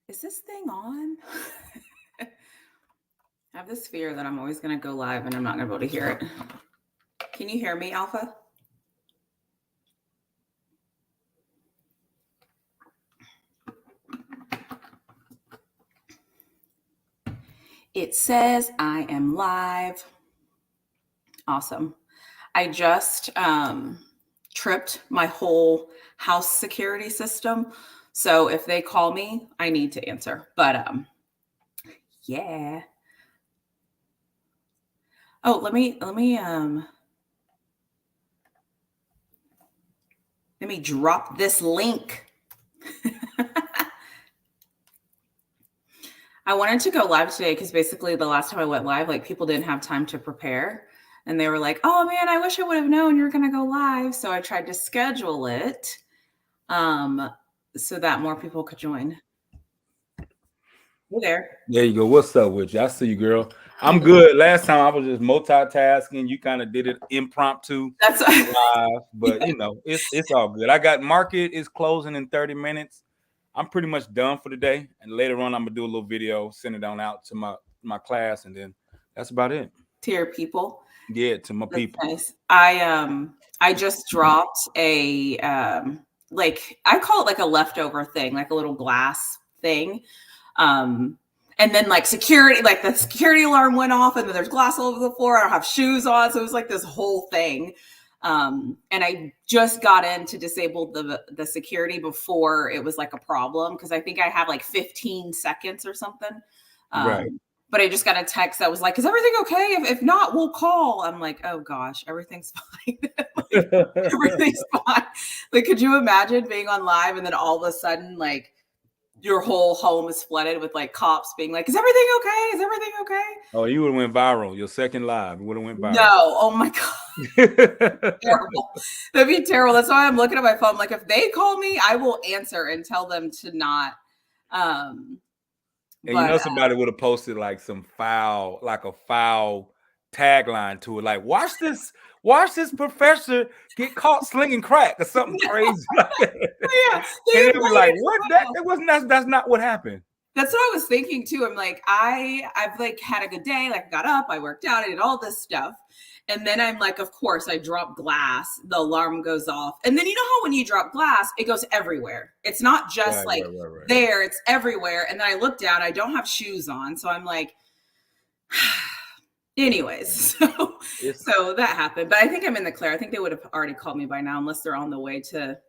Is this thing on? I have this fear that I'm always going to go live and I'm not going to be able to hear it. Can you hear me, Alpha? It says I am live. Awesome. I just tripped my whole house security system. So if they call me, I need to answer. But yeah. Oh, let me drop this link. I wanted to go live today because basically the last time I went live, like people didn't have time to prepare. And they were like, oh man, I wish I would have known you were going to go live. So I tried to schedule it so that more people could join. Hey there. There you go. What's up with you? I see you, girl. I'm good. Last time I was just multitasking. You kind of did it impromptu. That's live, but you know, it's all good. I got market is closing in 30 minutes. I'm pretty much done for the day. And later on, I'm gonna do a little video, send it on out to my class, and then that's about it. To your people. Yeah, to my people. Nice. I just dropped a like I call it like a leftover thing, like a little glass thing. And then like security, like the security alarm went off and then there's glass all over the floor. I don't have shoes on. So it was like this whole thing. And I just got in to disable the security before it was like a problem. Cause I think I have like 15 seconds or something. Right. But I just got a text that was like, is everything okay? If not, we'll call. I'm like, oh gosh, everything's fine. Like, everything's fine. Like, could you imagine being on live and then all of a sudden, like, your whole home is flooded with like cops being like, is everything okay? Is everything okay? Oh, you would have went viral. Your second live would have went viral. No. Oh my God. Terrible. That'd be terrible. That's why I'm looking at my phone. Like if they call me, I will answer and tell them to not. And you know, somebody would have posted like some foul, like a foul tagline to it, like watch this professor get caught slinging crack or something crazy. Yeah, and they'd be like, what? That's not what happened. That's what I was thinking too. I'm like, I've like had a good day, like got up, I worked out, I did all this stuff. And then I'm like, of course, I drop glass, the alarm goes off. And then you know how when you drop glass, it goes everywhere. It's not just right. There, it's everywhere. And then I look down, I don't have shoes on. So I'm like, anyways, so that happened. But I think I'm in the clear. I think they would have already called me by now, unless they're on the way to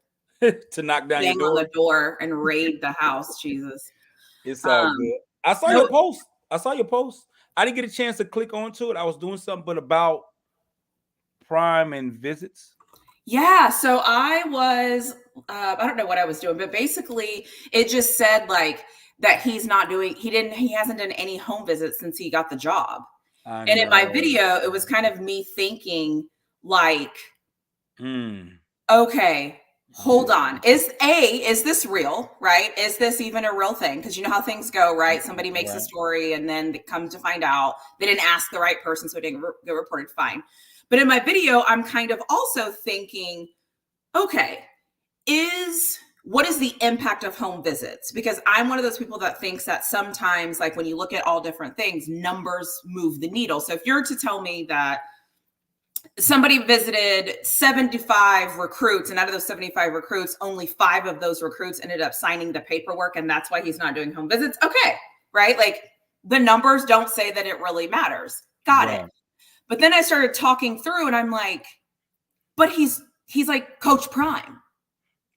knock down your door. On the door and raid the house. Jesus. It's all good. I saw your post. I didn't get a chance to click onto it. I was doing something but about Prime and visits. Yeah, so I was I don't know what I was doing, but basically it just said like that he hasn't done any home visits since he got the job. And in my video, it was kind of me thinking like, okay, hold on. Is this real, right? Is this even a real thing? Because you know how things go, right? Somebody makes a story and then they come to find out they didn't ask the right person, so it didn't get reported. Fine. But in my video, I'm kind of also thinking, okay, what is the impact of home visits? Because I'm one of those people that thinks that sometimes, like when you look at all different things, numbers move the needle. So if you're to tell me that somebody visited 75 recruits, and out of those 75 recruits, only 5 of those recruits ended up signing the paperwork, and that's why he's not doing home visits. Okay, right? Like the numbers don't say that it really matters. Got it. But then I started talking through and I'm like, but he's like Coach Prime.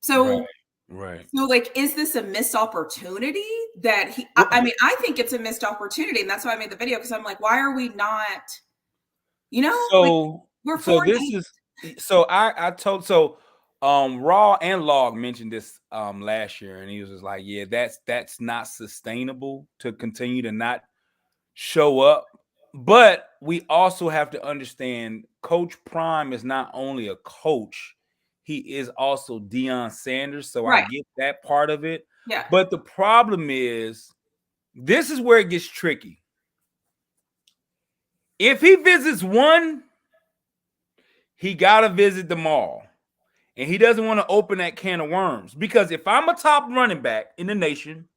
So, right. So like, is this a missed opportunity that I mean, I think it's a missed opportunity. And that's why I made the video. Cause I'm like, why are we not, you know, so, we're Raw and Log mentioned this last year, and he was just like, yeah, that's not sustainable to continue to not show up. But we also have to understand Coach Prime is not only a coach, he is also Deion Sanders. So I get that part of it. Yeah. But the problem is, this is where it gets tricky. If he visits one, he got to visit them all. And he doesn't want to open that can of worms. Because if I'm a top running back in the nation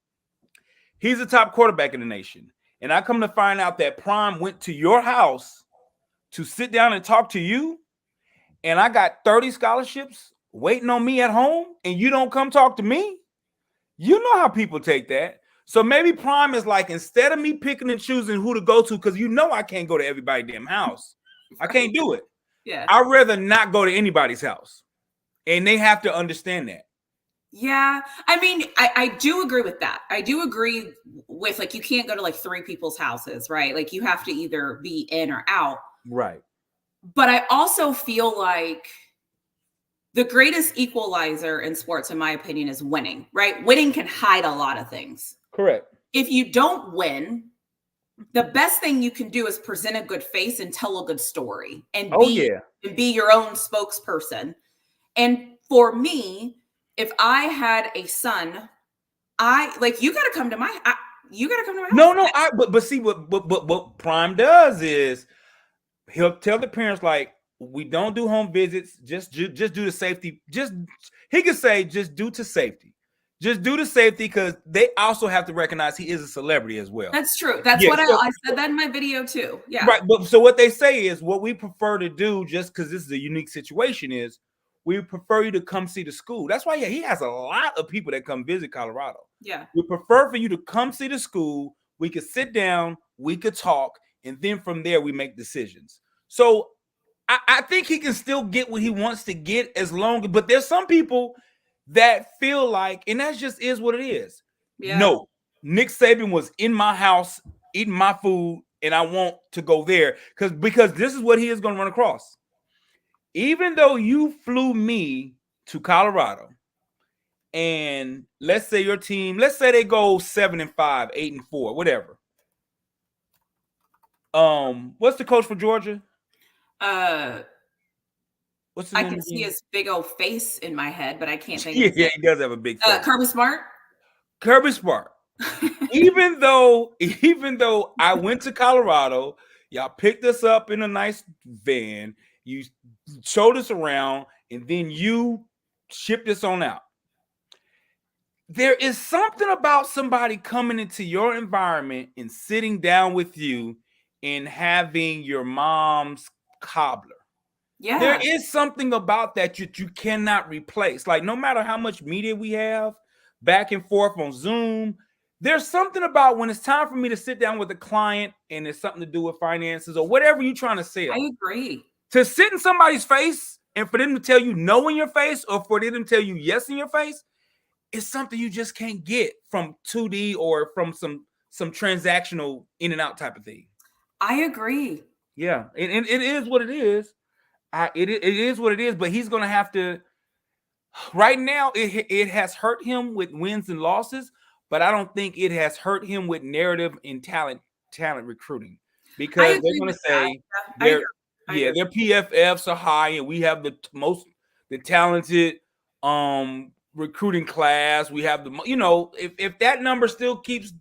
He's the top quarterback in the nation. And I come to find out that Prime went to your house to sit down and talk to you. And I got 30 scholarships waiting on me at home. And you don't come talk to me. You know how people take that. So maybe Prime is like, instead of me picking and choosing who to go to, because I can't go to everybody's damn house. I can't do it. Yeah. I'd rather not go to anybody's house. And they have to understand that. Yeah. I mean, I do agree with that. I do agree with, like, you can't go to like 3 people's houses, right? Like, you have to either be in or out. Right. But I also feel like the greatest equalizer in sports, in my opinion, is winning, right? Winning can hide a lot of things. Correct. If you don't win, the best thing you can do is present a good face and tell a good story and be your own spokesperson. And for me, if I had a son, you got to come to my house. No, but see what Prime does is he'll tell the parents, like, we don't do home visits. Just do the safety. He can say just due to safety. Just do the safety, because they also have to recognize he is a celebrity as well. That's true. That's what I said that in my video too. Yeah. Right. But so what they say is, what we prefer to do, just because this is a unique situation, is we prefer you to come see the school. That's why he has a lot of people that come visit Colorado. Yeah. We prefer for you to come see the school. We could sit down, we could talk, and then from there we make decisions. So I think he can still get what he wants to get, but there's some people that feel like, and that just is what it is. Yeah. No, Nick Saban was in my house eating my food, and I want to go there because this is what he is going to run across. Even though you flew me to Colorado, and let's say your team, let's say they go 7-5, 8-4, whatever. What's the coach for Georgia? What's I can see his big old face in my head, but I can't think. Yeah, he does have a big face. Kirby Smart. even though I went to Colorado, y'all picked us up in a nice van, you showed us around, and then you shipped us on out. There is something about somebody coming into your environment and sitting down with you and having your mom's cobbler. Yeah. There is something about that you cannot replace. Like, no matter how much media we have back and forth on Zoom, there's something about when it's time for me to sit down with a client and it's something to do with finances or whatever you're trying to sell. I agree. To sit in somebody's face and for them to tell you no in your face, or for them to tell you yes in your face, is something you just can't get from 2D or from some transactional in and out type of thing. I agree. Yeah, and it is what it is. It is what it is, but he's going to have to. Right now, it has hurt him with wins and losses, but I don't think it has hurt him with narrative and talent recruiting, because they're going to say their PFFs are high and we have the talented recruiting class. We have if that number still keeps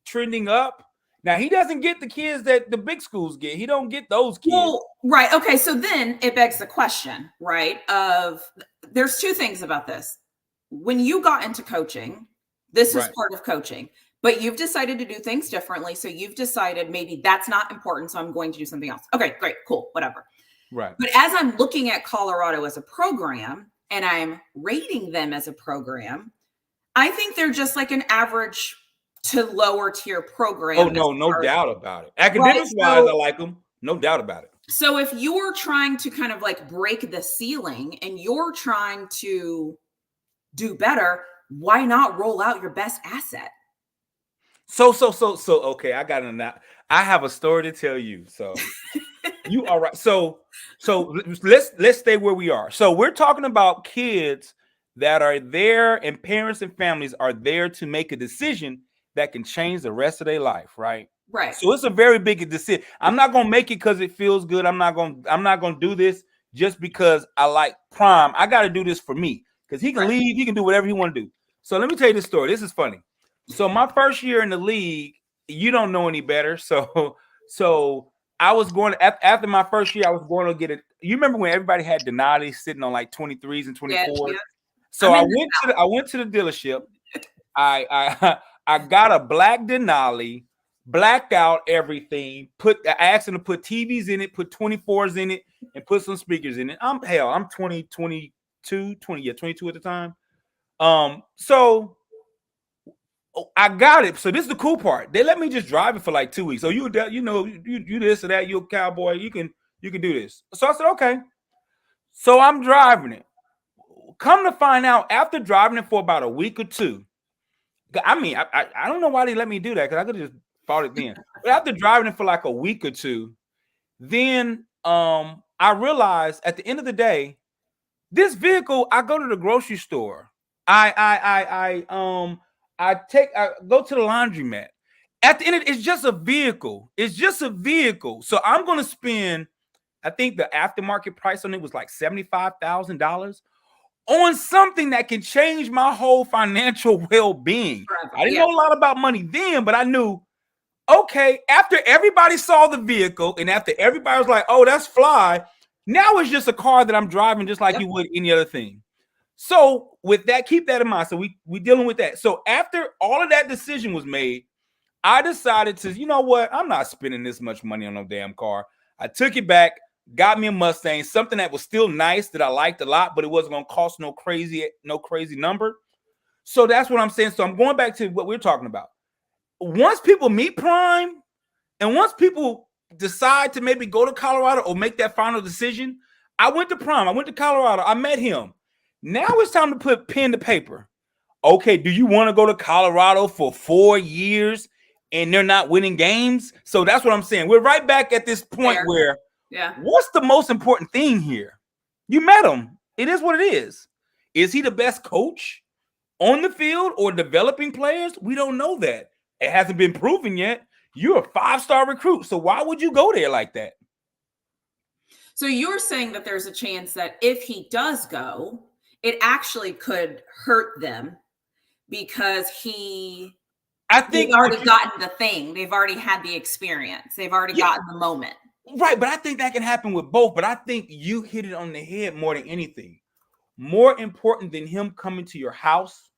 trending up. Now, he doesn't get the kids that the big schools get. He don't get those kids. Well, right. Okay. So then it begs the question, right, of there's two things about this. When you got into coaching, this is part of coaching, but you've decided to do things differently. So you've decided maybe that's not important, so I'm going to do something else. Okay, great, cool, whatever. Right. But as I'm looking at Colorado as a program and I'm rating them as a program, I think they're just like an average to lower tier program. Oh, no doubt about it. Academics wise, I like them. No doubt about it. So if you're trying to kind of like break the ceiling and you're trying to do better, why not roll out your best asset? So okay, I have a story to tell you. So you are right. So let's stay where we are. So we're talking about kids that are there, and parents and families are there to make a decision that can change the rest of their life, right? Right. So it's a very big decision. I'm not gonna make it because it feels good. I'm not gonna do this just because I like Prime. I got to do this for me, because he can leave. He can do whatever he want to do. So let me tell you this story. This is funny. So my first year in the league, you don't know any better. So I was going after my first year. I was going to get it. You remember when everybody had Denali sitting on like 23s and 24s? Yeah. So I went to the dealership. I I got a black Denali, blacked out everything. I asked him to put TVs in it, put 24s in it, and put some speakers in it. I'm 22 at the time. So I got it. So this is the cool part. They let me just drive it for like 2 weeks. So you this or that, you're a cowboy, you can do this. So I said, okay. So I'm driving it. Come to find out, after driving it for about a week or two, I mean, I don't know why they let me do that, because I could have just bought it then. But after driving it for like a week or two, then I realized at the end of the day, this vehicle, I go to the grocery store. I go to the laundromat. At the end of it, it's just a vehicle. It's just a vehicle. So I'm going to spend, I think the aftermarket price on it was like $75,000 on something that can change my whole financial well-being. I didn't know a lot about money then, but I knew, okay, after everybody saw the vehicle and after everybody was like, oh, that's fly, now it's just a car that I'm driving just like you would any other thing. So with that, keep that in mind. So we dealing with that. So after all of that decision was made, I decided to, you know what? I'm not spending this much money on no damn car. I took it back, got me a Mustang, something that was still nice, that I liked a lot, but it wasn't going to cost no crazy number. So that's what I'm saying. So I'm going back to what we're talking about. Once people meet Prime, and once people decide to maybe go to Colorado or make that final decision, I went to Prime. I went to Colorado. I met him. Now it's time to put pen to paper. Okay, do you want to go to Colorado for 4 years and they're not winning games? So that's what I'm saying. We're right back at this point where, what's the most important thing here? You met him. It is what it is. Is he the best coach on the field or developing players? We don't know that. It hasn't been proven yet. You're a 5-star recruit. So why would you go there like that? So you're saying that there's a chance that if he does go, it actually could hurt them because they've already gotten the thing. They've already had the experience. They've already gotten the moment. Right, but I think that can happen with both. But I think you hit it on the head more than anything. More important than him coming to your house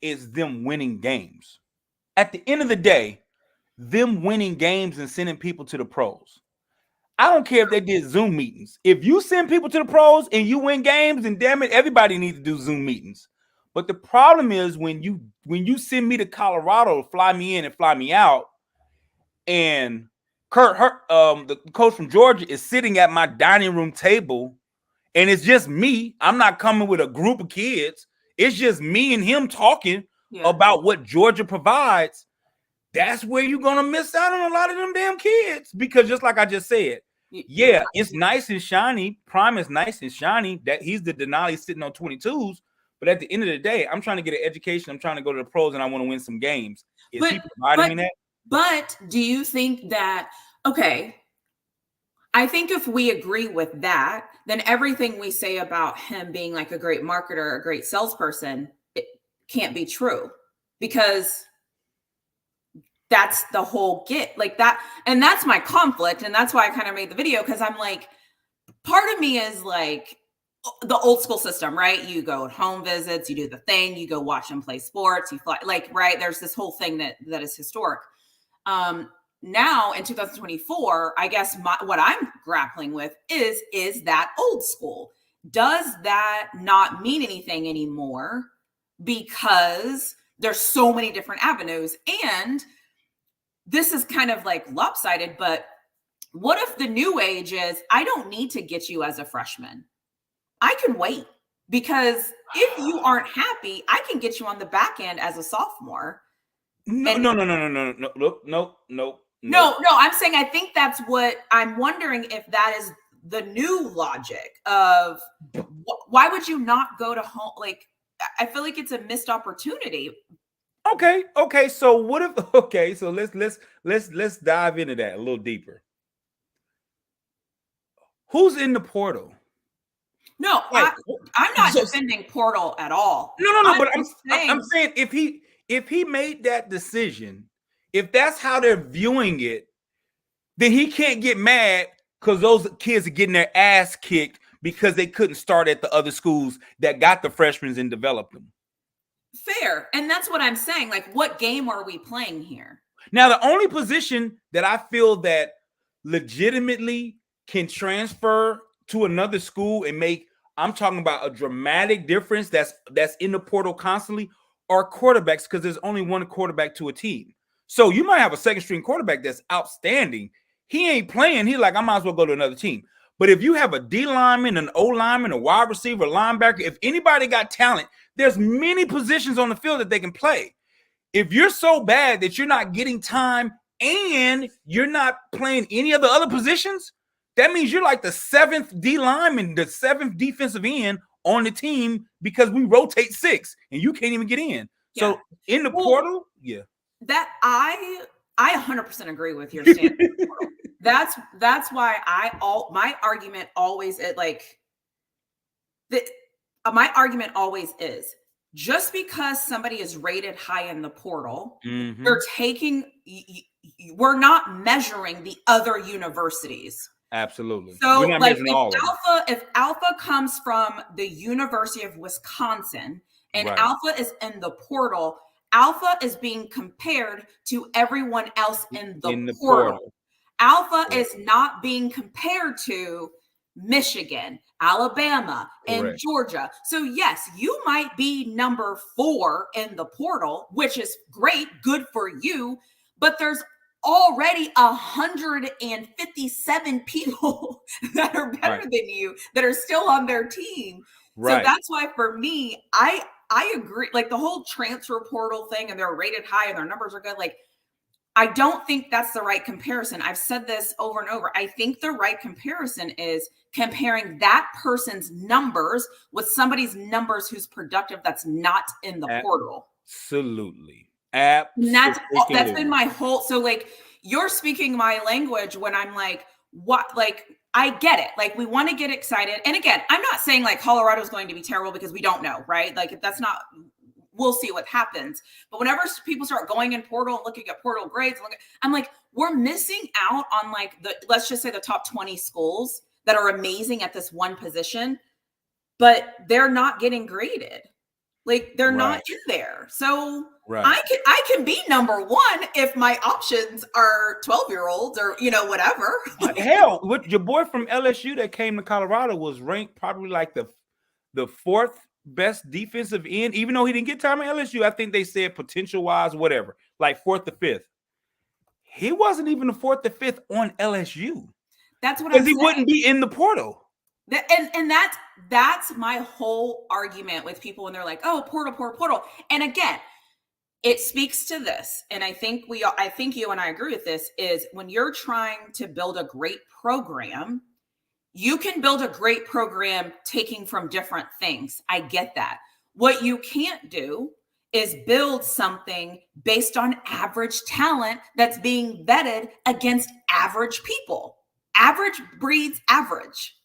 is them winning games. At the end of the day, them winning games and sending people to the pros. I don't care if they did Zoom meetings. If you send people to the pros and you win games, then damn it, everybody needs to do Zoom meetings. But the problem is when you send me to Colorado, fly me in and fly me out, and the coach from Georgia, is sitting at my dining room table, and it's just me. I'm not coming with a group of kids. It's just me and him talking about what Georgia provides. That's where you're going to miss out on a lot of them damn kids. Because just like I just said, it's nice and shiny. Prime is nice and shiny. That he's the Denali sitting on 22s. But at the end of the day, I'm trying to get an education. I'm trying to go to the pros, and I want to win some games. Is he providing me that? But do you think that, okay, I think if we agree with that, then everything we say about him being like a great marketer, a great salesperson, it can't be true, because that's the whole like that. And that's my conflict. And that's why I kind of made the video, because I'm like, part of me is like the old school system, right? You go at home visits, you do the thing, you go watch them play sports, you fly, like, right? There's this whole thing that is historic. Now in 2024, I guess what I'm grappling with is that old school. Does that not mean anything anymore because there's so many different avenues? And this is kind of like lopsided, but what if the new age is, I don't need to get you as a freshman. I can wait, because if you aren't happy, I can get you on the back end as a sophomore. No. I'm saying I think that's what I'm wondering, if that is the new logic of why would you not go to home? Like, I feel like it's a missed opportunity. Okay. So what if? Okay, so let's dive into that a little deeper. Who's in the portal? No, I'm not defending portal at all. No. But I'm saying if he made that decision, if that's how they're viewing it, then he can't get mad because those kids are getting their ass kicked because they couldn't start at the other schools that got the freshmen and developed them. Fair. And that's what I'm saying. Like, what game are we playing here? Now, the only position that I feel that legitimately can transfer to another school and make, I'm talking about a dramatic difference that's in the portal constantly, are quarterbacks, because there's only one quarterback to a team. So you might have a second string quarterback that's outstanding. He ain't playing. He's like, I might as well go to another team. But if you have a D lineman, an O lineman, a wide receiver, a linebacker, if anybody got talent, there's many positions on the field that they can play. If you're so bad that you're not getting time and you're not playing any of the other positions, that means you're like the seventh D lineman, the seventh defensive end on the team, because we rotate 6 and you can't even get in. Yeah. So in the portal, yeah. That I 100% agree with your stance. That's why my argument always my argument always is, just because somebody is rated high in the portal, they're taking, we're not measuring the other universities. Absolutely. So like if Alpha comes from the University of Wisconsin and Alpha is in the portal, Alpha is being compared to everyone else in the portal. Alpha is not being compared to Michigan, Alabama, and Georgia. So yes, you might be number 4 in the portal, which is great, good for you, but there's already 157 people that are better than you that are still on their team. So that's why for me, I agree. Like the whole transfer portal thing, and they're rated high and their numbers are good. Like, I don't think that's the right comparison. I've said this over and over. I think the right comparison is comparing that person's numbers with somebody's numbers who's productive that's not in the portal. Absolutely. And that's been my whole, so like, you're speaking my language when I'm like, what, like, I get it. Like, we want to get excited. And again, I'm not saying like Colorado's going to be terrible, because we don't know, right? Like, if that's not, we'll see what happens. But whenever people start going in portal and looking at portal grades, I'm like, we're missing out on like let's just say the top 20 schools that are amazing at this one position, but they're not getting graded. Like, they're not in there. So I can be number 1 if my options are 12-year-olds or, whatever. Hell, with your boy from LSU that came to Colorado was ranked probably like the 4th best defensive end, even though he didn't get time at LSU. I think they said potential wise, whatever, like 4th or 5th. He wasn't even the 4th or 5th on LSU. That's what I'm saying. Because he wouldn't be in the portal. And that's my whole argument with people when they're like, oh, portal. And again, it speaks to this. And I think you and I agree with this, is when you're trying to build a great program, you can build a great program taking from different things. I get that. What you can't do is build something based on average talent that's being vetted against average people. Average breeds average.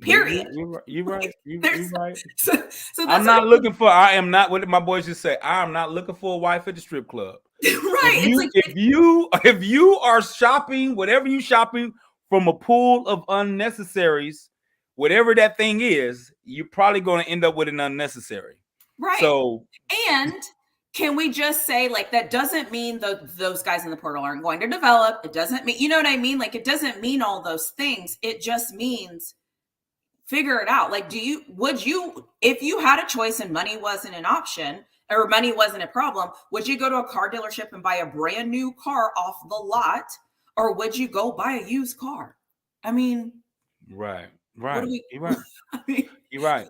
Period. You're right. You're right. So I'm not looking for. I am not. What did my boys just say? I am not looking for a wife at the strip club. Right. If you are shopping, whatever you shopping from a pool of unnecessaries, whatever that thing is, you're probably going to end up with an unnecessary. Right. So, and can we just say, like, that doesn't mean those guys in the portal aren't going to develop. It doesn't mean, you know what I mean? Like, it doesn't mean all those things. It just means figure it out. Like, if you had a choice and money wasn't an option or money wasn't a problem, would you go to a car dealership and buy a brand new car off the lot, or would you go buy a used car? I mean, right. You're right.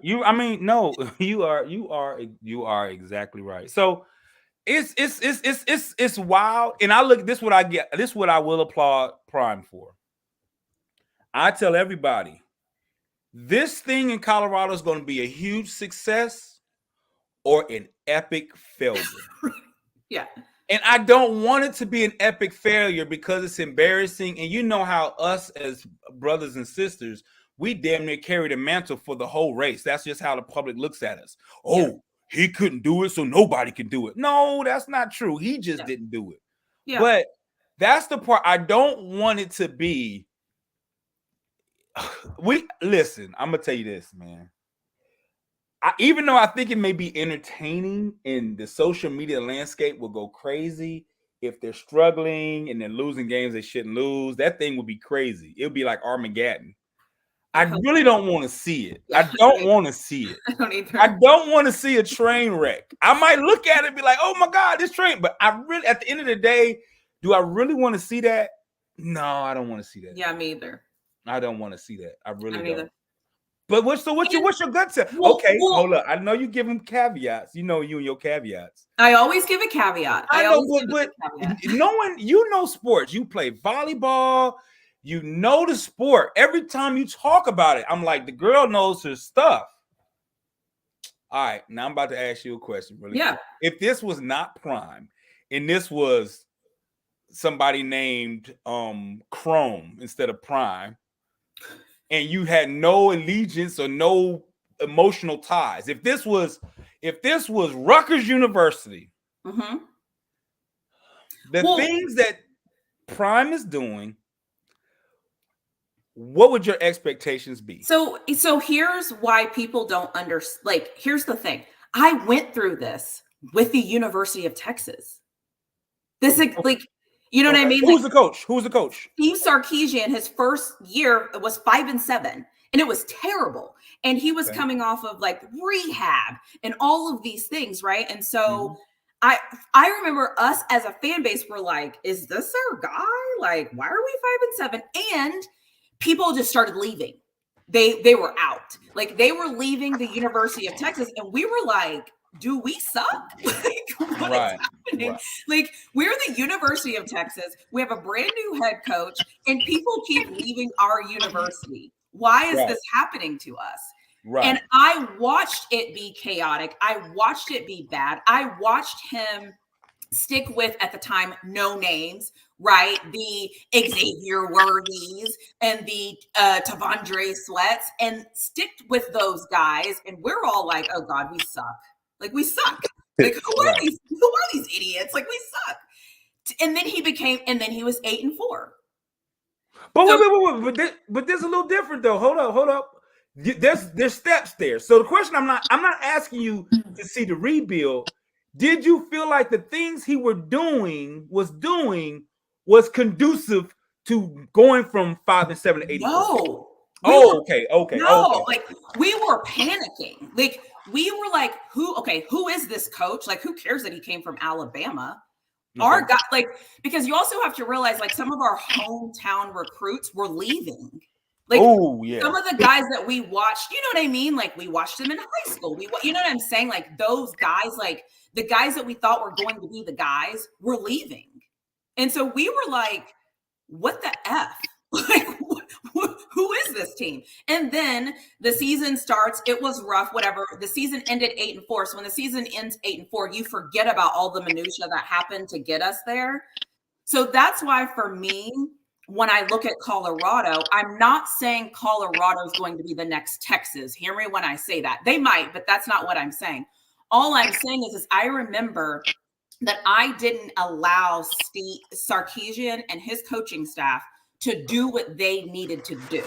You're right. No, you are exactly right. So it's wild. And I look, this is what I get. This is what I will applaud Prime for. I tell everybody, this thing in Colorado is going to be a huge success or an epic failure. Yeah. And I don't want it to be an epic failure because it's embarrassing. And you know how us as brothers and sisters, we damn near carry the mantle for the whole race. That's just how the public looks at us. Oh, he couldn't do it, so nobody can do it. No, that's not true. He just didn't do it. Yeah. But that's the part I don't want it to be. Listen, I'm gonna tell you this, man. even though I think it may be entertaining and the social media landscape will go crazy if they're struggling and they're losing games they shouldn't lose, that thing would be crazy. It would be like Armageddon. I really don't want to see it. Yeah, I don't want to see it. I don't either. I don't want to see a train wreck. I might look at it and be like, oh my God, this train. But I really, at the end of the day, do I really want to see that? No, I don't want to see that. Yeah, me either. I don't want to see that. I really don't. Either. But what's your gut say? Okay, hold up. I know you give them caveats. You know you and your caveats. I always give a caveat. I know, but knowing you know sports, you play volleyball, you know the sport. Every time you talk about it, I'm like, the girl knows her stuff. All right, now I'm about to ask you a question. Really quick. If this was not Prime, and this was somebody named Chrome instead of Prime, and you had no allegiance or no emotional ties. If this was Rutgers University, things that Prime is doing, what would your expectations be? So here's why people don't understand. Like, here's the thing. I went through this with the University of Texas. This is like, you know what I mean? Who's the coach? Who's the coach? Steve Sarkisian, his first year was 5-7, and it was terrible. And he was coming off of like rehab and all of these things, right? And so I remember us as a fan base were like, is this our guy? Like, why are we 5-7? And people just started leaving. They were out. Like, they were leaving the University of Texas, and we were like, do we suck? Like, what is happening? Right. Like, we're the University of Texas. We have a brand new head coach, and people keep leaving our university. Why is this happening to us? Right. And I watched it be chaotic. I watched it be bad. I watched him stick with, at the time, no names, right? The Xavier Worthies and the Tavondre Sweats, and stick with those guys. And we're all like, oh God, we suck. Like, we suck. Like, who are these idiots? Like, we suck. And then he was 8-4. But wait. But there's a little different though. Hold up. There's steps there. So the question, I'm not asking you to see the rebuild. Did you feel like the things he was doing was conducive to going from 5-7 to 8? No. Okay. Like, we were panicking. Like, we were like, who is this coach? Like, who cares that he came from Alabama? Our guy, like, because you also have to realize, like, some of our hometown recruits were leaving. Like, some of the guys that we watched, you know what I mean? Like, we watched them in high school. You know what I'm saying? Like, those guys, like, the guys that we thought were going to be the guys were leaving. And so we were like, what the F? Like, who is this team? And then the season starts. It was rough, whatever. The season ended 8-4. So when the season ends 8-4, you forget about all the minutia that happened to get us there. So that's why, for me, when I look at Colorado, I'm not saying Colorado is going to be the next Texas. Hear me when I say that. They might, but that's not what I'm saying. All I'm saying is I remember that I didn't allow Steve Sarkisian and his coaching staff to do what they needed to do.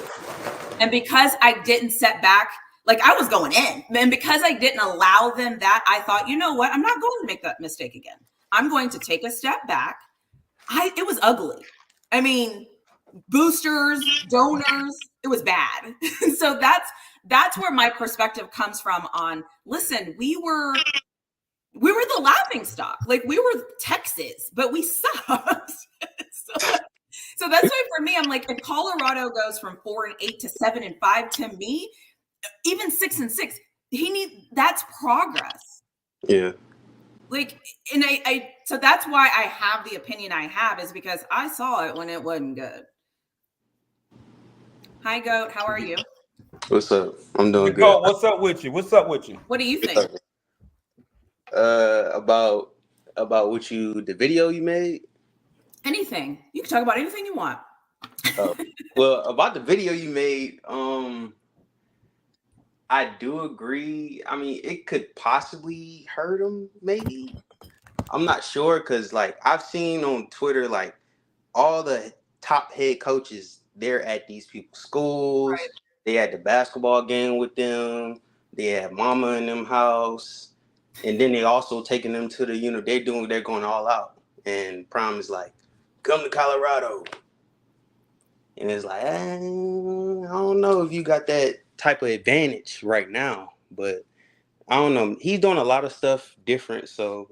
And because I didn't set back, like, I was going in, and because I didn't allow them that, I thought, you know what? I'm not going to make that mistake again. I'm going to take a step back. It was ugly. I mean, boosters, donors, it was bad. So that's where my perspective comes from on, listen, we were the laughing stock. Like, we were Texas, but we sucked. So that's why, for me, I'm like, if Colorado goes from 4-8 to 7-5, to me, even 6-6, that's progress. Yeah. Like, and so that's why I have the opinion I have, is because I saw it when it wasn't good. Hi, Goat. How are you? What's up? I'm doing good. Goat, what's up with you? What do you think? About the video you made? Anything. You can talk about anything you want. Well, about the video you made, I do agree. I mean, it could possibly hurt him, maybe. I'm not sure, because, like, I've seen on Twitter, like, all the top head coaches, they're at these people's schools. Right. They had the basketball game with them. They had mama in them house, and then they also taking them to the they're going all out. And Prime is like, come to Colorado. And it's like, I don't know if you got that type of advantage right now, but I don't know. He's doing a lot of stuff different, so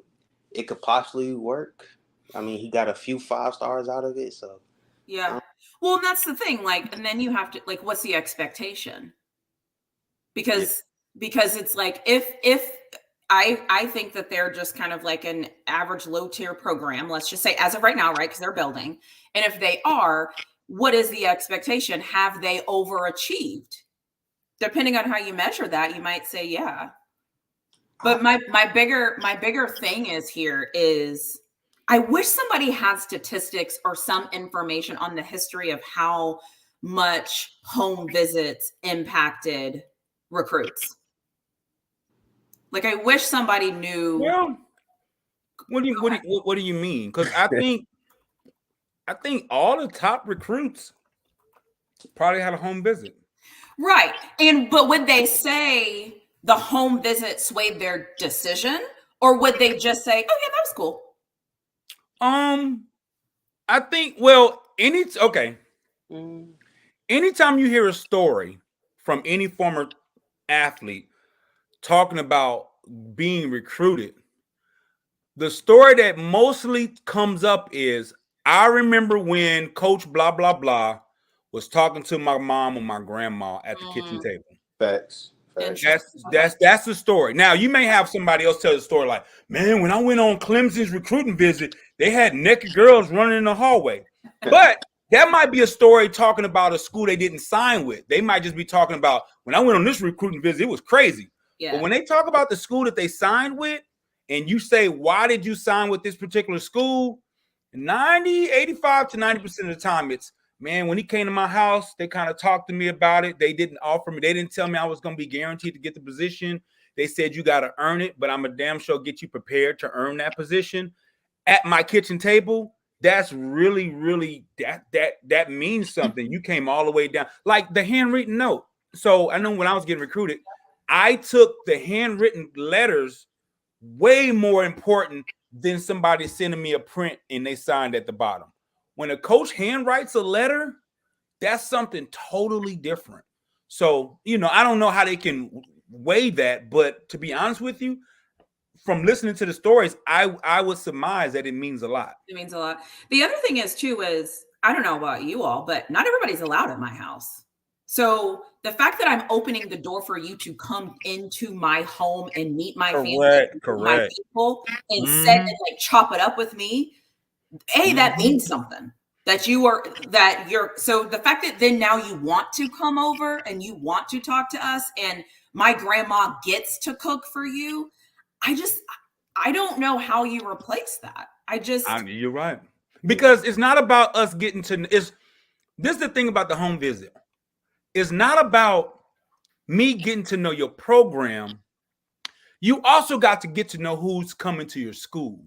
it could possibly work. I mean, he got a few 5 stars out of it, so Yeah. Well, that's the thing. Like, and then you have to like, what's the expectation? Because it's like if I think that they're just kind of like an average low tier program, let's just say as of right now, right? Because they're building. And if they are, what is the expectation? Have they overachieved? Depending on how you measure that, you might say, yeah. But my bigger thing is I wish somebody had statistics or some information on the history of how much home visits impacted recruits. Like I wish somebody knew. Well, what do you mean? Because I think all the top recruits probably had a home visit. Right. But would they say the home visit swayed their decision? Or would they just say, oh yeah, that was cool? I think anytime you hear a story from any former athlete talking about being recruited, the story that mostly comes up is, I remember when Coach blah blah blah was talking to my mom or my grandma at the kitchen table. Facts. That's the story. Now you may have somebody else tell the story like, man, when I went on Clemson's recruiting visit, they had naked girls running in the hallway. But that might be a story talking about a school they didn't sign with. They might just be talking about, when I went on this recruiting visit, it was crazy. Yeah. But when they talk about the school that they signed with, and you say, why did you sign with this particular school? 85 to 90% of the time, it's, man, when he came to my house, they kind of talked to me about it. They didn't tell me I was going to be guaranteed to get the position. They said, you got to earn it, but I'm a damn sure get you prepared to earn that position. At my kitchen table, that's really, really, that means something. You came all the way down. Like the handwritten note. So I know when I was getting recruited, I took the handwritten letters way more important than somebody sending me a print and they signed at the bottom. When a coach handwrites a letter, that's something totally different. So, I don't know how they can weigh that, but to be honest with you, from listening to the stories, I would surmise that it means a lot. It means a lot. The other thing is I don't know about you all, but not everybody's allowed at my house. So the fact that I'm opening the door for you to come into my home and meet my family, my people, and sit and like chop it up with me, that means something. So the fact that then now you want to come over and you want to talk to us and my grandma gets to cook for you, I don't know how you replace that. You're right. Because it's not about us getting to, this is the thing about the home visit. It's not about me getting to know your program. You also got to get to know who's coming to your school.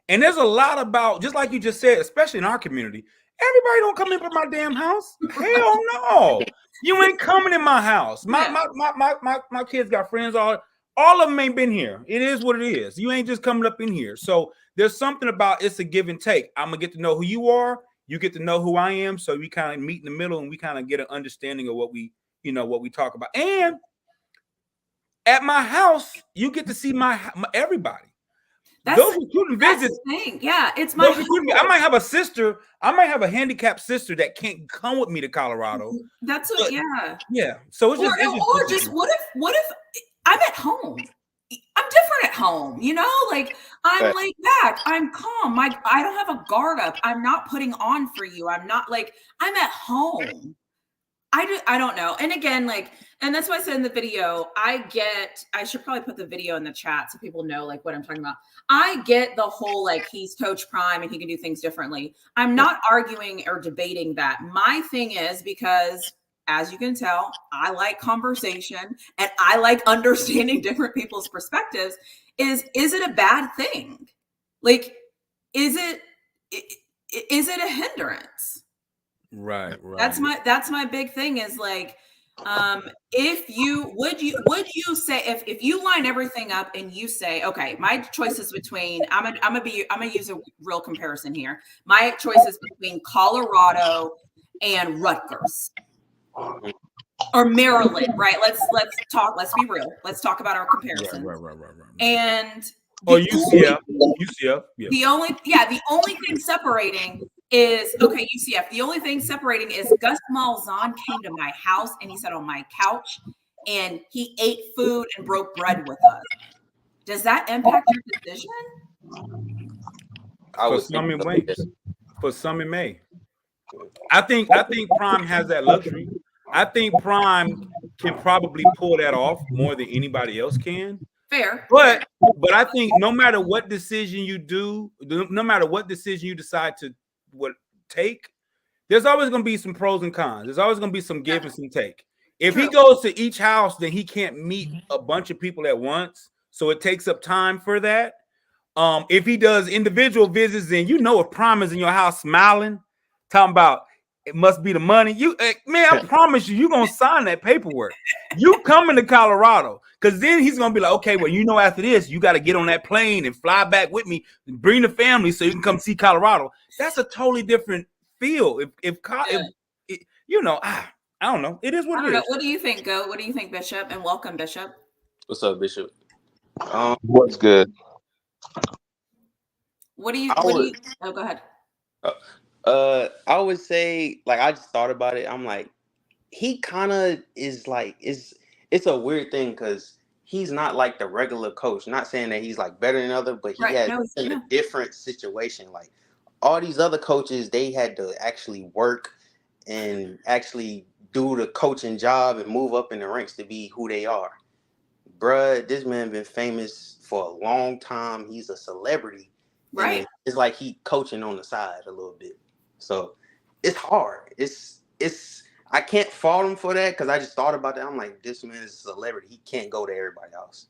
And there's a lot about, just like you just said, especially in our community, everybody don't come into my damn house. Hell no. You ain't coming in my house. My kids got friends, all of them ain't been here. It is what it is. You ain't just coming up in here. So there's something about, it's a give and take. I'm going to get to know who you are. You get to know who I am. So we kind of meet in the middle and we kind of get an understanding of what we talk about. And at my house, you get to see my everybody. Those recruiting visits. Yeah, it's my. I might have a sister. I might have a handicapped sister that can't come with me to Colorado. That's what. Yeah. So it's what if I'm at home? I'm different at home. Like I'm laid back. I'm calm. I don't have a guard up. I'm not putting on for you. I'm not like I'm at home. I don't know. And again, and that's why I said in the video, I should probably put the video in the chat so people know what I'm talking about. I get the whole, he's Coach Prime and he can do things differently. I'm not arguing or debating that. My thing is, because as you can tell, I like conversation and I like understanding different people's perspectives. Is it a bad thing? Is it a hindrance? Right. That's my big thing is If you would you say if you line everything up and you say, okay, my choice is between I'm gonna use a real comparison here. My choice is between Colorado and Rutgers or Maryland, right? Let's be real. Let's talk about our comparisons. Right. And or UCF. Yeah. the only thing separating is UCF. The only thing separating is Gus Malzahn came to my house and he sat on my couch and he ate food and broke bread with us. Does that impact your decision? For some it may. For some it may. I think Prime has that luxury. I think Prime can probably pull that off more than anybody else can. Fair. But I think no matter what decision you do, no matter what decision you decide to take, there's always going to be some pros and cons. There's always going to be some give and some take. If he goes to each house, then he can't meet a bunch of people at once. So it takes up time for that. If he does individual visits, then if Prime is in your house smiling, talking about it must be the money. I promise you're gonna sign that paperwork. You coming to Colorado, because then he's gonna be like, okay, well, after this, you got to get on that plane and fly back with me and bring the family so you can come see Colorado. That's a totally different feel. I don't know. It is what it is. What do you think, Go? What do you think, Bishop? And welcome, Bishop. What's up, Bishop? What's good? What do you? Oh, go ahead. I would say, like, I just thought about it. I'm like, he kind of is like, it's a weird thing because he's not like the regular coach. Not saying that he's like better than other, but he has in a different situation. Like all these other coaches, they had to actually work and actually do the coaching job and move up in the ranks to be who they are. Bruh, this man been famous for a long time. He's a celebrity. Right. It's like he coaching on the side a little bit. So it's hard. It's I can't fault him for that because I just thought about that. I'm like, this man is a celebrity. He can't go to everybody else.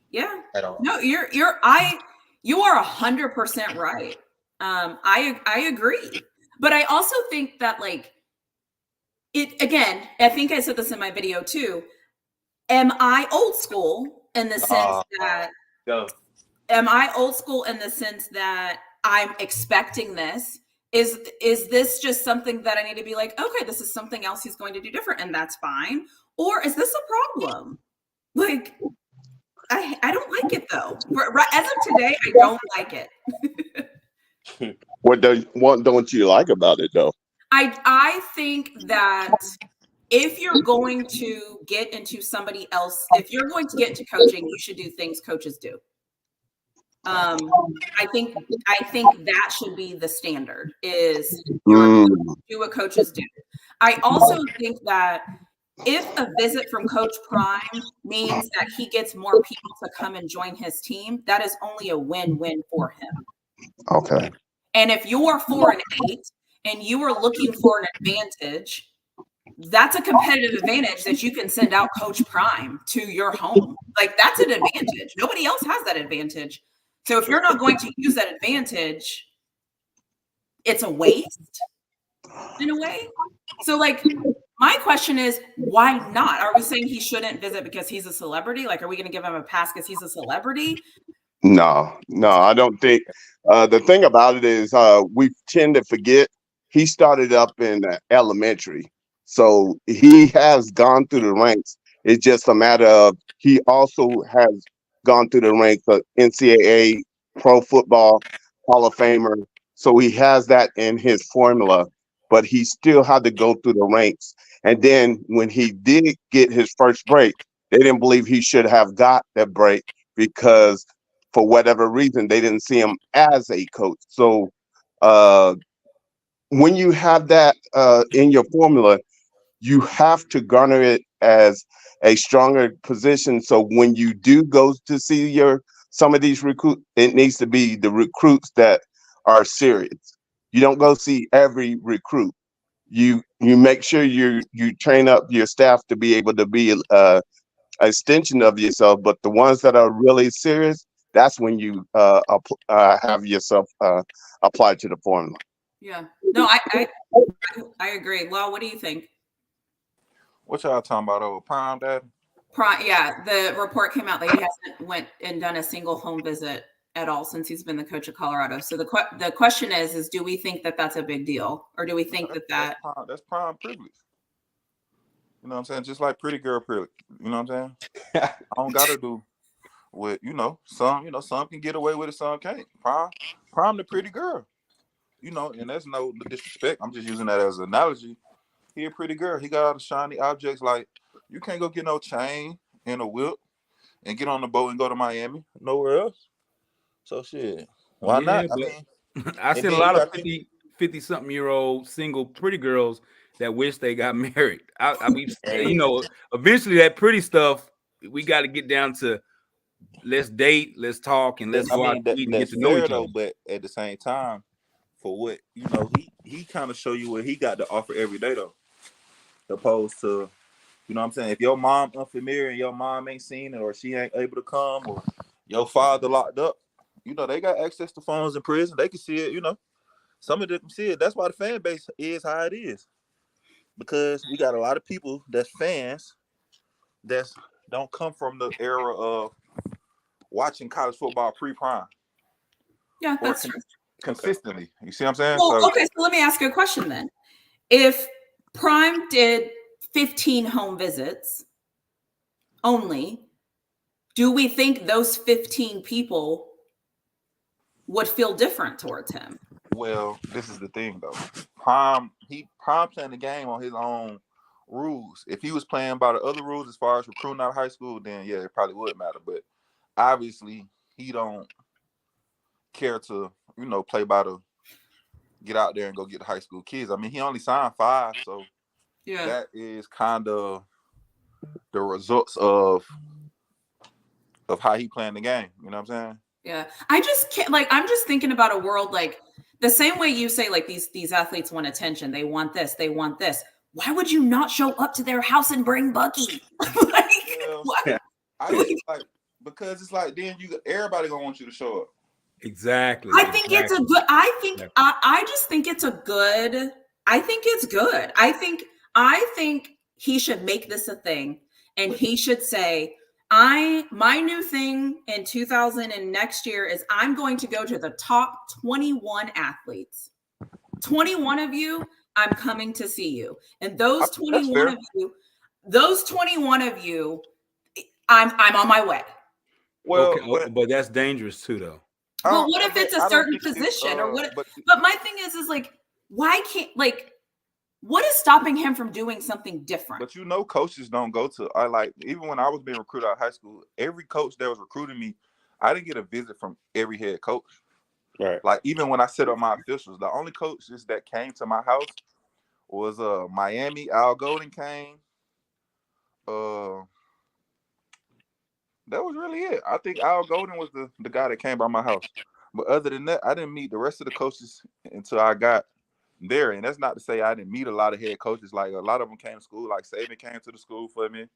Yeah. At all. No, you are 100% right. I agree. But I also think that like it again, I think I said this in my video too. Am I old school in the sense that am I old school in the sense that I'm expecting this? Is this just something that I need to be like, okay, this is something else he's going to do different and that's fine? Or is this a problem? Like, I don't like it though. As of today, I don't like it. What don't you like about it though? I think that if you're going to get into somebody else, if you're going to get into coaching, you should do things coaches do. I think that should be the standard is do what coaches do. I also think that if a visit from Coach Prime means that he gets more people to come and join his team, that is only a win-win for him. Okay. And if you are 4-8 and you are looking for an advantage, that's a competitive advantage that you can send out Coach Prime to your home. Like that's an advantage. Nobody else has that advantage. So if you're not going to use that advantage, it's a waste in a way. So like my question is, why not? Are we saying he shouldn't visit because he's a celebrity? Like, are we going to give him a pass because he's a celebrity? No, I don't think. The thing about it is we tend to forget he started up in elementary. So he has gone through the ranks. It's just a matter of he also has gone through the ranks of NCAA, Pro Football, Hall of Famer. So he has that in his formula, but he still had to go through the ranks. And then when he did get his first break, they didn't believe he should have got that break because for whatever reason, they didn't see him as a coach. So when you have that in your formula, you have to garner it as a stronger position. So when you do go to see some of these recruits, it needs to be the recruits that are serious. You don't go see every recruit. You make sure you train up your staff to be able to be an extension of yourself. But the ones that are really serious, that's when you have yourself applied to the formula. Yeah. No, I agree. Well, what do you think? What y'all talking about over Prime Dad? Yeah, the report came out that he hasn't went and done a single home visit at all since he's been the coach of Colorado. So the question is do we think that that's a big deal, or do we think that's prime privilege? You know what I'm saying? Just like pretty girl privilege. You know what I'm saying? I don't gotta do with some can get away with it, some can't. Prime the pretty girl. You know, and that's no disrespect. I'm just using that as an analogy. He a pretty girl. He got all the shiny objects. Like, you can't go get no chain and a whip and get on the boat and go to Miami. Nowhere else. So shit. Why not? I mean, I seen a lot of 50-something-year-old single pretty girls that wish they got married. I mean, you know, eventually that pretty stuff, we got to get down to let's date, let's talk, and let's go out to eat and get to know each other. But at the same time, for what, you know, he kind of show you what he got to offer every day, though. Opposed to, you know what I'm saying, if your mom unfamiliar and your mom ain't seen it, or she ain't able to come, or your father locked up, you know, they got access to phones in prison. They can see it, you know. Some of them can see it. That's why the fan base is how it is. Because we got a lot of people that's fans that don't come from the era of watching college football pre-prime. Yeah, that's true. Consistently. You see what I'm saying? Well, okay, so let me ask you a question then. If Prime did 15 home visits only, do we think those 15 people would feel different towards him? Well, this is the thing though. Prime playing the game on his own rules. If he was playing by the other rules as far as recruiting out of high school, then yeah, it probably would matter. But obviously he don't care to, you know, play by the get out there and go get the high school kids. I mean, he only signed 5, so yeah, that is kind of the results of how he playing the game. You know what I'm saying? Yeah, I just can't. Like, I'm just thinking about a world like the same way you say, like these athletes want attention. They want this. They want this. Why would you not show up to their house and bring Bucky? Because it's like then everybody gonna want you to show up. Exactly. I think it's a good. I just think it's a good. I think it's good. I think he should make this a thing, and he should say, my new thing in 2000 and next year is I'm going to go to the top 21 athletes. 21 of you, I'm coming to see you. And those 21 of you, I'm on my way. Well, okay, but that's dangerous too, though. But what if it's a certain position or what? But my thing is like, why can't, like, what is stopping him from doing something different? But you know, coaches don't go to, even when I was being recruited out of high school, every coach that was recruiting me, I didn't get a visit from every head coach. Right. Like, even when I set up my officials, the only coaches that came to my house was Miami. Al Golden came. That was really it. I think Al Golden was the guy that came by my house. But other than that, I didn't meet the rest of the coaches until I got there. And that's not to say I didn't meet a lot of head coaches. Like, a lot of them came to school. Like, Saban came to the school for me.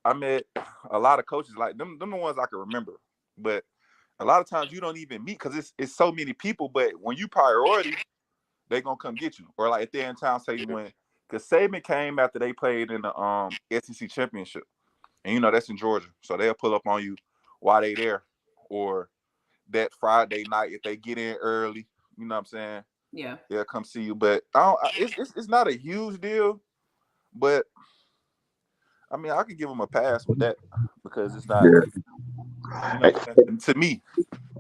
I met a lot of coaches. Like, them the ones I can remember. But a lot of times you don't even meet because it's so many people. But when you priority, they going to come get you. Or, like, if they're in town, say you went. Because Saban came after they played in the SEC championship. And, you know, that's in Georgia. So they'll pull up on you while they there. Or that Friday night, if they get in early, you know what I'm saying? Yeah. They'll come see you. But it's not a huge deal. But, I mean, I could give them a pass with that because it's not, you know, to me.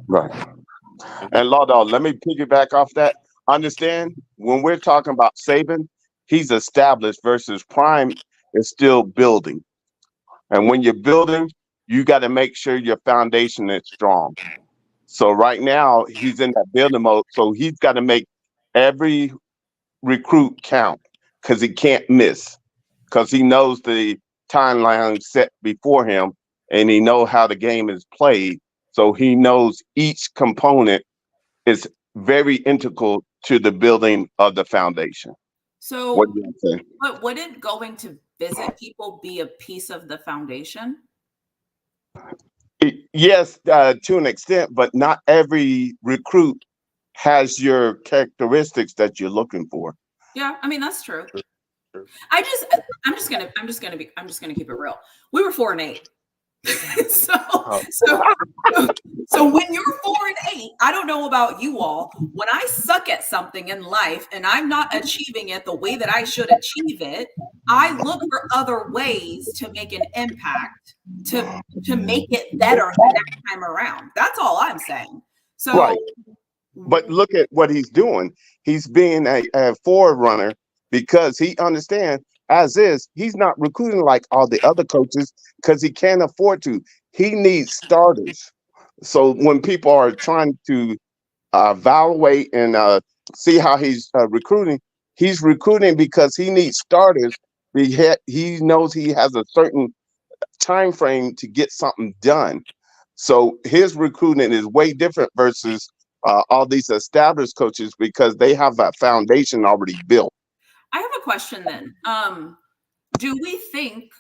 Right. And Laudo, let me piggyback off that. Understand, when we're talking about Saban, he's established versus Prime is still building. And when you're building, you got to make sure your foundation is strong. So right now, he's in that building mode. So he's got to make every recruit count because he can't miss. Because he knows the timeline set before him and he knows how the game is played. So he knows each component is very integral to the building of the foundation. So what do you say? But wouldn't going to visit people be a piece of the foundation? Yes, to an extent, but not every recruit has your characteristics that you're looking for. Yeah, I mean, that's true. I'm just gonna keep it real. We were 4-8. So when you're 4-8, I don't know about you all. When I suck at something in life and I'm not achieving it the way that I should achieve it, I look for other ways to make an impact to make it better the next time around. That's all I'm saying. So Right. But look at what he's doing. He's being a forerunner because he understands, as is, he's not recruiting like all the other coaches because he can't afford to. He needs starters. So when people are trying to evaluate and see how he's he's recruiting because he needs starters. He knows he has a certain time frame to get something done. So his recruiting is way different versus all these established coaches because they have that foundation already built. I have a question then. Do we think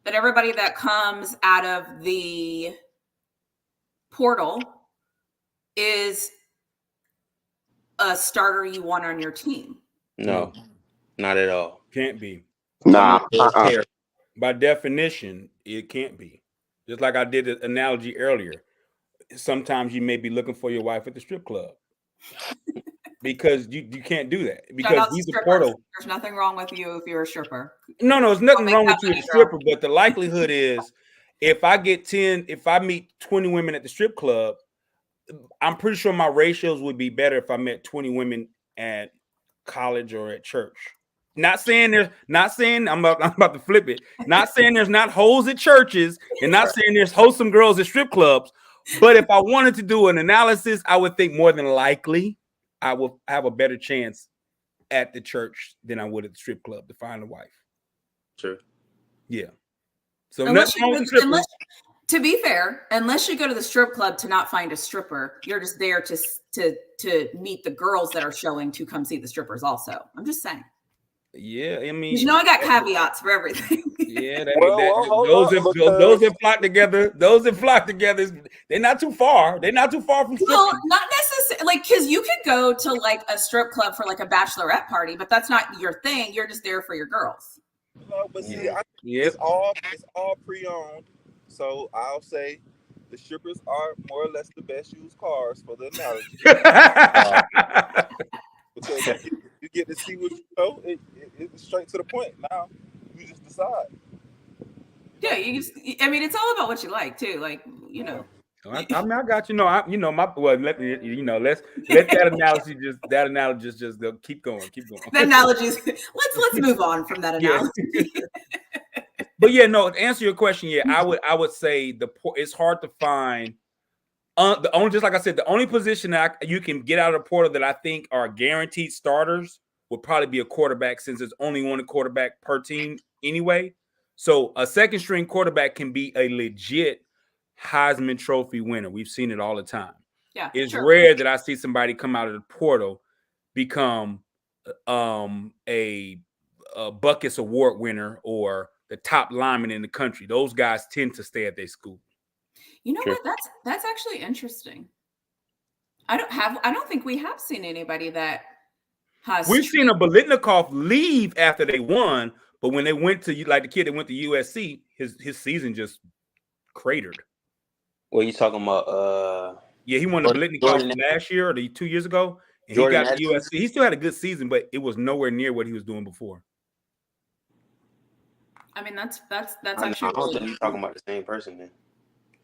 that everybody that comes out of the portal is a starter you want on your team? No, not at all. Can't be. Nah. By definition, it can't be. Just like I did the analogy earlier. Sometimes you may be looking for your wife at the strip club. Because you can't do that. Because he's a portal. There's nothing wrong with you if you're a stripper. No, there's nothing wrong with you as a stripper, but the likelihood is if I meet 20 women at the strip club, I'm pretty sure my ratios would be better if I met 20 women at college or at church. I'm about to flip it. Not saying there's not hoes at churches and not saying there's wholesome girls at strip clubs. But if I wanted to do an analysis, I would think more than likely I will have a better chance at the church than I would at the strip club to find a wife. Sure. Yeah. So to be fair, unless you go to the strip club to not find a stripper, you're just there to meet the girls that are showing to come see the strippers also. I'm just saying. Yeah, I mean, I got caveats for everything. Yeah, those that flock together, they're not too far. They're not too far from stripping. Well, not necessarily, because you could go to like a strip club for like a bachelorette party, but that's not your thing. You're just there for your girls. No, but see, it's all pre-owned. So I'll say the strippers are more or less the best used cars for the analogy. Because you get to see what you know. It's straight to the point. Now you just decide. Yeah, it's all about what you like too. Like, I got you. Let's let that analogy just go. Keep going. The analogies. Let's move on from that analogy. Yeah. But yeah, no. To answer your question, yeah, I would say it's hard to find. Just like I said, the only position that you can get out of the portal that I think are guaranteed starters would probably be a quarterback, since there's only one quarterback per team anyway. So a second string quarterback can be a legit Heisman Trophy winner. We've seen it all the time. Yeah, it's rare that I see somebody come out of the portal become a Buckets Award winner or the top lineman in the country. Those guys tend to stay at their school. You know what? That's actually interesting. I don't think we have seen anybody that has. We've seen a Biletnikoff leave after they won, but when they went to, like the kid that went to USC, his season just cratered. What are you talking about? Yeah, he won the Biletnikoff last year or 2 years ago, and he got to USC. He still had a good season, but it was nowhere near what he was doing before. I mean, that's actually. I don't think you're talking about the same person then.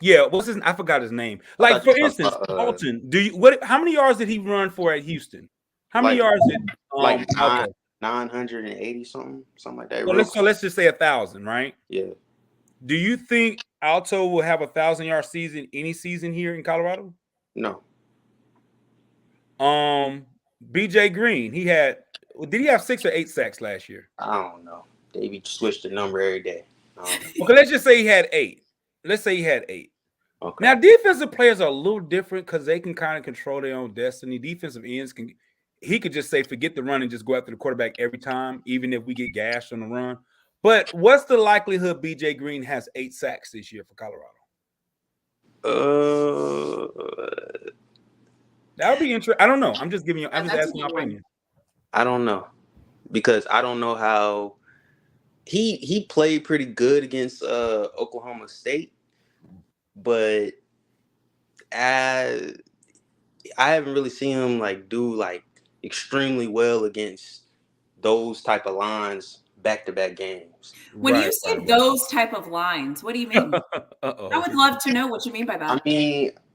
Yeah, I forgot his name. Like, for instance, Alton. How many yards did he run for at Houston? How many yards did 980 something like that. So let's just say 1,000, right? Yeah. Do you think Alto will have 1,000-yard season any season here in Colorado? No. BJ Green, did he have 6 or 8 sacks last year? I don't know. They switch the number every day. Okay, let's just say he had 8. Let's say he had 8. Okay. Now, defensive players are a little different because they can kind of control their own destiny. Defensive ends he could just say, forget the run and just go after the quarterback every time, even if we get gashed on the run. But what's the likelihood BJ Green has 8 sacks this year for Colorado? That would be interesting. I don't know. I'm just asking my opinion. I don't know. because I don't know how he played pretty good against Oklahoma State, but I haven't really seen him like do like extremely well against those type of lines back-to-back games. When you Right, say right. those type of lines, what do you mean? I Uh-oh. would love to know what you mean by that.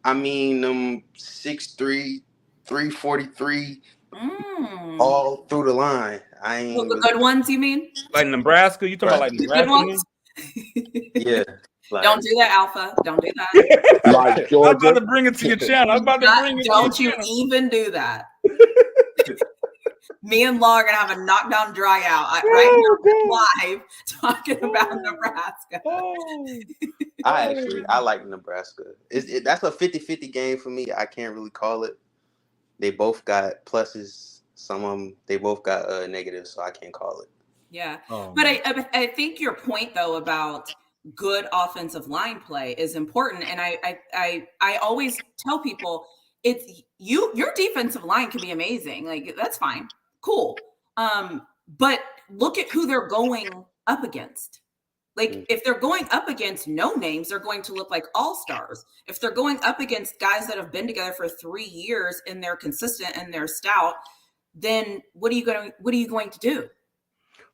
I mean them 6'3", 343 Mm. all through the line. I ain't Well, the really, good ones, you mean? Like Nebraska? You talking about like The good Nebraska? ones? yeah. Like, Don't do that, Alpha. Don't do that. Like I'm Georgia. about to bring it to your channel. I'm about to bring it to your Don't you channel. even do that. Me and Law are gonna have a knockdown dry out right now live talking about Nebraska. I like Nebraska. That's a 50-50 game for me. I can't really call it. They both got pluses. Some of them, they both got negatives, so I can't call it. Yeah. Oh, But man. I think your point though about good offensive line play is important. And I always tell people it's your defensive line can be amazing. Like that's fine. Cool. But look at who they're going up against. Like if they're going up against no names, they're going to look like all-stars. If they're going up against guys that have been together for 3 years and they're consistent and they're stout, then what are you going to do?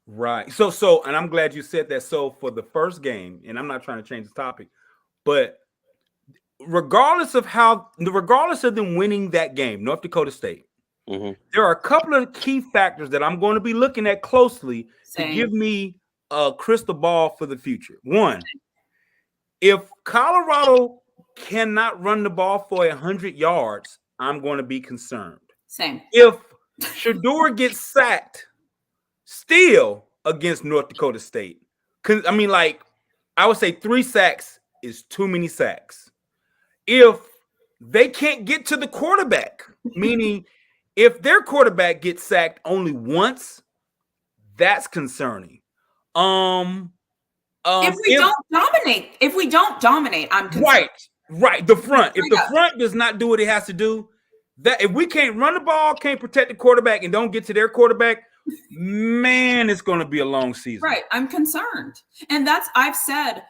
Right. So, and I'm glad you said that. So for the first game, and I'm not trying to change the topic, but regardless of them winning that game, North Dakota State, there are a couple of key factors that I'm going to be looking at closely to give me a crystal ball for the future. One, if Colorado cannot run the ball for 100 yards, I'm going to be concerned. Same. If Shedeur gets sacked still against North Dakota State, I mean, like, I would say 3 sacks is too many sacks. If they can't get to the quarterback, meaning if their quarterback gets sacked only once, that's concerning. If we don't dominate, I'm concerned. Right. The front. If the front does not do what it has to do, that if we can't run the ball, can't protect the quarterback, and don't get to their quarterback, man, it's going to be a long season. Right. I'm concerned. And I've said,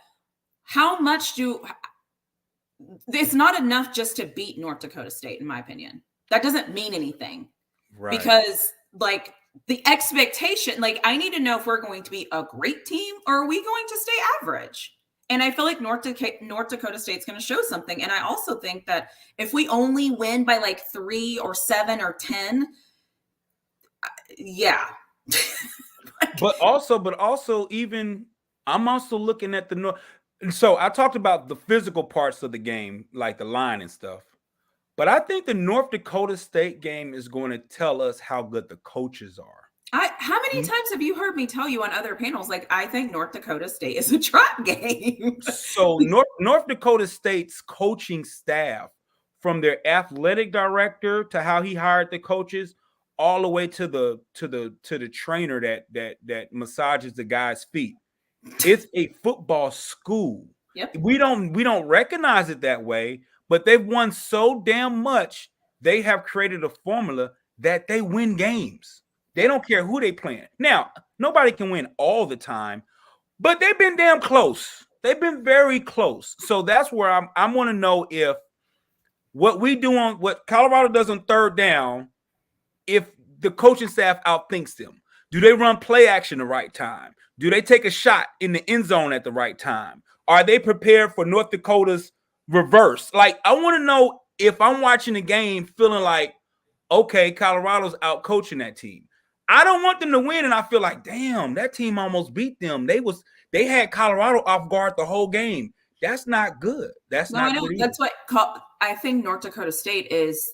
it's not enough just to beat North Dakota State, in my opinion. That doesn't mean anything. Right. Because like the expectation, like I need to know if we're going to be a great team or are we going to stay average? And I feel like North Dakota State's going to show something. And I also think that if we only win by like 3 or 7 or 10, yeah. But also even I'm also looking at the North. So I talked about the physical parts of the game, like the line and stuff. But I think the North Dakota State game is going to tell us how good the coaches are. How many times have you heard me tell you on other panels, like, I think North Dakota State is a trap game? So North Dakota State's coaching staff, from their athletic director to how he hired the coaches, all the way to the trainer that massages the guy's feet. It's a football school. Yep. We don't recognize it that way, but they've won so damn much. They have created a formula that they win games. They don't care who they playing. Now, nobody can win all the time, but they've been damn close. They've been very close. So that's where I want to know if what Colorado does on third down, if the coaching staff outthinks them. Do they run play action the right time? Do they take a shot in the end zone at the right time? Are they prepared for North Dakota's reverse? Like, I want to know if I'm watching the game feeling like, okay, Colorado's out coaching that team. I don't want them to win, and I feel like, damn, that team almost beat them. They had Colorado off guard the whole game. That's not good. That's not good. That's what I think North Dakota State is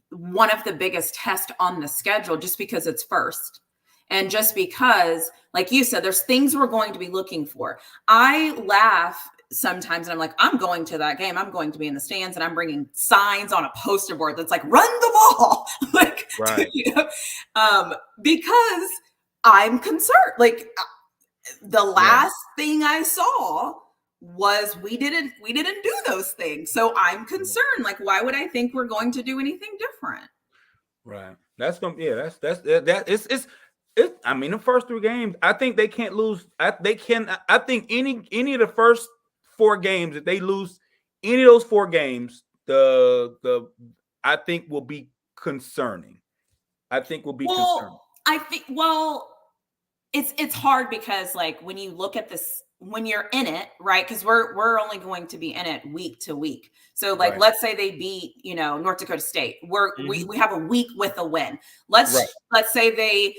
one of the biggest tests on the schedule, just because it's first. And just because, like you said, there's things we're going to be looking for. I laugh sometimes and I'm like, I'm going to that game. I'm going to be in the stands and I'm bringing signs on a poster board that's like, run the ball. Like, right. You know, because I'm concerned. Like the last thing I saw was we didn't do those things. So I'm concerned. Like, why would I think we're going to do anything different? Right. That's going to, yeah, that's it's I mean, the first 3 games, I think they can't lose. I think any of the first 4 games, if they lose any of those 4 games, the I think will be concerning. I think will be concerning. I think it's hard because like when you look at this, when you're in it, right? Because we're only going to be in it week to week. So like, let's say they beat, North Dakota State. We have a week with a win. Let's say they,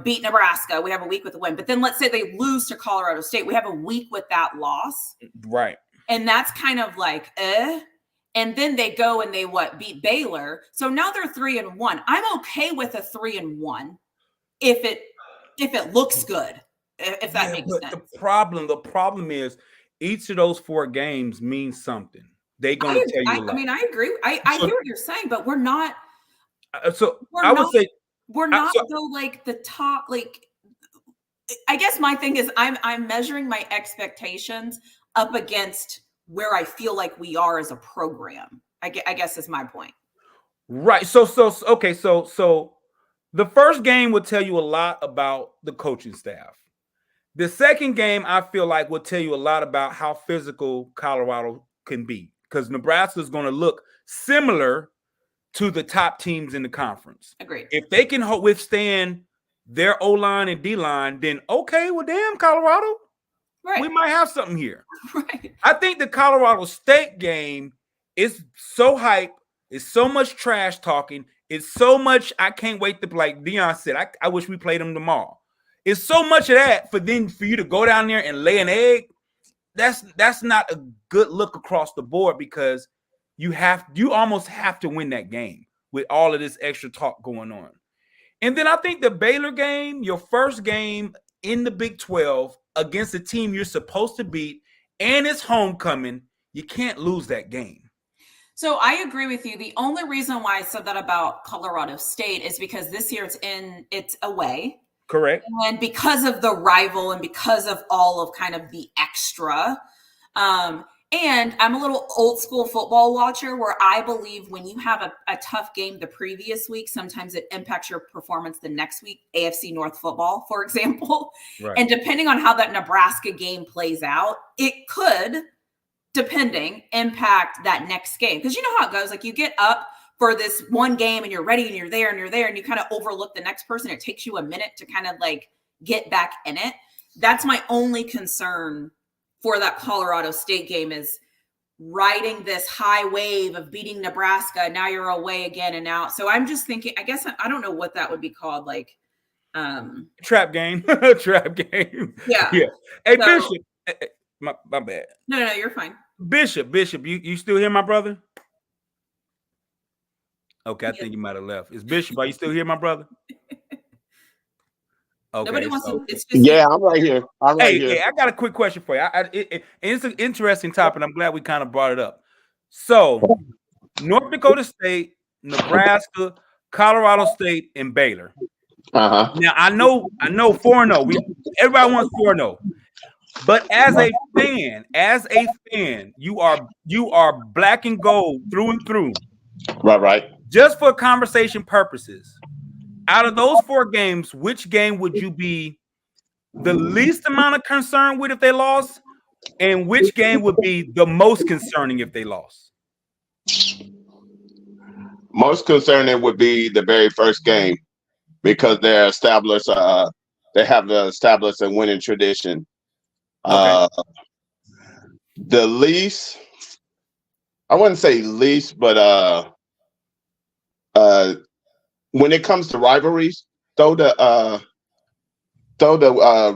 beat Nebraska. We have a week with a win. But then let's say they lose to Colorado State. We have a week with that loss. Right. And that's kind of like, And then they go and they beat Baylor. So now they're 3-1. I'm okay with a 3-1 if it looks good. If that makes sense. The problem is each of those 4 games means something. They're going to tell you a lot. I mean, I agree. I hear what you're saying, but we're not. We're not though like the top. Like, I guess my thing is I'm measuring my expectations up against where I feel like we are as a program. I guess is my point. Right. So the first game will tell you a lot about the coaching staff. The second game, I feel like, will tell you a lot about how physical Colorado can be, because Nebraska is going to look similar to the top teams in the conference. Agreed. If they can withstand their O-line and D-line, then okay, well, damn, Colorado, we might have something here. Right. I think the Colorado State game is so hype. It's so much trash talking. It's so much, I can't wait to, like Dion said, I wish we played them tomorrow. It's so much of that for you to go down there and lay an egg. That's not a good look across the board, because you almost have to win that game with all of this extra talk going on. And then I think the Baylor game, your first game in the Big 12 against a team you're supposed to beat, and it's homecoming, you can't lose that game. So I agree with you. The only reason why I said that about Colorado State is because this year it's away. Correct. And because of the rival and because of all of kind of the extra. And I'm a little old school football watcher where I believe when you have a tough game the previous week, sometimes it impacts your performance the next week. AFC North football, for example. Right. And depending on how that Nebraska game plays out, it could, depending, impact that next game. Because you know how it goes. Like, you get up for this one game and you're ready and you're there and you kind of overlook the next person. It takes you a minute to kind of like get back in it. That's my only concern for that Colorado State game, is riding this high wave of beating Nebraska. Now you're away again and out. So I'm just thinking, I guess, I don't know what that would be called. Like, trap game. Trap game. Yeah. Hey, so, Bishop, my bad. No, you're fine. Bishop, you still here, my brother? Okay, I think you might have left. Is Bishop, are you still here, my brother? Okay, nobody wants to. It's just I'm right here. Hey, I got a quick question for you. It's an interesting topic. I'm glad we kind of brought it up. So, North Dakota State, Nebraska, Colorado State, and Baylor. Now, I know 4-0. Everybody wants 4-0. But as a fan, you are black and gold through and through. Right. Just for conversation purposes, out of those 4 games, which game would you be the least amount of concern with if they lost, and which game would be the most concerning if they lost? Most concerning would be the very first game, because they're established. They have established a winning tradition. Okay. The least, I wouldn't say least, but when it comes to rivalries, throw the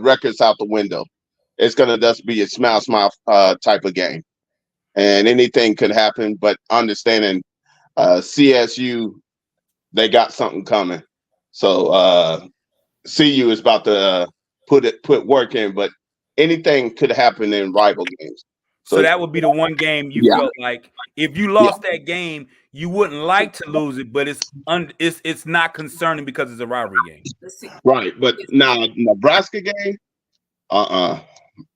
records out the window. It's gonna just be a smile type of game, and anything could happen. But understanding CSU, they got something coming. So CU is about to put work in, but anything could happen in rival games. So that would be the one game you felt like if you lost that game, you wouldn't like to lose it, but it's not concerning because it's a rivalry game. Right, but now Nebraska game,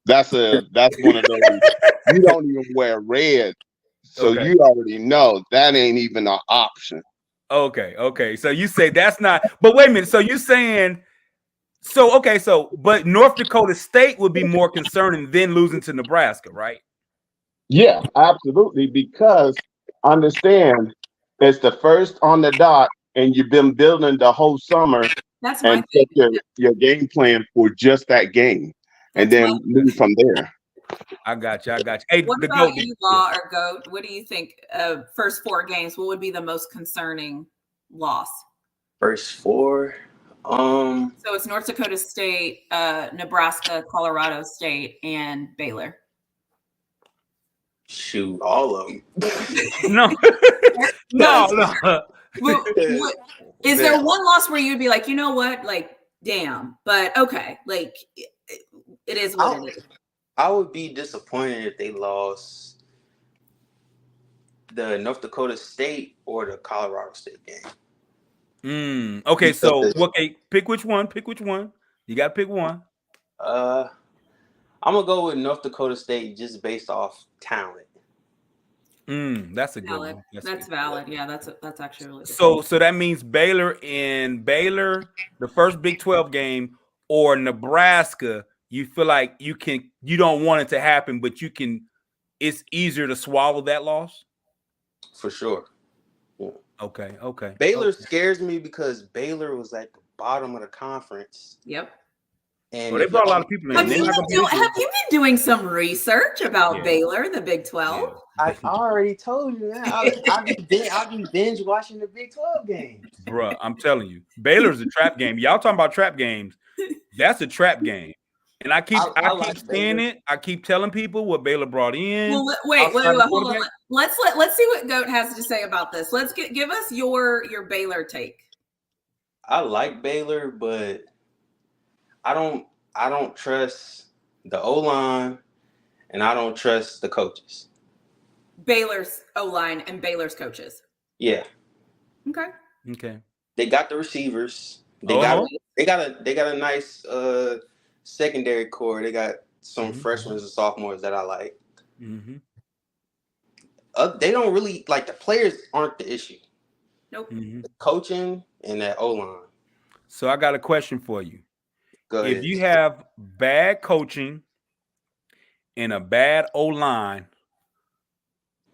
that's one of those you don't even wear red, so you already know that ain't even an option. Okay. So you say that's not, but wait a minute. So you're saying So okay, but North Dakota State would be more concerning than losing to Nebraska, right? Yeah, absolutely. Because understand, it's the first on the dot, and you've been building the whole summer That's my and thing. set your game plan for just that game, and That's my then move from there. I got you. Hey, What the about GOAT. you, Law or Goat? What do you think? First 4 games, what would be the most concerning loss? First 4. So it's North Dakota State, Nebraska, Colorado State, and Baylor. Shoot, all of them. No. No. Is there one loss where you'd be like, you know what, like, damn, but okay, like, it is what it is. I would be disappointed if they lost the North Dakota State or the Colorado State game. Okay, so pick which one. You got to pick one. I'm gonna go with North Dakota State just based off talent. That's a good Valid. one. That's valid. Yeah, that's actually really good. So that means Baylor, the first Big 12 game, or Nebraska. You feel like you don't want it to happen, but it's easier to swallow that loss. For sure. Yeah. Okay. Baylor scares me because Baylor was at the bottom of the conference. Yep. And they brought a lot of people in. Have you been doing some research about Baylor, the Big 12? Yeah. I already told you that. I'll be binge watching the Big 12 games. Bruh, I'm telling you, Baylor's a trap game. Y'all talking about trap games. That's a trap game. And I keep saying it. I keep telling people what Baylor brought in. Well, wait, hold on. Let's see what Goat has to say about this. Let's give us your Baylor take. I like Baylor, but I don't trust the O-line, and I don't trust the coaches. Baylor's O-line and Baylor's coaches. Yeah. Okay. They got the receivers. They got a nice secondary core. They got some freshmen and sophomores that I like. Mm-hmm. They don't really like the players aren't the issue. Nope. The coaching and that O-line. So I got a question for you. Go ahead. If you have bad coaching and a bad O-line,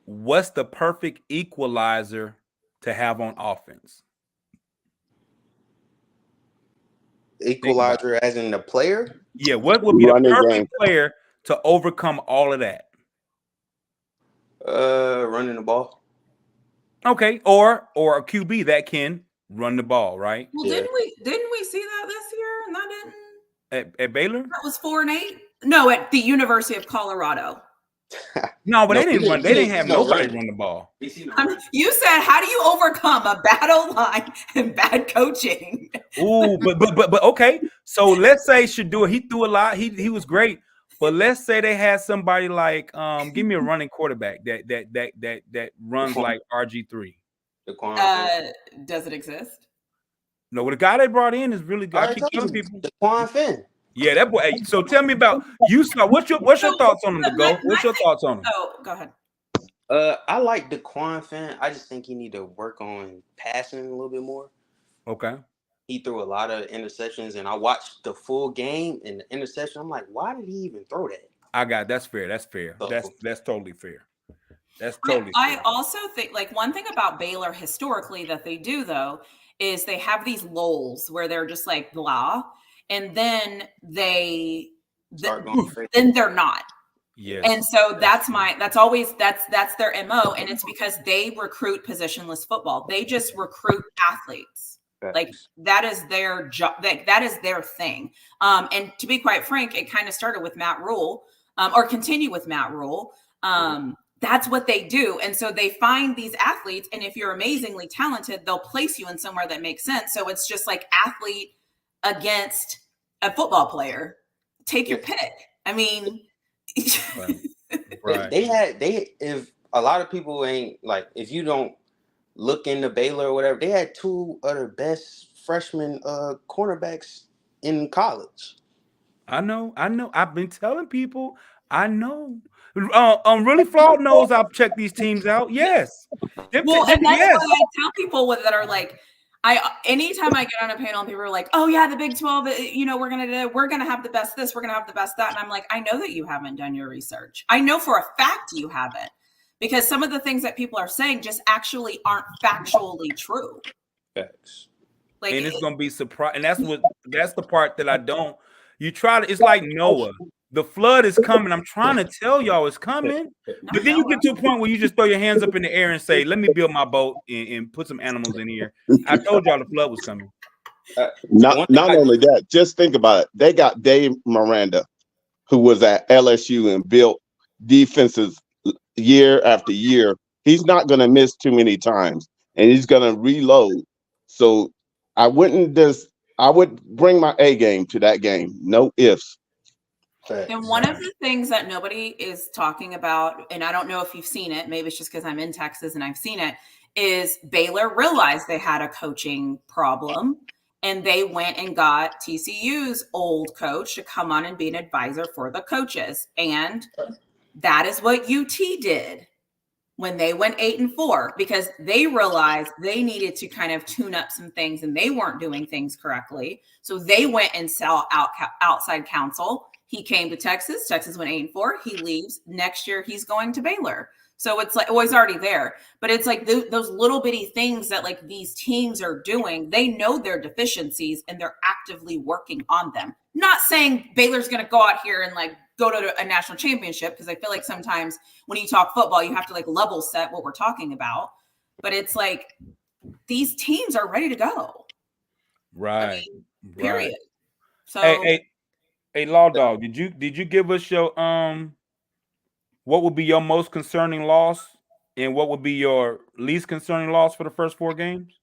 what's the perfect equalizer to have on offense? Equalizer as in the player? Yeah, what would be the perfect player to overcome all of that? Running the ball. Okay, or a QB that can run the ball, right? Well, didn't we see that this year? And that didn't at Baylor? That was 4-8. No, at the University of Colorado. No, but they didn't run. They didn't have nobody run the ball. You said, how do you overcome a bad O-line and bad coaching? Ooh, but okay. So let's say Shador, he threw a lot. He was great. But let's say they had somebody like give me a running quarterback that runs like RG3. Does it exist? No, the guy they brought in is really good. I keep telling people. Daquan Finn. Yeah, that boy. So tell me about you. What's your thoughts on him to go? What's your thoughts on him? Oh, go ahead. I like Daquan Finn. I just think he need to work on passing a little bit more. Okay. He threw a lot of interceptions, and I watched the full game and the interception. I'm like, why did he even throw that? That's fair. That's totally fair. That's totally fair. I also think like one thing about Baylor historically that they do though is they have these lulls where they're just like blah, and then then they're not. Yes. And so that's their MO, and it's because they recruit positionless football. They just recruit athletes. Like that is their job. That is their thing. And to be quite frank, it kind of started with Matt Rule, or continue with Matt Rule. That's what they do. And so they find these athletes, and if you're amazingly talented, they'll place you in somewhere that makes sense. So it's just like athlete against a football player. Take your pick. I mean, right. If a lot of people ain't like, if you don't look into Baylor or whatever, they had 2 of the best freshman cornerbacks in college. I know. I've been telling people. I know. Really flawed knows I've checked these teams out. Yes. Well, and that's why I tell people that are like, Anytime I get on a panel and people are like, "Oh yeah, the Big 12, we're gonna have the best this, we're gonna have the best that," and I'm like, I know that you haven't done your research. I know for a fact you haven't, because some of the things that people are saying just actually aren't factually true. Facts. Like, and it's gonna be surprised. And that's the part that I don't. You try to. It's like Noah. The flood is coming. I'm trying to tell y'all it's coming, but then you get to a point where you just throw your hands up in the air and say, "Let me build my boat and put some animals in here." I told y'all the flood was coming. Not only that, just think about it. They got Dave Miranda, who was at LSU and built defenses year after year. He's not going to miss too many times, and he's going to reload. So I would bring my A game to that game. No ifs. And one of the things that nobody is talking about, and I don't know if you've seen it, maybe it's just because I'm in Texas and I've seen it, is Baylor realized they had a coaching problem, and they went and got TCU's old coach to come on and be an advisor for the coaches. And that is what UT did when they went 8-4, because they realized they needed to kind of tune up some things and they weren't doing things correctly. So they went and sought out outside counsel. He came to Texas. Texas went 8-4. He leaves. Next year, he's going to Baylor. So it's like, he's already there. But it's like those little bitty things that like these teams are doing. They know their deficiencies and they're actively working on them. Not saying Baylor's going to go out here and like go to a national championship, because I feel like sometimes when you talk football, you have to like level set what we're talking about. But it's like these teams are ready to go. Right. Period. Right. So hey, Law Dog, did you give us your what would be your most concerning loss and what would be your least concerning loss for the first 4 games?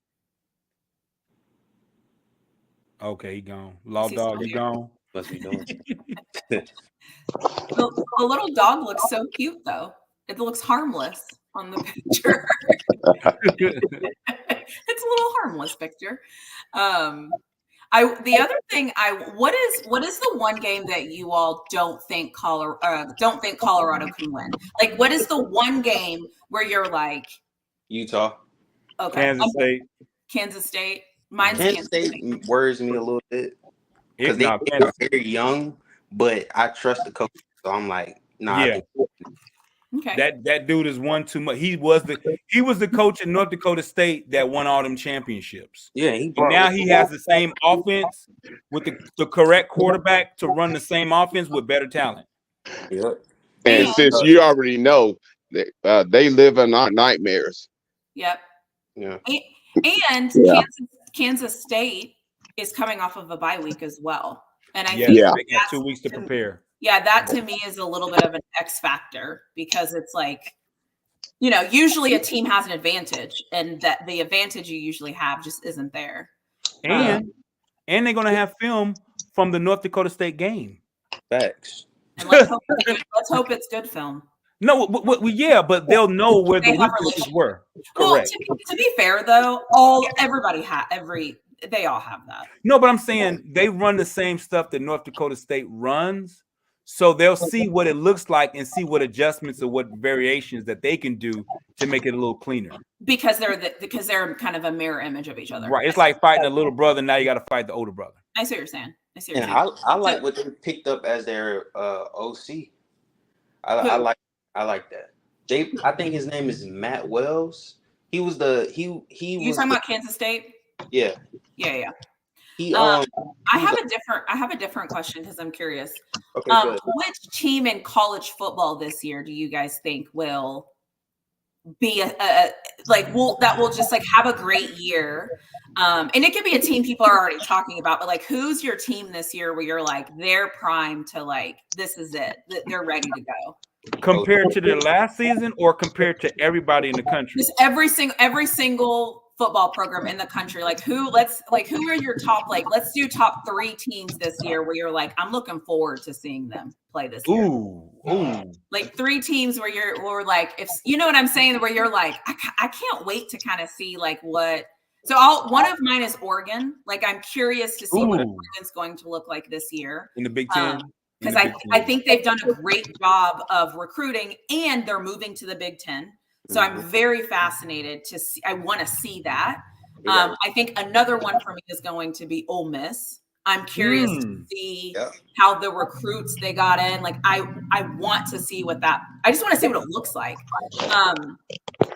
Okay, he gone. Law Dog, he gone. Must be doing. The little dog looks so cute, though. It looks harmless on the picture. It's a little harmless picture. The other thing, what is the one game that you all don't think Colorado can win? Like, what is the one game where you're like, Utah, okay, Kansas State. Mine's Kansas State worries me a little bit because they are very young, but I trust the coach, so I'm like, nah. Yeah. Okay. That dude is one too much. He was the coach in North Dakota State that won all them championships. Yeah, and now he has the same offense with the correct quarterback to run the same offense with better talent. Yeah. And since you already know that they live in our nightmares. Yep. Yeah. And Kansas State is coming off of a bye week as well. And I think they got 2 weeks to prepare. Yeah, that to me is a little bit of an X factor, because it's like, usually a team has an advantage, and that the advantage you usually have just isn't there. And they're going to have film from the North Dakota State game. Facts. And let's hope it's good film. No, but they'll know where the weaknesses were. Correct. Well, to be fair, though, they all have that. No, but I'm saying they run the same stuff that North Dakota State runs, so they'll see what it looks like and see what adjustments or what variations that they can do to make it a little cleaner. Because they're kind of a mirror image of each other. Right. It's like fighting a little brother. Now you got to fight the older brother. I see what you're saying. I like what they picked up as their OC. I like that. I think his name is Matt Wells. He was You talking about Kansas State? Yeah. Yeah. I have a different question, because I'm curious. Okay, which team in college football this year do you guys think will be that will just like have a great year? And it could be a team people are already talking about, but like, who's your team this year where you're like, they're primed to like, this is it, they're ready to go? Compared to their last season, or compared to everybody in the country? Just every single football program in the country. Like, who are your top, like, let's do top 3 teams this year where you're like, I'm looking forward to seeing them play this year. Ooh. Like 3 teams where like, if you know what I'm saying, where you're like, I can't wait to kind of see like what. So one of mine is Oregon. Like, I'm curious to see what Oregon's going to look like this year in the Big Ten. Because I think they've done a great job of recruiting, and they're moving to the Big Ten. So I'm very fascinated to see. I want to see that. I think another one for me is going to be Ole Miss. I'm curious to see how the recruits they got in. Like I want to see what that. I just want to see what it looks like.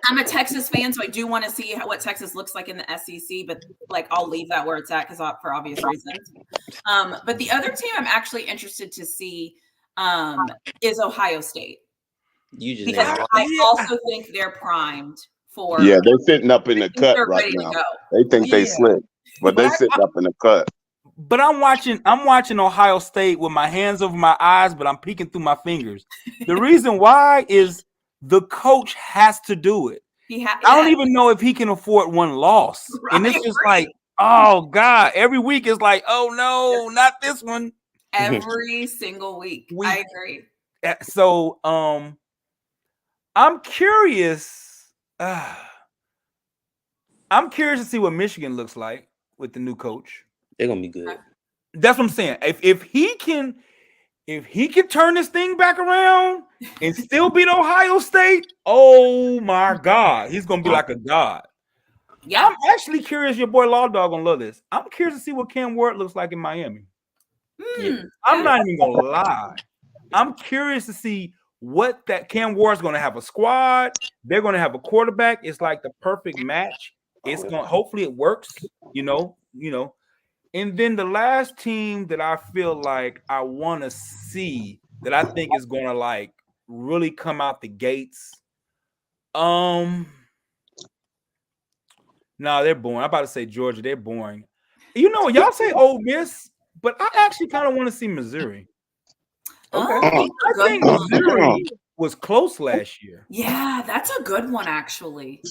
I'm a Texas fan, so I do want to see what Texas looks like in the SEC. But like I'll leave that where it's at because for obvious reasons. But the other team I'm actually interested to see is Ohio State. Because I also think they're primed for. Yeah, they're sitting up in the cut right ready now. to go. They think they slick, but they're sitting up in the cut. But I'm watching Ohio State with my hands over my eyes, but I'm peeking through my fingers. The reason why is the coach has to do it. I don't even know if he can afford one loss. Right, and it's just like, oh God, every week is like, oh no, not this one. Every single week. I agree. So I'm curious. I'm curious to see what Michigan looks like with the new coach. They're gonna be good. That's what I'm saying. If he can turn this thing back around and still beat Ohio State, oh my God, he's gonna be like a god. Yeah, I'm actually curious. Your boy Law Dog gonna love this. I'm curious to see what Cam Ward looks like in Miami. I'm not even gonna lie. I'm curious to see what that Cam Ward's gonna have a squad. They're gonna have a quarterback. It's like the perfect match. It's gonna hopefully it works. You know. And then the last team that I feel like I want to see that I think is going to like really come out the gates. No, they're boring. I'm about to say Georgia. They're boring. You know, y'all say Ole Miss, but I actually kind of want to see Missouri. Okay. I think Missouri was close last year. Yeah, that's a good one, actually.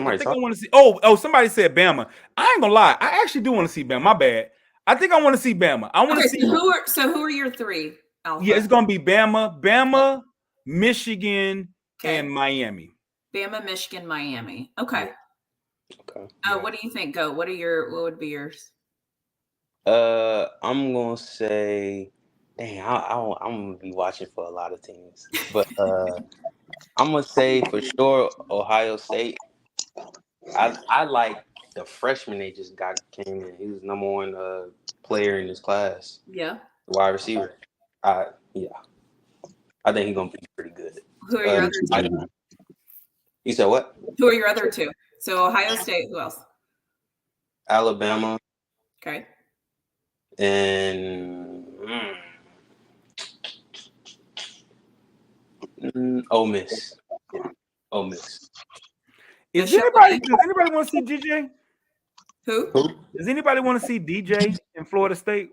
I think I want to see. Oh, somebody said Bama. I ain't gonna lie. I actually do want to see Bama. My bad. I think I want to see Bama. I want to see. Who are your three? Alpha? Yeah, it's gonna be Bama, Michigan, and Miami. Bama, Michigan, Miami. Okay. What do you think? What would be yours? I'm gonna say, dang, I'm gonna be watching for a lot of teams, but I'm gonna say for sure Ohio State. I like the freshman they just came in. He was number one player in his class. Yeah. Wide receiver. I think he's gonna be pretty good. Who are your other two? You said what? Who are your other two? So Ohio State. Who else? Alabama. Okay. And Ole Miss. Yeah. Ole Miss. Does anybody want to see DJ? Who? Does anybody want to see DJ in Florida State?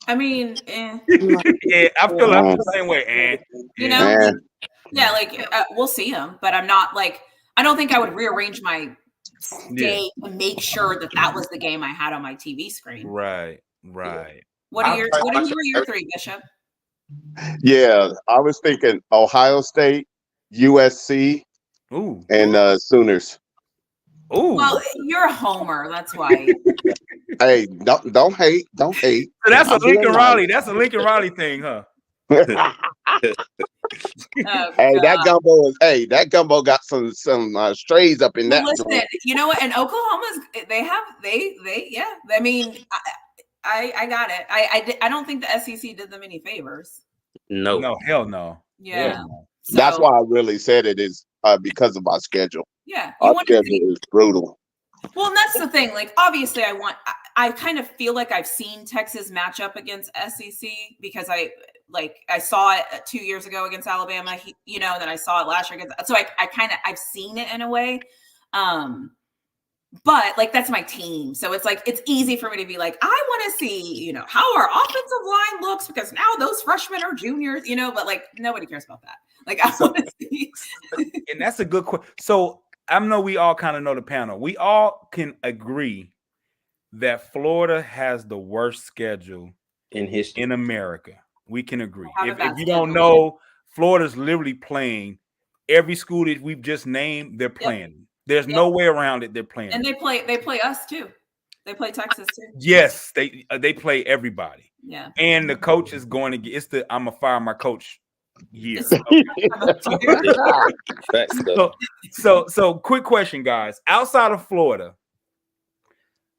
I mean, yeah, I feel like the same way. You know, yeah, like we'll see him, but I'm not like I don't think I would rearrange my day to make sure that was the game I had on my TV screen. Right. Who are your three, Bishop? Yeah, I was thinking Ohio State, USC, and Sooners. Ooh. Well, you're a homer. That's why. Hey, don't hate. Don't hate. So that's a Lincoln Riley. That's a Lincoln Riley thing, huh? That gumbo got some strays up in that. Listen, you know what? And Oklahoma's yeah. I mean, I got it. I don't think the SEC did them any favors. No, hell no. Yeah. Hell no. So, that's why I really said it is because of our schedule. Yeah, our schedule is brutal. Well, and that's the thing. Like, obviously, I kind of feel like I've seen Texas match up against SEC because I saw it 2 years ago against Alabama. Then I saw it last year against. So I've seen it in a way. But like that's my team, so it's like it's easy for me to be like, I want to see, how our offensive line looks because now those freshmen are juniors, but like nobody cares about that. Like I want to see. And that's a good question. So I know we all kind of know the panel. We all can agree that Florida has the worst schedule in history in America. We can agree. If you don't know, Florida's literally playing every school that we've just named. They're playing. There's no way around it. They're playing, and they play us too. They play Texas too. Yes, they play everybody. Yeah, and the coach is going to get. I'm gonna fire my coach year. Facts, though. So quick question, guys. Outside of Florida,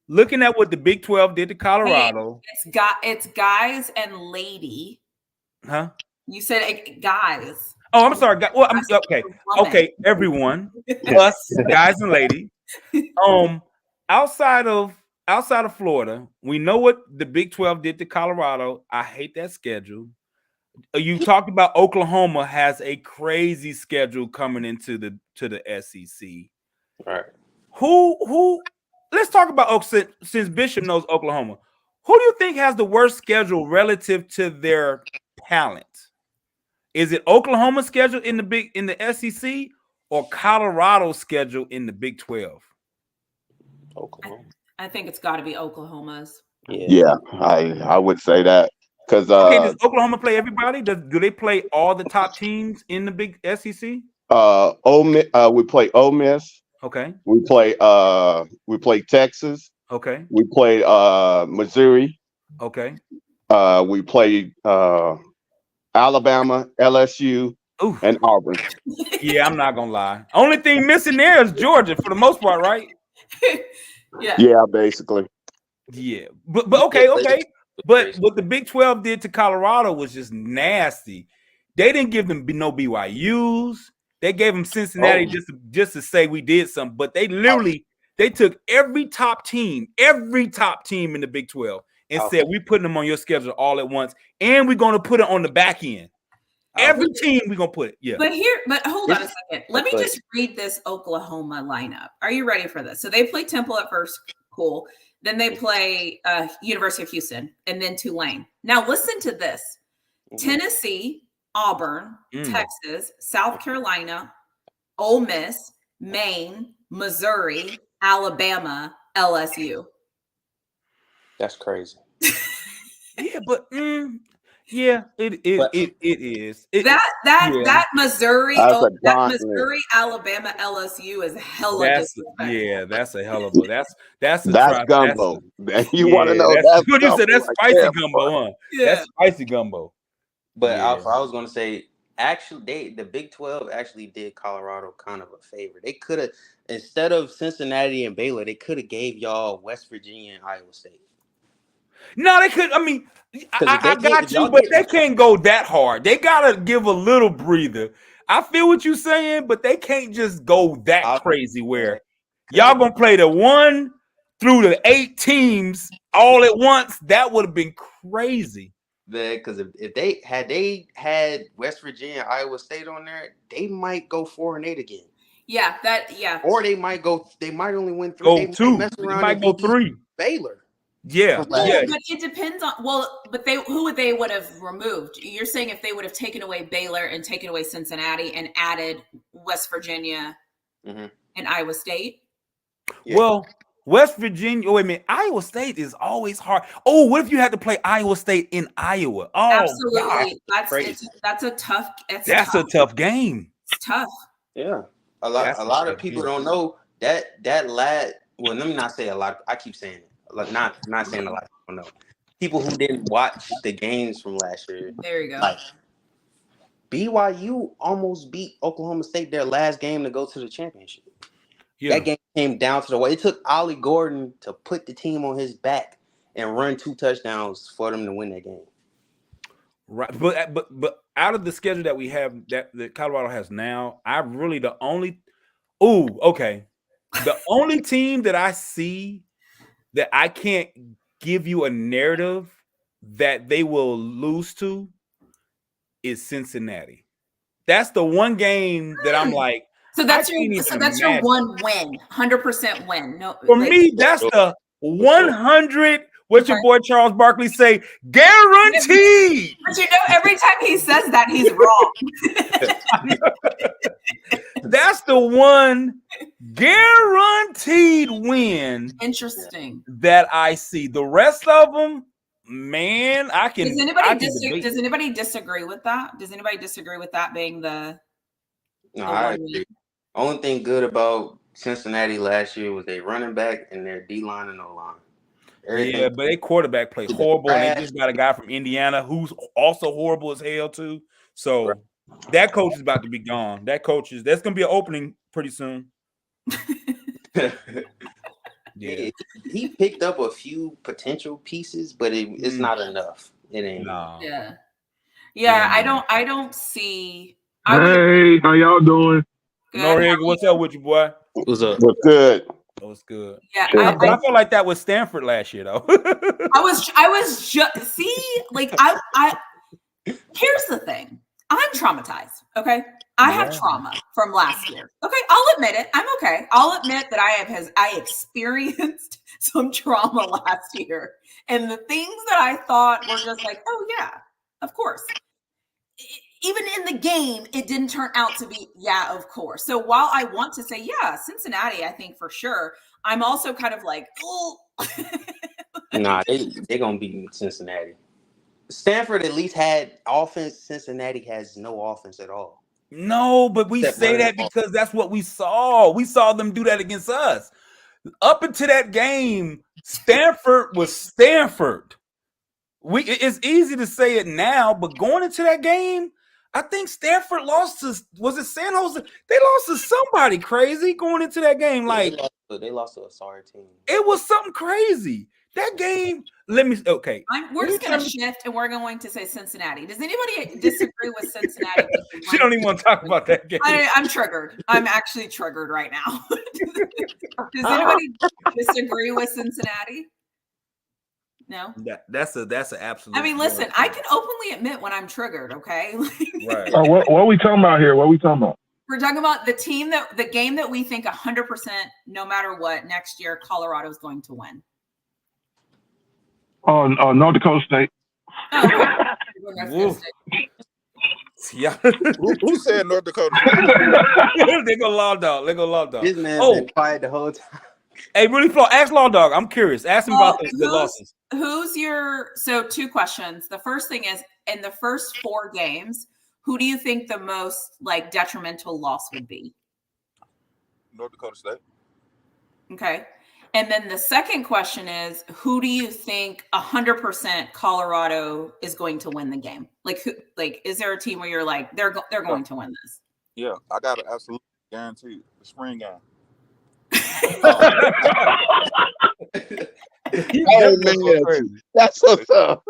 looking at what the Big 12 did to Colorado, It's guys and lady. huh? You said guys. Oh, I'm sorry. Well, I'm That's okay. woman. Okay, everyone, us guys and lady. Outside of Florida, we know what the Big 12 did to Colorado. I hate that schedule. You talked about Oklahoma has a crazy schedule coming into the SEC. Right. Who? Let's talk about since Bishop knows Oklahoma. Who do you think has the worst schedule relative to their talent? Is it Oklahoma's schedule in the SEC or Colorado's schedule in the Big 12? Oklahoma. I think it's got to be Oklahoma's. Yeah, I would say that because Okay, does Oklahoma play everybody? Do they play all the top teams in the big SEC? we play Ole Miss. Okay. We play Texas. Okay. We play Missouri. Okay. We play Alabama, LSU, Ooh. and Auburn. Yeah, I'm not gonna lie. Only thing missing there is Georgia for the most part, right? Yeah, basically. Yeah, but okay. But what the Big 12 did to Colorado was just nasty. They didn't give them no BYUs. They gave them Cincinnati just to say we did something. But they literally they took every top team in the Big 12 and said we putting them on your schedule all at once, and we're gonna put it on the back end. Every team we're gonna put it. Yeah. But hold on a second. Let me just read this Oklahoma lineup. Are you ready for this? So they play Temple at first. Cool. Then they play University of Houston and then Tulane. Now listen to this. Tennessee, Auburn, Texas, South Carolina, Ole Miss, Maine, Missouri, Alabama, LSU. That's crazy. Yeah, but yeah, it is. That Missouri, Missouri, Alabama, LSU is hella disrespectful. Yeah, that's a hell of a that's gumbo. You want to know that's what you said? That's right spicy there, gumbo, huh? Yeah. That's spicy gumbo. But I was gonna say, actually, the Big 12 actually did Colorado kind of a favor. They could have, instead of Cincinnati and Baylor, they could have gave y'all West Virginia and Iowa State. No, they could. I mean, I got you, but they can't go that hard. They gotta give a little breather. I feel what you're saying, but they can't just go that crazy where y'all gonna play the 1 through the 8 teams all at once. That would have been crazy. Because if they had West Virginia, Iowa State on there, they might go 4-8 again. Yeah, Or they might only win 3. Go 2. They might go 3. Baylor. Yeah. But it depends on but who they would have removed. You're saying if they would have taken away Baylor and taken away Cincinnati and added West Virginia and Iowa State. Yeah. Well, West Virginia. Wait a minute. Iowa State is always hard. Oh, what if you had to play Iowa State in Iowa? Oh, absolutely. God. That's a tough. That's a tough game. It's tough. Yeah. A lot of people don't know that lad. Well, let me not say a lot. I keep saying it. Like not saying a lot of people know. People who didn't watch the games from last year. There you go. Like BYU almost beat Oklahoma State their last game to go to the championship. Yeah. That game came down to the wire. It took Ollie Gordon to put the team on his back and run 2 touchdowns for them to win that game. Right, but out of the schedule that we have that Colorado has now, the only team that I see that I can't give you a narrative that they will lose to is Cincinnati. That's the one game that I'm like. So that's your one win, 100% win. No, for me, that's the 100. What your boy Charles Barkley say? Guaranteed. But every time he says that, he's wrong. That's the one guaranteed win. Interesting. That I see. The rest of them, man, I can. Does anybody disagree with that? Does anybody disagree with that being the? No, I agree. Only thing good about Cincinnati last year was their running back and their D-line and O-line. Yeah, but their quarterback played horrible, and they just got a guy from Indiana who's also horrible as hell too. So that coach is about to be gone. That's going to be an opening pretty soon. Yeah, he picked up a few potential pieces, but it's not enough. It ain't. Nah. Yeah. I don't see. Hey, how y'all doing? Noriega, what's up with you, boy? What's up? What's good? What's good? Yeah, I feel like that was Stanford last year, though. I was just like I. Here's the thing. I'm traumatized. Okay, I have trauma from last year. Okay, I'll admit it. I'm okay. I'll admit that I experienced some trauma last year, and the things that I thought were just like, oh yeah, of course. Even in the game, it didn't turn out to be, yeah, of course. So while I want to say, yeah, Cincinnati, I think for sure, I'm also kind of like, oh. Nah, they're going to beat Cincinnati. Stanford at least had offense. Cincinnati has no offense at all. No, but we say that because that's what we saw. We saw them do that against us. Up until that game, Stanford was Stanford. It's easy to say it now, but going into that game, I think Stanford lost to, was it San Jose? They lost to somebody crazy going into that game. Like they lost to a sorry team. It was something crazy. That game, we're just going to shift and we're going to say Cincinnati. Does anybody disagree with Cincinnati? She don't even want to talk about that game. I'm triggered. I'm actually triggered right now. Does anybody disagree with Cincinnati? No, that's an absolute. I mean, listen, I can openly admit when I'm triggered. Okay, right. What are we talking about here? What are we talking about? We're talking about the game that we think 100%, no matter what, next year Colorado is going to win. Oh, North Dakota State. Yeah. Who said North Dakota State? They go Law Dog. This man's been quiet the whole time. Hey, really, Flo, ask Law Dog. I'm curious. Ask him about the losses. So 2 questions. The first thing is, in the first 4 games, who do you think the most detrimental loss would be? North Dakota State. Okay. And then the second question is, who do you think 100% Colorado is going to win the game? Is there a team where you're like, they're going to win this? Yeah, I got to absolutely guarantee it. The spring game. Hey, man, that's what's up.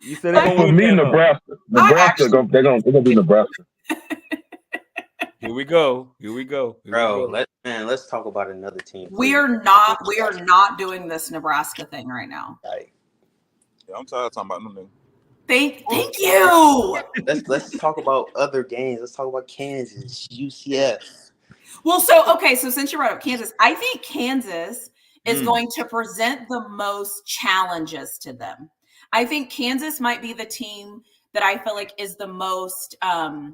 You said for me, Nebraska. They're gonna be Nebraska. Here we go. Bro, let's talk about another team. We are not doing this Nebraska thing right now. Right. Yeah, I'm tired of talking about them. Thank you. Let's talk about other games. Let's talk about Kansas, UCF. Well, so since you brought up Kansas, I think Kansas is going to present the most challenges to them. I think Kansas might be the team that I feel like is the most I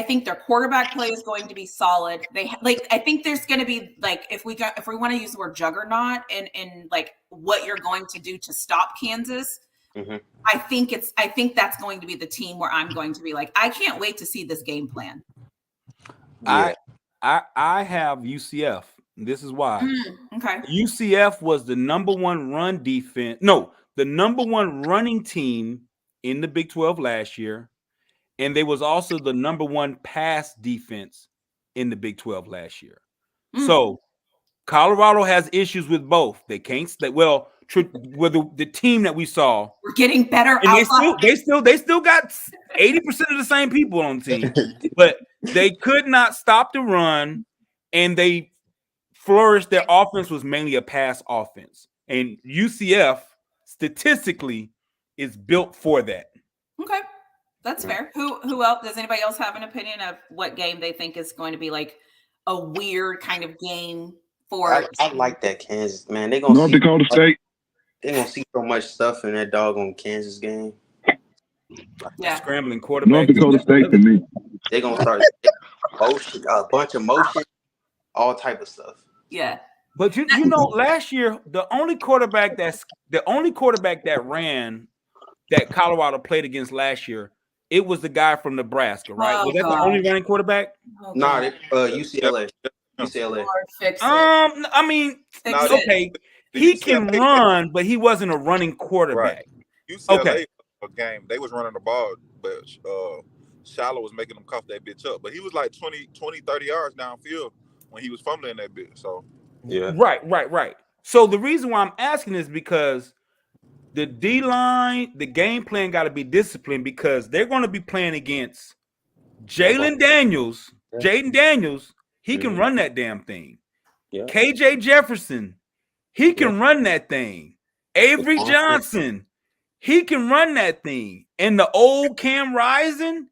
think their quarterback play is going to be solid. I think there's going to be if we want to use the word juggernaut and what you're going to do to stop Kansas. Mm-hmm. I think that's going to be the team where I'm going to be I can't wait to see this game plan. Yeah. I have UCF. This is why. Okay. UCF was the number 1 run defense. No, the number 1 running team in the Big 12 last year. And they was also the number 1 pass defense in the Big 12 last year. So Colorado has issues with both. They can't stay. Well, with the team that we saw, we're getting better. And they still got 80% of the same people on the team, but they could not stop the run, and they flourished. Their offense was mainly a pass offense, and UCF statistically is built for that. Okay. That's fair. Who else? Does anybody else have an opinion of what game they think is going to be a weird kind of game for? I like that Kansas, man. They're gonna North Dakota State. They're gonna see so much stuff in that doggone Kansas game. Yeah. Scrambling quarterback. North Dakota State to me. They're gonna start motion, a bunch of motion, all type of stuff. Yeah. But you know, last year the only quarterback that ran that Colorado played against last year, it was the guy from Nebraska, right? Was that the only running quarterback? Nah, UCLA. I mean, okay, he can run, but he wasn't a running quarterback. Right. UCLA, a game. They was running the ball, but Shallow was making them cough that bitch up. But he was like 20, 30 yards downfield when he was fumbling that bitch. So Yeah. Right. So the reason why I'm asking is because the D-line, the game plan got to be disciplined because they're going to be playing against Jaden Daniels. He can run that damn thing. Yeah. KJ Jefferson, he can run that thing. Avery Johnson, he can run that thing. And the old Cam Rising,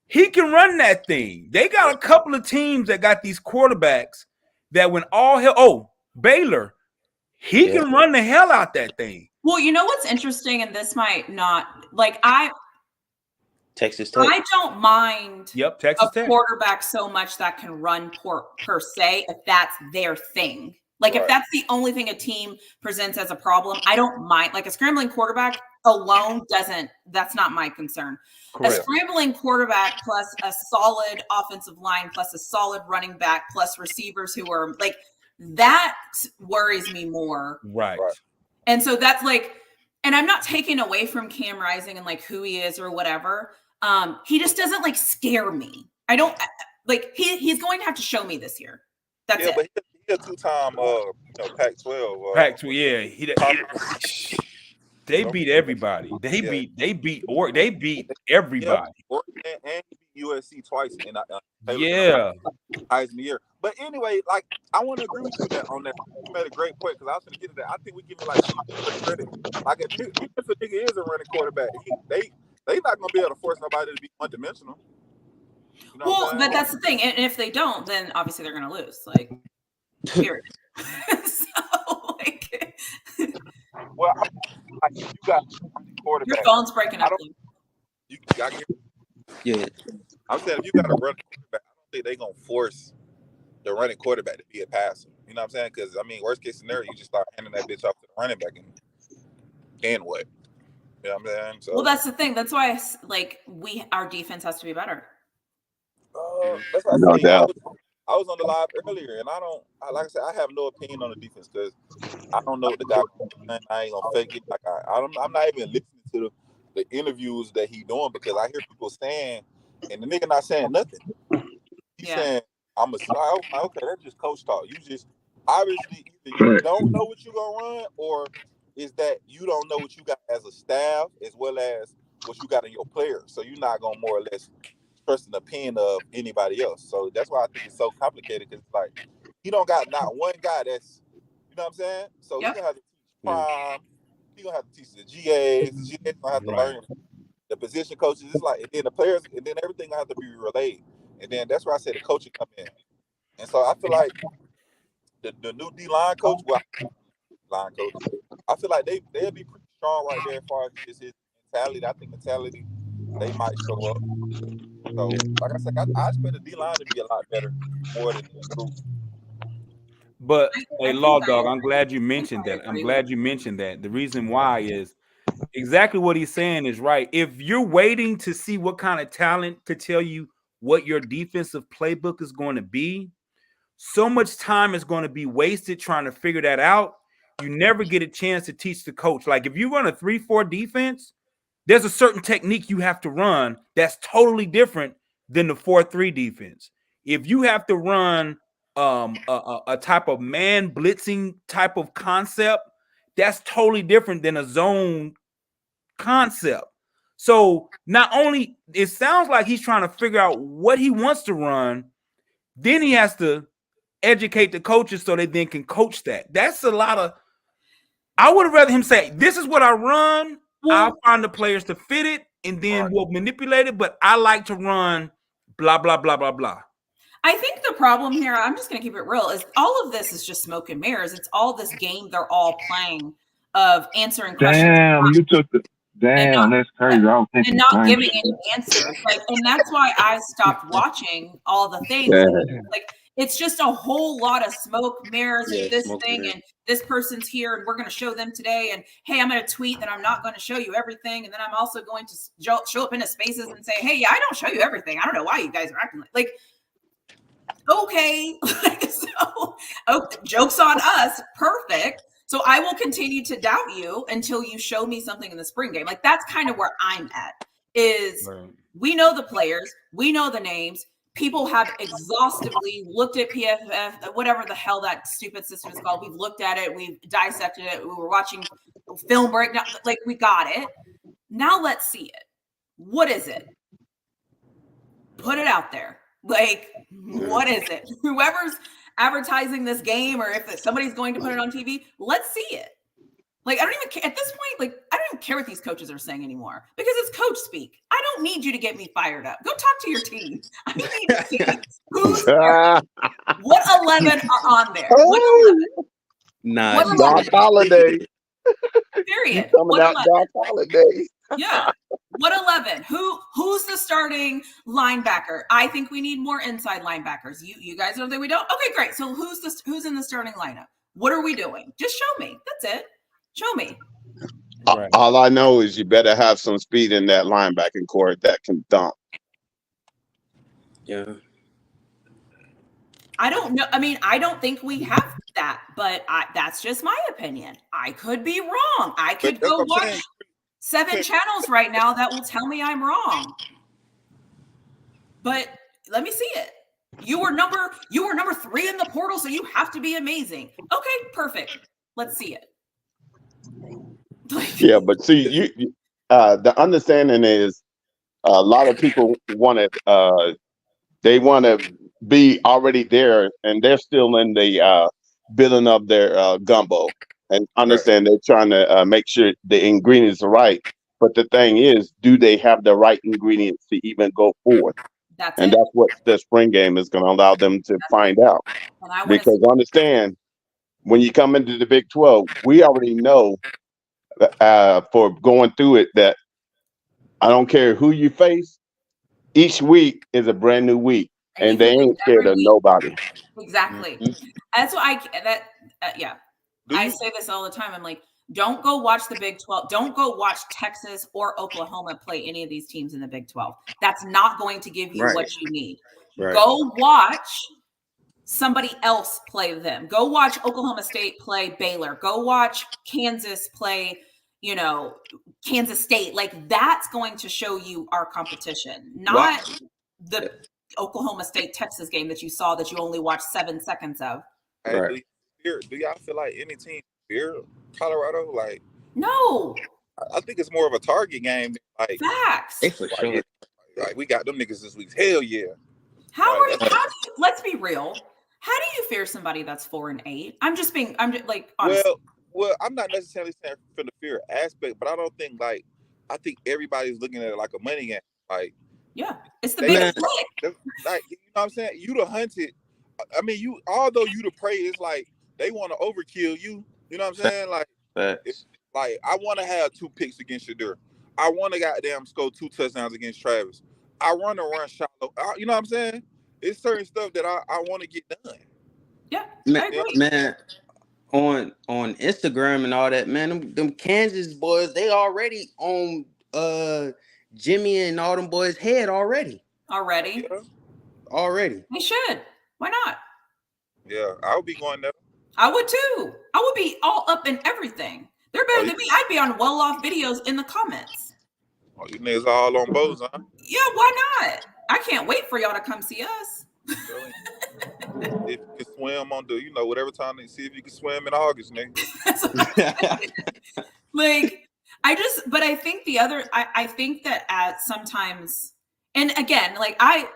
he can run that thing. They got a couple of teams that got these quarterbacks that when all hell, Baylor, he can run the hell out that thing. Well, you know what's interesting, and this might not Texas Tech. I don't mind Texas a Tech quarterback so much that can run per se if that's their thing. Like if that's the only thing a team presents as a problem, I don't mind. Like a scrambling quarterback alone that's not my concern. Correct. A scrambling quarterback plus a solid offensive line plus a solid running back plus receivers who are like, that worries me more. Right. And so that's like, and I'm not taking away from Cam Rising and like who he is or whatever. He just doesn't like scare me. I don't like he's going to have to show me this year. That's it. But he's a two-time Pac-12. Pac-12, they beat everybody. They beat everybody. And USC twice in Heisman year. But anyway, like I want to agree with you on that. You made a great point because I was going to get to that. I think we give him like credit. Like if a nigga is a running quarterback, they not going to be able to force nobody to be one-dimensional. You know but that's the thing. And if they don't, then obviously they're going to lose. Like, period. So, like, well, you got quarterback. Your phone's breaking up. You got I'm saying if you got a running quarterback, I don't think they're going to force the running quarterback to be a passer. You know what I'm saying? Because, I mean, worst case scenario, you just start handing that bitch off to the running back and what? You know what I'm saying? So, well, that's the thing. That's why, like, our defense has to be better. That's what I was on the live earlier, and like I said, I have no opinion on the defense because I don't know what the guy. I ain't gonna fake it. Like I'm not even listening to the interviews that he doing because I hear people saying, and the nigga not saying nothing. He's saying I'm a star. Okay, that's just coach talk. You just obviously either you don't know what you gonna run, or is that you don't know what you got as a staff as well as what you got in your players. So you're not gonna more or less trust an opinion of anybody else. So that's why I think it's so complicated because like he don't got not one guy that's, you know what I'm saying? So he's gonna have to teach prime, he's gonna have to teach the GAs, the GAs gonna have to learn the position coaches. It's like, and then the players, and then everything gonna have to be relayed. And then that's where I say the coaching come in. And so I feel like the new D-line coach, I feel like they'll be pretty strong right there as far as just his mentality. I think mentality, they might show up. So, like I said, I expect the D-line to be a lot better more than the group. But, hey, Law Dog, I'm glad you mentioned that. The reason why is exactly what he's saying is right. If you're waiting to see what kind of talent to tell you what your defensive playbook is going to be, so much time is going to be wasted trying to figure that out. You never get a chance to teach the coach. Like if you run a 3-4 defense, there's a certain technique you have to run that's totally different than the 4-3 defense. If you have to run a type of man blitzing type of concept, that's totally different than a zone concept. So not only it sounds like he's trying to figure out what he wants to run, then he has to educate the coaches so they then can coach that. That's a lot of. I would have rather him say, "This is what I run. I'll find the players to fit it, and then we'll manipulate it. But I like to run blah blah blah blah blah." I think the problem here, I'm just going to keep it real, is all of this is just smoke and mirrors. It's all this game they're all playing of answering questions. That's crazy. And not giving any answers. Like, and that's why I stopped watching all the things. Like, it's just a whole lot of smoke, mirrors, and this thing, and this person's here, and we're going to show them today. And hey, I'm going to tweet that I'm not going to show you everything. And then I'm also going to show up into spaces and say, hey, yeah, I don't show you everything. I don't know why you guys are acting like okay. So, joke's on us. Perfect. So I will continue to doubt you until you show me something in the spring game. Like that's kind of where I'm at. Is we know the players, we know the names. People have exhaustively looked at PFF, whatever the hell that stupid system is called. We've looked at it, we've dissected it, we were watching film breakdown. Like we got it. Now let's see it. What is it? Put it out there. Like, what is it? Whoever's advertising this game, or if somebody's going to put it on TV, let's see it. Like, I don't even care at this point. Like, I don't even care what these coaches are saying anymore because it's coach speak. I don't need you to get me fired up. Go talk to your team. I need to see what 11 are on there. What 11? Nah, Doc Holiday. Period. Coming What out 11? Doc Holiday. Yeah. What 11? Who's the starting linebacker? I think we need more inside linebackers. You guys don't think we don't? Okay, great. So who's in the starting lineup? What are we doing? Just show me. That's it. Show me. Right. All I know is you better have some speed in that linebacking court that can dump. Yeah. I don't know. I mean, I don't think we have that, but that's just my opinion. I could be wrong. I could go watch 7 channels right now that will tell me I'm wrong. But let me see it. You were number 3 in the portal, so you have to be amazing. Okay, perfect. Let's see it. Yeah, but see, the understanding is a lot of people want to. They want to be already there, and they're still in the building up their gumbo, and understand they're trying to make sure the ingredients are right. But the thing is, do they have the right ingredients to even go forward? That's what the spring game is going to allow them to find out. Because understand, when you come into the Big 12, we already know for going through it that I don't care who you face, each week is a brand new week, and they ain't scared of nobody. Exactly. That's why I say this all the time. I'm like, don't go watch the Big 12. Don't go watch Texas or Oklahoma play any of these teams in the Big 12. That's not going to give you what you need. Go watch somebody else play them. Go watch Oklahoma State play Baylor. Go watch Kansas play, Kansas State. Like that's going to show you our competition, not the Oklahoma State Texas game that you saw that you only watched 7 seconds of. Hey, do y'all feel like any team fear Colorado? Like, no. I think it's more of a target game. Like facts. Like we got them niggas this week. Hell yeah. Let's be real. How do you fear somebody that's 4-8? I'm just like honestly. Well, I'm not necessarily saying from the fear aspect, but I think everybody's looking at it like a money game. Like, yeah, it's the biggest play. Like, you know what I'm saying? You the hunted. I mean, although you the prey, it's like they want to overkill you. You know what I'm saying? Like, like I want to have 2 picks against Shadur. I want to goddamn score 2 touchdowns against Travis. I want to run shallow. You know what I'm saying? It's certain stuff that I want to get done. Yeah, I agree. Man, on Instagram and all that, man, them Kansas boys, they already on Jimmy and all them boys' head already. Already? They should. Why not? Yeah, I would be going there. I would too. I would be all up in everything. They're better than me. I'd be on well-off videos in the comments. Oh, you niggas all on bows, huh? Yeah, why not? I can't wait for y'all to come see us. If you can swim on the, whatever time they see if you can swim in August, nigga. Like, but I think I think that sometimes, and again, like I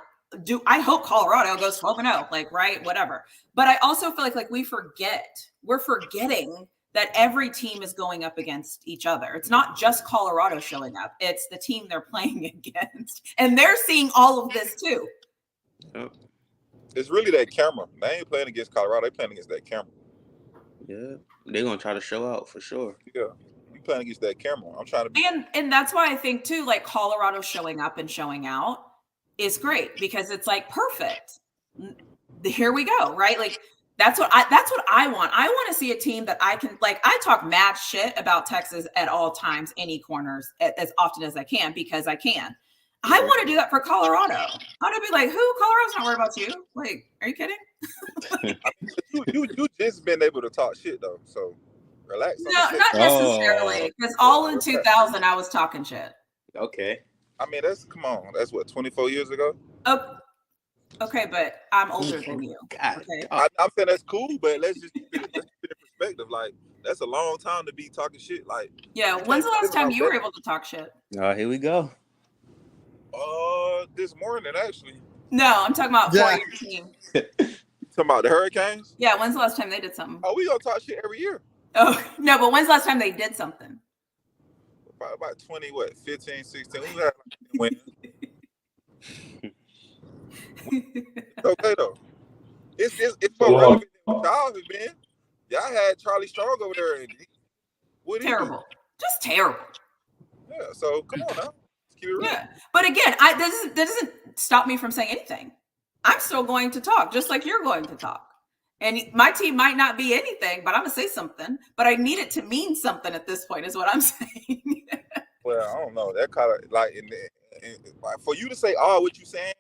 hope Colorado goes 12-0, like, right, whatever. But I also feel like we're forgetting that every team is going up against each other. It's not just Colorado showing up. It's the team they're playing against. And they're seeing all of this too. Yep. It's really that camera. They ain't playing against Colorado. They playing against that camera. Yeah. They're going to try to show out for sure. Yeah. You playing against that camera. I'm trying to be. And that's why I think too, like Colorado showing up and showing out is great because it's like perfect. Here we go. Right. Like, that's what I want. I want to see a team that I can, like, I talk mad shit about Texas at all times, any corners, as often as I can, because I can. I want to do that for Colorado. I want to be like, Colorado's not worried about you. Like, are you kidding? you just been able to talk shit though. So Relax. No, not necessarily. Because all in 2000, I was talking shit. Okay. I mean, come on. That's what, 24 years ago? Oh, okay, but I'm older than you. God. Okay. I'm saying that's cool, but let's just put it in perspective. Like, that's a long time to be talking shit. Like, yeah. When's the last time you were able to talk shit? Oh, here we go. This morning, actually. No, I'm talking about for your team. Talking about the Hurricanes? Yeah, when's the last time they did something? Oh, we gonna talk shit every year. Oh, no, but when's the last time they did something? About 15, 16. We had win. It's okay though. It's more relevant than what y'all have been. Y'all had Charlie Strong over there. What terrible. Just terrible. Yeah, so come on now. Let's keep it real. Yeah. But again, that doesn't stop me from saying anything. I'm still going to talk, just like you're going to talk. And my team might not be anything, but I'm gonna say something. But I need it to mean something at this point, is what I'm saying. Well, I don't know. That kind of like, like for you to say all what you saying,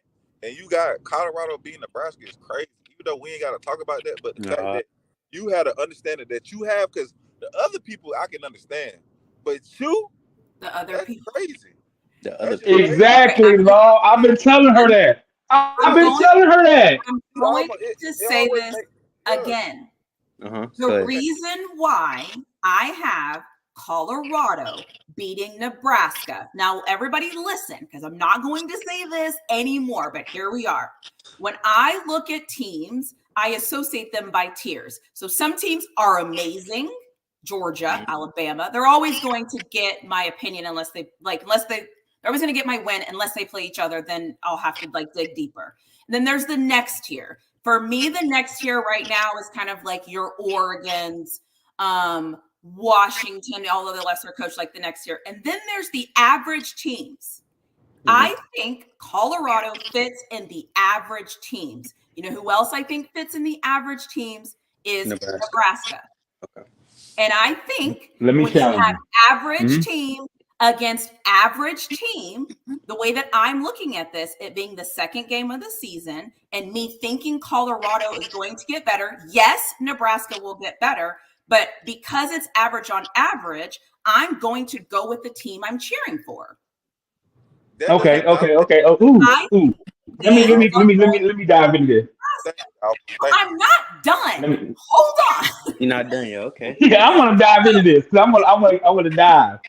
and you got Colorado beating Nebraska is crazy. Even though we ain't got to talk about that, but the fact that you had an understanding that you have, because the other people I can understand, but you, the other people, crazy. The other exactly, Law. I've been telling her that. I've been telling her that. I'm going to say this again. The reason why I have Colorado beating Nebraska. Now, everybody listen, because I'm not going to say this anymore, but here we are. When I look at teams, I associate them by tiers. So some teams are amazing. Georgia, Alabama, they're always going to get my opinion they're always going to get my win unless they play each other. Then I'll have to dig deeper. And then there's the next tier. For me, the next tier right now is kind of like your Oregons, Washington, all of the lesser coach, like the next year. And then there's the average teams. I think Colorado fits in the average teams. You know who else I think fits in the average teams is Nebraska. Okay. And I think when you have average team against average team, the way that I'm looking at this, it being the second game of the season, and me thinking Colorado is going to get better. Yes, Nebraska will get better. But because it's average on average, I'm going to go with the team I'm cheering for. Okay. Oh, ooh. Let me dive into this. I'm not done. Hold on. You're not done yet. Okay. Yeah, I want to dive into this. I want to dive.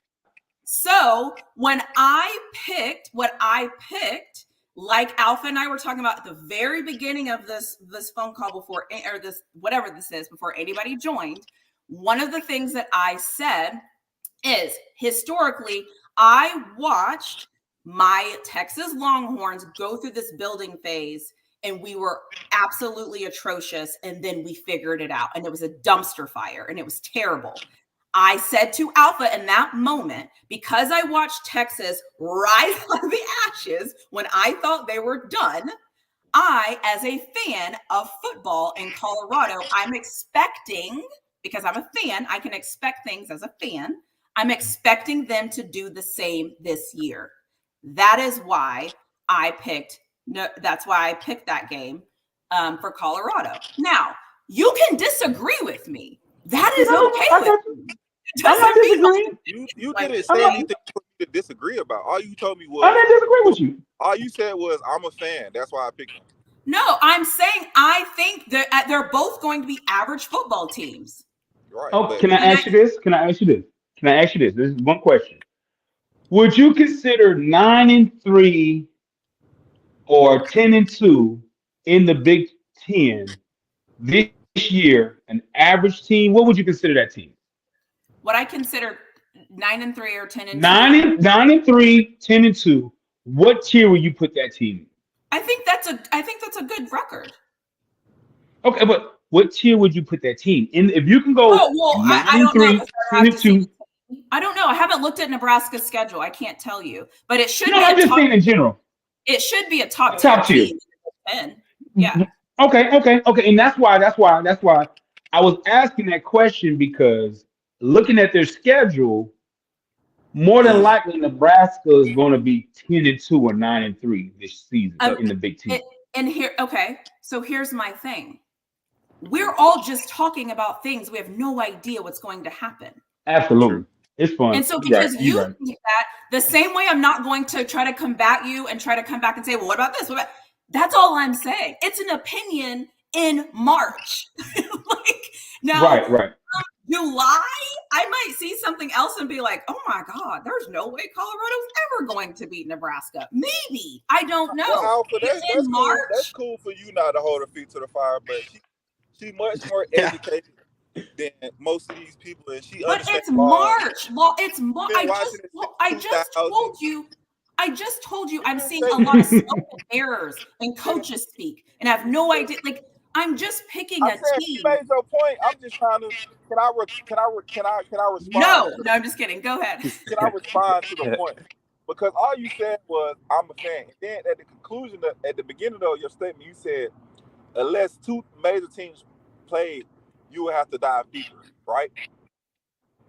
So when I picked what I picked, like Alpha and I were talking about at the very beginning of this phone call before, or this whatever this is, before anybody joined. One of the things that I said is historically, I watched my Texas Longhorns go through this building phase, and we were absolutely atrocious. And then we figured it out, and it was a dumpster fire, and it was terrible. I said to Alpha in that moment, because I watched Texas rise out of the ashes when I thought they were done, I, as a fan of football in Colorado, I'm expecting, because I'm a fan, I can expect things as a fan. I'm expecting them to do the same this year. That is why I picked that game for Colorado. Now, you can disagree with me. That is okay with me. I'm not disagreeing. You didn't say anything for me to disagree about. All you told me was I didn't disagree with you. All you said was I'm a fan. That's why I picked them. No, I'm saying I think they're both going to be average football teams. Right. Oh, can I ask you this? This is one question. Would you consider 9-3 or 10-2 in the Big Ten this year an average team? What would you consider that team? What I consider 9-3 or 10-2. 9-3, 10-2. What tier would you put that team in? I think that's a good record. Okay, but what tier would you put that team in? If you can go 9-3, 10-2. I don't know. I haven't looked at Nebraska's schedule. I can't tell you, but it should be. I'm just saying in general. It should be a top tier. 10. Yeah. Okay. And that's why I was asking that question, because looking at their schedule, more than likely Nebraska is going to be 10-2 or 9-3 this season in the Big Ten. And here, so here's my thing. we're all just talking about things. We have no idea what's going to happen. Absolutely. It's fun. And so You're right. because You're you right. think that, the same way I'm not going to try to combat you and try to come back and say, well, what about this? What about? That's all I'm saying. It's an opinion in March. Like, now, Right. July, I might see something else and be like, oh my God, there's no way Colorado's ever going to beat Nebraska. Maybe. I don't know. Well, Alpha, that's in cool. March, That's cool for you not to hold her feet to the fire, but she much more educated than most of these people, and she but understands. it's March. Well, it's March. Been I watching it since just 2000. told you I'm seeing a lot of smoke and errors and coaches speak, and I have no idea. Like, I'm just picking I'm a saying team. you made your point. I'm just trying to. Can I respond? No, I'm just kidding. Go ahead. Can I respond to the point? Because all you said was, I'm a fan. And then at the conclusion, at the beginning of your statement, you said, unless two major teams played, you would have to dive deeper, right?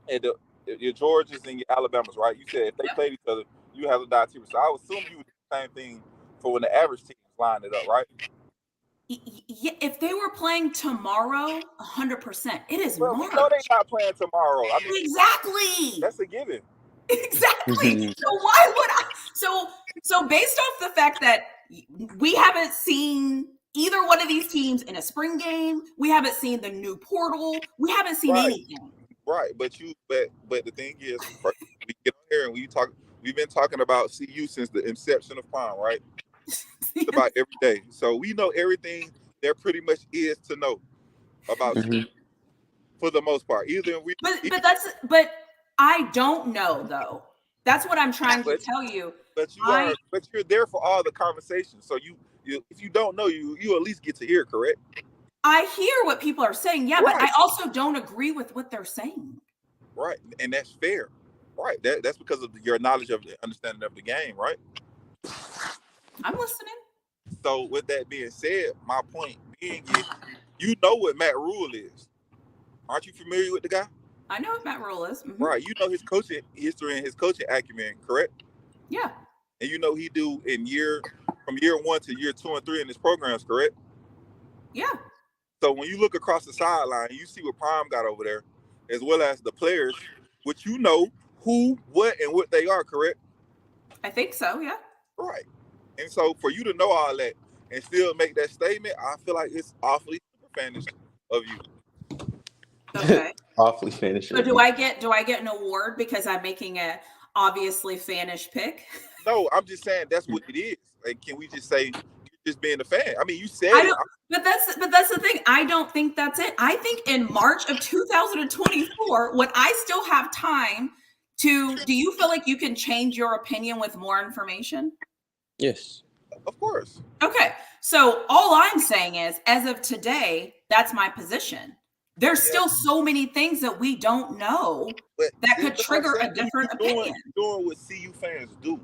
And your Georgias and your Alabamas, right? You said if they played each other, you have to dive deeper. So I would assume you would do the same thing for when the average teams line it up, right? Yeah, if they were playing tomorrow, 100%. It is Well, March. we know they're not playing tomorrow. I mean, Exactly. that's a given. Exactly. So why would I? So based off the fact that we haven't seen either one of these teams in a spring game, we haven't seen the new portal, we haven't seen anything. Right, but the thing is, first, we get on here and we've been talking about CU since the inception of Prime, right? About every day. So we know everything there pretty much is to know about CU for the most part. But I don't know though. That's what I'm trying to tell you. But you're there for all the conversations. So you if you don't know, you at least get to hear, correct? I hear what people are saying, yeah, right. But I also don't agree with what they're saying. Right, and that's fair. Right, that's because of your knowledge of the understanding of the game, right? I'm listening. So with that being said, my point being is, you know what Matt Rule is. Aren't you familiar with the guy? I know what Matt Rule is. Mm-hmm. Right, you know his coaching history and his coaching acumen, correct? Yeah. And you know he do from year 1 to year 2 and 3 in his programs, correct? Yeah. So when you look across the sideline, you see what Prime got over there, as well as the players, which you know who, what, and what they are, correct? I think so, yeah. Right. And so for you to know all that and still make that statement, I feel like it's awfully super fanish of you. Okay. Awfully fanish. So do I get an award because I'm making a obviously fanish pick? No, I'm just saying that's what it is. Like, can we just say you're just being a fan? I mean, you said it. But that's the thing. I don't think that's it. I think in March of 2024, when I still have time do you feel like you can change your opinion with more information? Yes. Of course. Okay. So all I'm saying is, as of today, that's my position. There's still so many things that we don't know that could trigger a different opinion. Doing what CU fans do.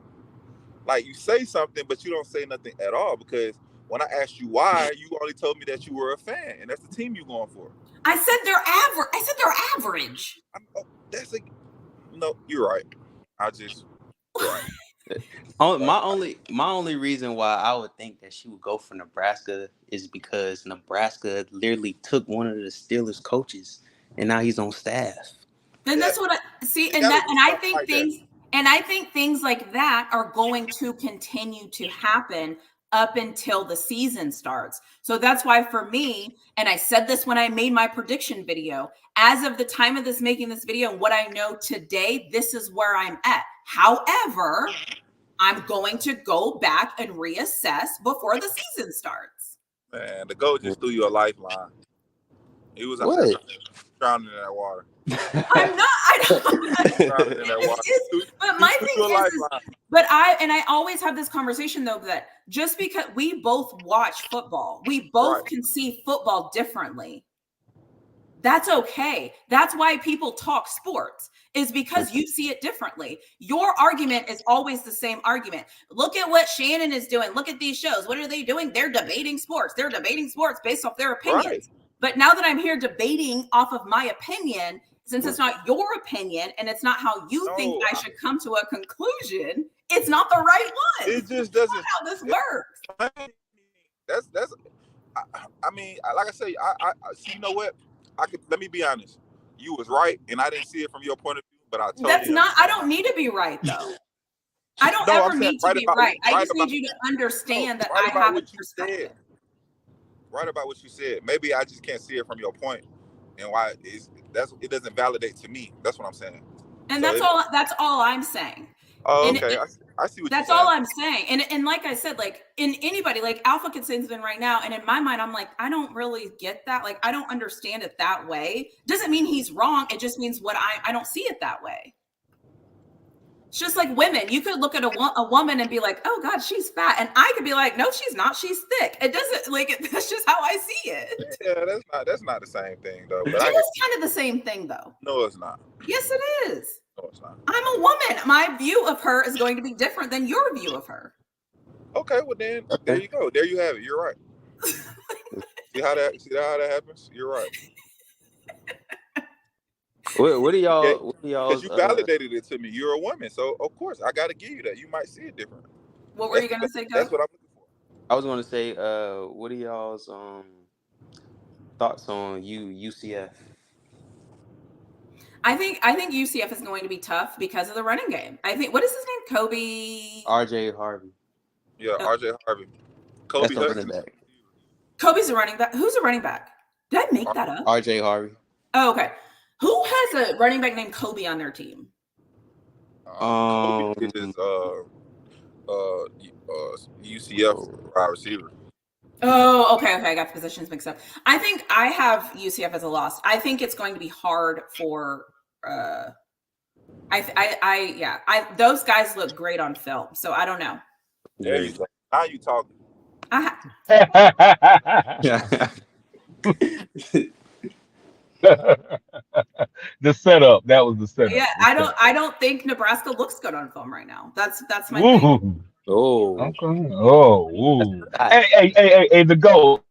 Like, you say something, but you don't say nothing at all, because when I asked you why, you only told me that you were a fan, and that's the team you're going for. I said they're average. I said they're average. No, you're right. You're right. My only reason why I would think that she would go for Nebraska is because Nebraska literally took one of the Steelers coaches, and now he's on staff. Then that's what I see, and I think things like that are going to continue to happen up until the season starts. So that's why for me, and I said this when I made my prediction video, as of the time of making this video, and what I know today, this is where I'm at. However, I'm going to go back and reassess before the season starts. Man, the GOAT just threw you a lifeline. He was drowning in that water. I'm not. But my thing is, but I always have this conversation though, that just because we both watch football, we both can see football differently. That's okay. That's why people talk sports, is because you see it differently. Your argument is always the same argument. Look at what Shannon is doing. Look at these shows. What are they doing? They're debating sports. They're debating sports based off their opinions. Right. But now that I'm here debating off of my opinion, since it's not your opinion and it's not how you think I should come to a conclusion, it's not the right one. It just doesn't. That's not how this works. I mean, like I say, I see. You know what? Let me be honest. You was right, and I didn't see it from your point of view, but I totally That's not. I understand. don't need to be right though. I don't No, I'm ever saying need to be right. I just need you to no, understand that right I about have a what you perspective. said. Right about what you said. Maybe I just can't see it from your point, and why it doesn't validate to me. That's what I'm saying. And So that's all I'm saying. oh, And okay. I see what you're that's saying. all I'm saying. And like I said, like in anybody, like Alpha could say something right now, and in my mind, I'm like, I don't really get that. Like, I don't understand it that way. Doesn't mean he's wrong. It just means what I don't see it that way. It's just like women. You could look at a woman and be like, oh God, she's fat. And I could be like, no, she's not. She's thick. It doesn't that's just how I see it. Yeah, that's not the same thing though. But It is kind of the same thing though. No, it's not. Yes, it is. No, it's not. I'm a woman. My view of her is going to be different than your view of her. Okay, well then there you go. There you have it. You're right. see how that happens? You're right. What do y'all? Because you validated it to me. You're a woman, so of course I got to give you that. You might see it different. What were you gonna say, Joe? That's what I'm looking for. I was going to say, what are y'all's thoughts on UCF? I think UCF is going to be tough because of the running game. I think, what is his name? Kobe. RJ Harvey. Yeah, RJ Harvey. Kobe That's the running back. Kobe's a running back. Who's a running back? Did I make that up? RJ Harvey. Oh, okay. Who has a running back named Kobe on their team? Kobe is UCF wide receiver. Oh, okay. I got the positions mixed up. I think I have UCF as a loss. I think it's going to be hard for. Those guys look great on film, so I don't know. There you go. Now you talking. The setup. That was the setup. Yeah, I don't think Nebraska looks good on film right now. That's my thing. Oh. Okay. Oh. Ooh. Hey, the GOAT.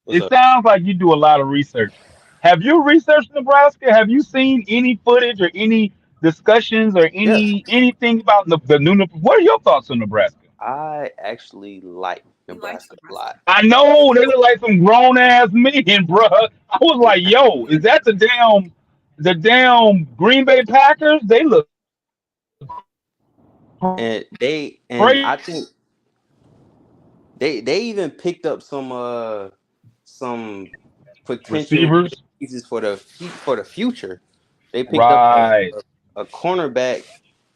It sounds like you do a lot of research. Have you researched Nebraska? Have you seen any footage or any discussions or anything about the new? What are your thoughts on Nebraska? I actually like Nebraska a lot. I know they look like some grown ass men, bro. I was like, yo, is that the damn Green Bay Packers? They look. And I think they even picked up some potential pieces for the future. They picked up a cornerback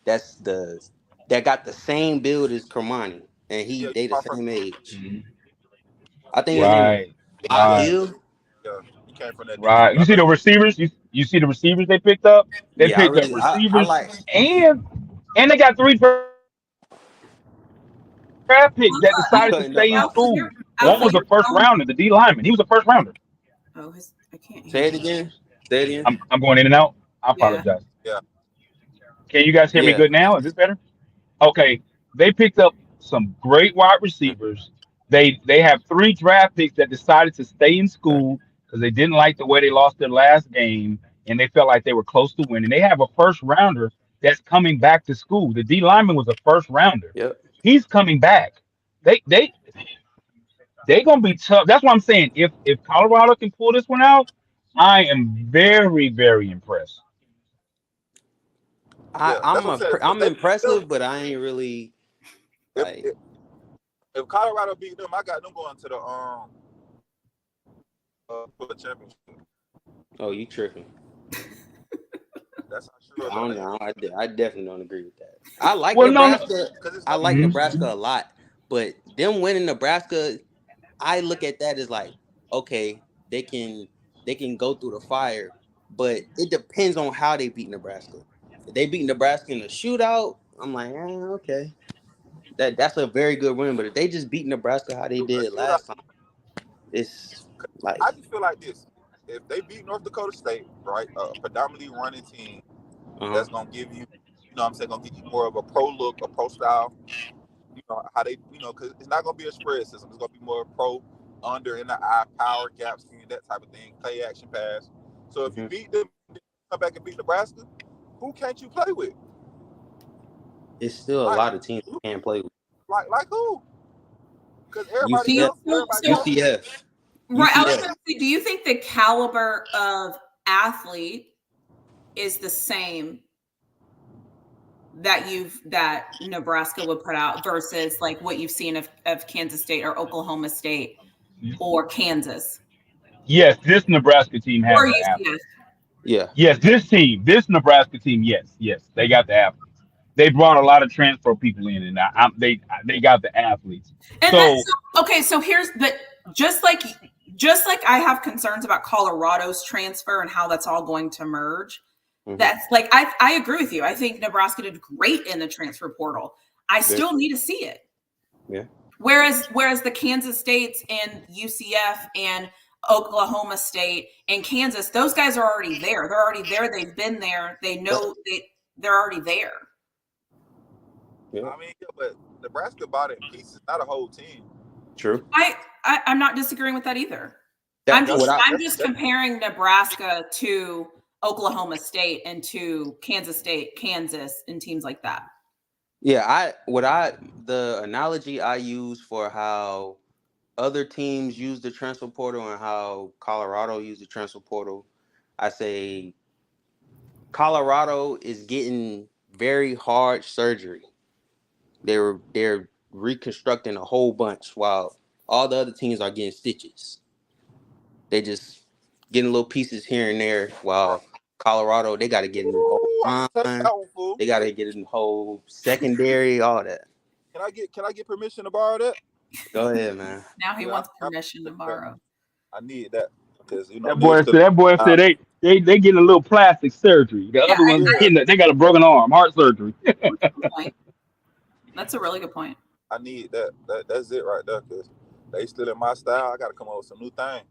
that got the same build as Kermani, and they the same age. Mm-hmm. I think his name is Hill. Yeah, he came from that. Right. You see the receivers? You see the receivers they picked up? They picked up receivers, and they got 3 draft picks that decided to stay in school. One was a first rounder, the D lineman. He was a first rounder. Oh, I can't. Say it again. I'm going in and out. I apologize. Yeah. Can you guys hear me good now? Is this better? Okay. They picked up some great wide receivers. They have 3 draft picks that decided to stay in school because they didn't like the way they lost their last game and they felt like they were close to winning. They have a first rounder that's coming back to school. The D lineman was a first rounder. Yep. He's coming back. They're gonna be tough. That's what I'm saying. If Colorado can pull this one out, I am very, very impressed. I'm impressive, but I ain't really. If Colorado beat them, I got them going to the for the championship. Oh, you tripping? That's not true. I don't know. I definitely don't agree with that. I like Nebraska. I like Nebraska a lot, but them winning Nebraska, I look at that as like, okay, they can go through the fire, but it depends on how they beat Nebraska. If they beat Nebraska in a shootout, I'm like, okay. That's a very good win, but if they just beat Nebraska how they did last time, it's like I just feel like this. If they beat North Dakota State, right, a predominantly running team, that's gonna give you, gonna give you more of a pro look, a pro style. How they, because it's not gonna be a spread system. It's gonna be more pro, under in the eye, power, gap scheme, that type of thing, play action pass. So if you beat them, come back and beat Nebraska, who can't you play with? It's still a lot of teams you can't play with. Like who? Because everybody else, UCF. Right. I was going to say, do you think the caliber of athlete is the same that Nebraska would put out versus like what you've seen of Kansas State or Oklahoma State or Kansas? Yes, this Nebraska team has Or the UCF? athletes. Yeah. Yes, this Nebraska team, yes, they got the athletes. They brought a lot of transfer people in, and they got the athletes. And So okay. So here's but just like I have concerns about Colorado's transfer and how that's all going to merge. Mhm. That's like I agree with you. I think Nebraska did great in the transfer portal. I still need to see it. Yeah. Whereas the Kansas States and UCF and Oklahoma State and Kansas, those guys are already there. They're already there. They've been there. They know they're already there. Yeah. I mean, yeah, but Nebraska bought it in pieces, not a whole team. True. I'm not disagreeing with that either. I'm just comparing Nebraska to Oklahoma State and to Kansas State, Kansas, and teams like that. Yeah, the analogy I use for how other teams use the transfer portal and how Colorado used the transfer portal, I say Colorado is getting very hard surgery. They're reconstructing a whole bunch while all the other teams are getting stitches. They just getting little pieces here and there while Colorado, they got to get in the whole line. They got to get in the whole secondary, all that. Can I get permission to borrow that? Go ahead, man. Now he wants permission to borrow. I need that because that boy said they getting a little plastic surgery. The other ones they got a broken arm, heart surgery. That's a really good point. I need that. That's it right there because they still in my style. I got to come up with some new things.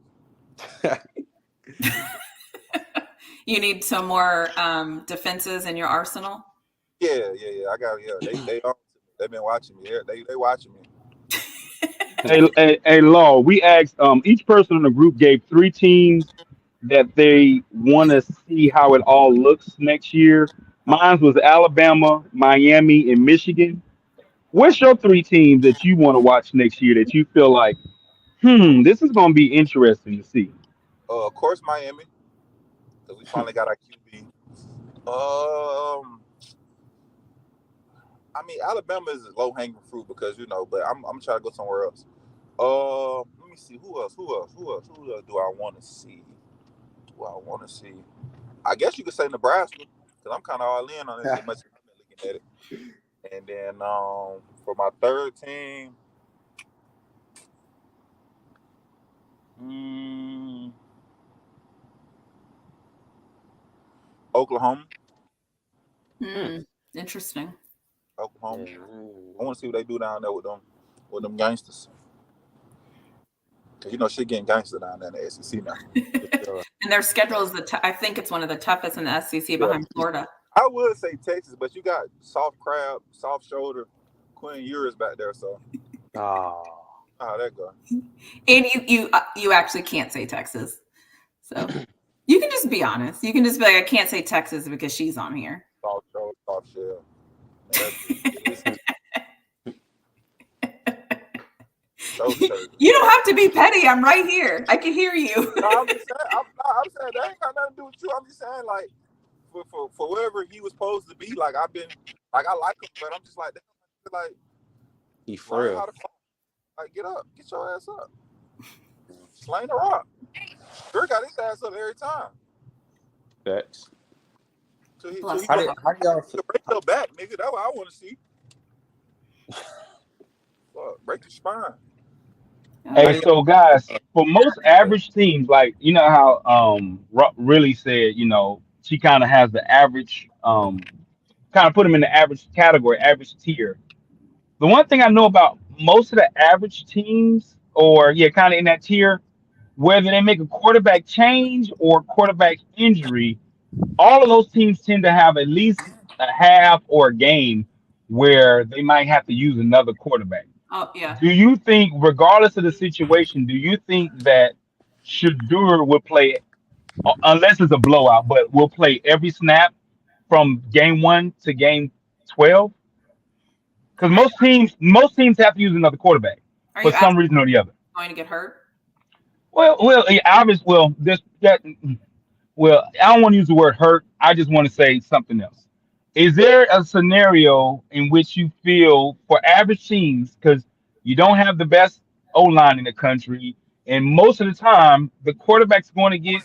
You need some more defenses in your arsenal. Yeah. I got they've been watching me. They watching me. Hey, Law. We asked each person in the group gave 3 teams that they want to see how it all looks next year. Mine was Alabama, Miami, and Michigan. What's your 3 teams that you want to watch next year that you feel like, this is going to be interesting to see? Of course, Miami, because we finally got our QB. I mean, Alabama is low hanging fruit because but I'm trying to go somewhere else. Let me see who else do I want to see? I guess you could say Nebraska because I'm kind of all in on it as much as I've been looking at it. And then for my 3rd team, Oklahoma. Interesting. Oklahoma. I want to see what they do down there with them gangsters. Cause shit getting gangster down there in the SEC now. And their schedule is I think it's one of the toughest in the SEC behind Florida. I would say Texas, but you got soft crab, soft shoulder, Quinn Ewers back there. So, how that go? And you actually can't say Texas, so you can just be honest. You can just be like, I can't say Texas because she's on here. Soft shoulder, soft shell. You don't have to be petty. I'm right here. I can hear you. No, I'm saying that ain't got nothing to do with you. I'm just saying like for wherever he was supposed to be, like I've been like I like him, but I'm just like he for real. Like get up, get your ass up, slang the rock. Bird got his ass up every time. Facts. So he how do y'all break your back, nigga? That's what I want to see. Break your spine. Hey, so guys, for most average teams, like how really said, she kind of has the average, kind of put them in the average category, average tier. The one thing I know about most of the average teams, or kind of in that tier, whether they make a quarterback change or quarterback injury, all of those teams tend to have at least a half or a game where they might have to use another quarterback. Oh, yeah. Do you think, regardless of the situation, do you think that Shadur would play, unless it's a blowout, but will play every snap from game 1 to game 12? Because most teams have to use another quarterback for some reason or the other. Going to get hurt? Yeah, obviously, well, I don't want to use the word hurt. I just want to say something else. Is there a scenario in which you feel for average teams, because you don't have the best O line in the country, and most of the time the quarterback's going to get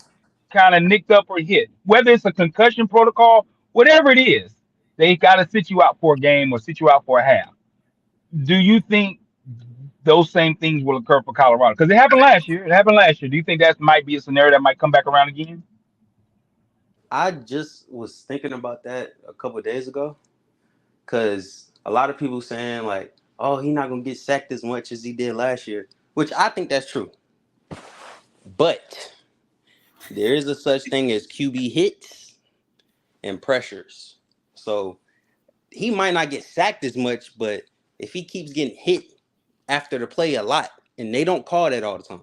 kind of nicked up or hit, whether it's a concussion protocol, whatever it is, they got to sit you out for a game or sit you out for a half. Do you think those same things will occur for Colorado? Because it happened last year. It happened last year. Do you think that might be a scenario that might come back around again? I just was thinking about that a couple of days ago because a lot of people saying like, "Oh, he's not gonna get sacked as much as he did last year," which I think that's true. But there is a such thing as QB hits and pressures. So he might not get sacked as much, but if he keeps getting hit after the play a lot, and they don't call that all the time,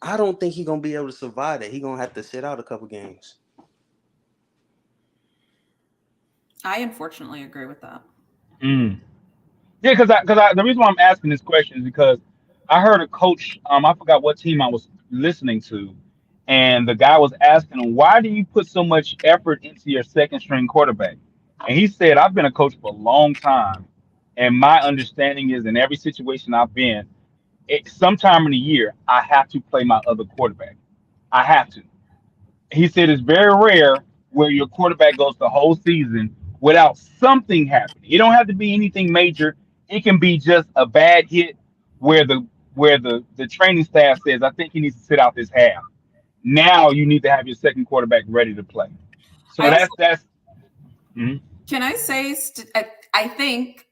I don't think he's gonna be able to survive that. He's gonna have to sit out a couple games. I unfortunately agree with that. Mm. Yeah, because the reason why I'm asking this question is because I heard a coach. I forgot what team I was listening to, and the guy was asking him, "Why do you put so much effort into your second string quarterback?" And he said, "I've been a coach for a long time, and my understanding is in every situation I've been, sometime in the year I have to play my other quarterback. I have to." He said it's very rare where your quarterback goes the whole season without something happening. It don't have to be anything major. It can be just a bad hit where the training staff says, I think he needs to sit out this half. Now you need to have your second quarterback ready to play. So I also, that's mhm. can I say I think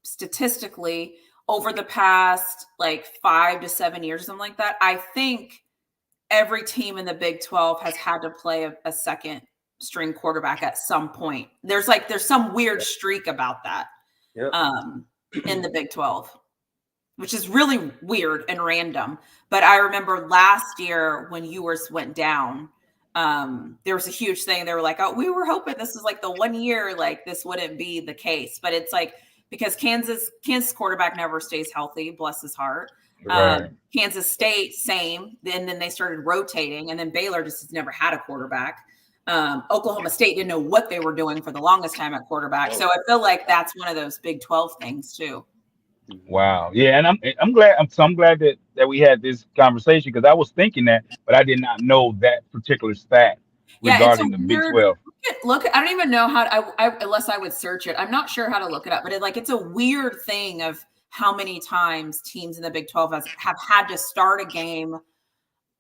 statistically over the past like 5 to 7 years, something like that, I think every team in the Big 12 has had to play a second string quarterback at some point. There's some weird streak about that. Yep. In the Big 12, which is really weird and random. But I remember last year when Ewers went down, there was a huge thing. They were like, "Oh, we were hoping this was like the 1 year, like this wouldn't be the case." But it's like because Kansas quarterback never stays healthy, bless his heart. Right. Kansas State, same. And then they started rotating, and then Baylor just has never had a quarterback. Oklahoma State didn't know what they were doing for the longest time at quarterback. So I feel like that's one of those Big 12 things too. Wow. Yeah, and I'm glad that we had this conversation because I was thinking that, but I did not know that particular stat Yeah, it's a regarding the Big weird 12. look. I don't even know how unless I would search it. I'm not sure how to look it up, but it's a weird thing of how many times teams in the Big 12 have had to start a game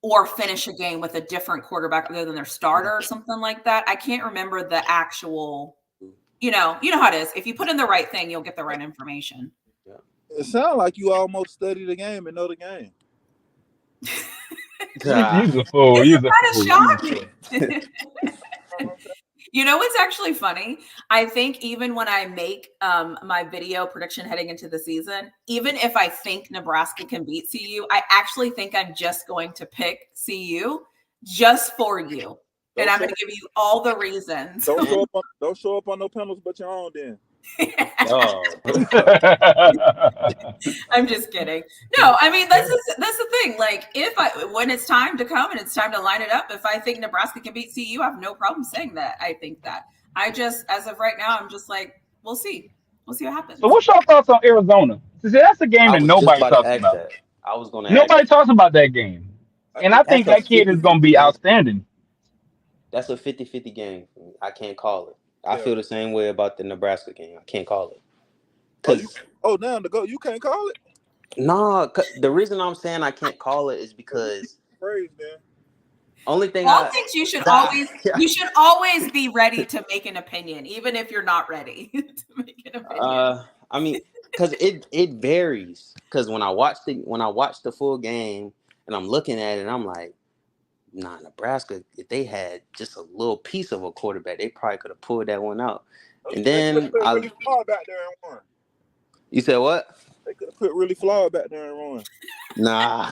or finish a game with a different quarterback other than their starter or something like that. I can't remember the actual, you know how it is. If you put in the right thing, you'll get the right information. It sounds like you almost study the game and know the game. You's a fool. It's You's a kind fool. of shocking. You know what's actually funny? I think even when I make my video prediction heading into the season, even if I think Nebraska can beat CU, I actually think I'm just going to pick CU just for you. And I'm going to give you all the reasons. Don't show up on no panels but your own then. Oh. I'm just kidding. No, I mean that's the thing. Like when it's time to come and it's time to line it up, if I think Nebraska can beat CU, I have no problem saying that. I think that. I just, as of right now, I'm just like, we'll see. We'll see what happens. So what's your thoughts on Arizona? See, that's a game that nobody talks about. That. I was going to Nobody talks about that game. And I think that kid is going to be outstanding. That's a 50-50 game. I can't call it. I feel the same way about the Nebraska game. I can't call it. Now to go, you can't call it? No, the reason I'm saying I can't call it is because only thing Paul thinks you should always be ready to make an opinion, even if you're not ready to make an opinion. I mean, because it varies. Because when I watch the full game and I'm looking at it, I'm like, nah, Nebraska, if they had just a little piece of a quarterback, they probably could have pulled that one out. And then really flawed back there and won. You said what? They could have put really flawed back there and won. Nah.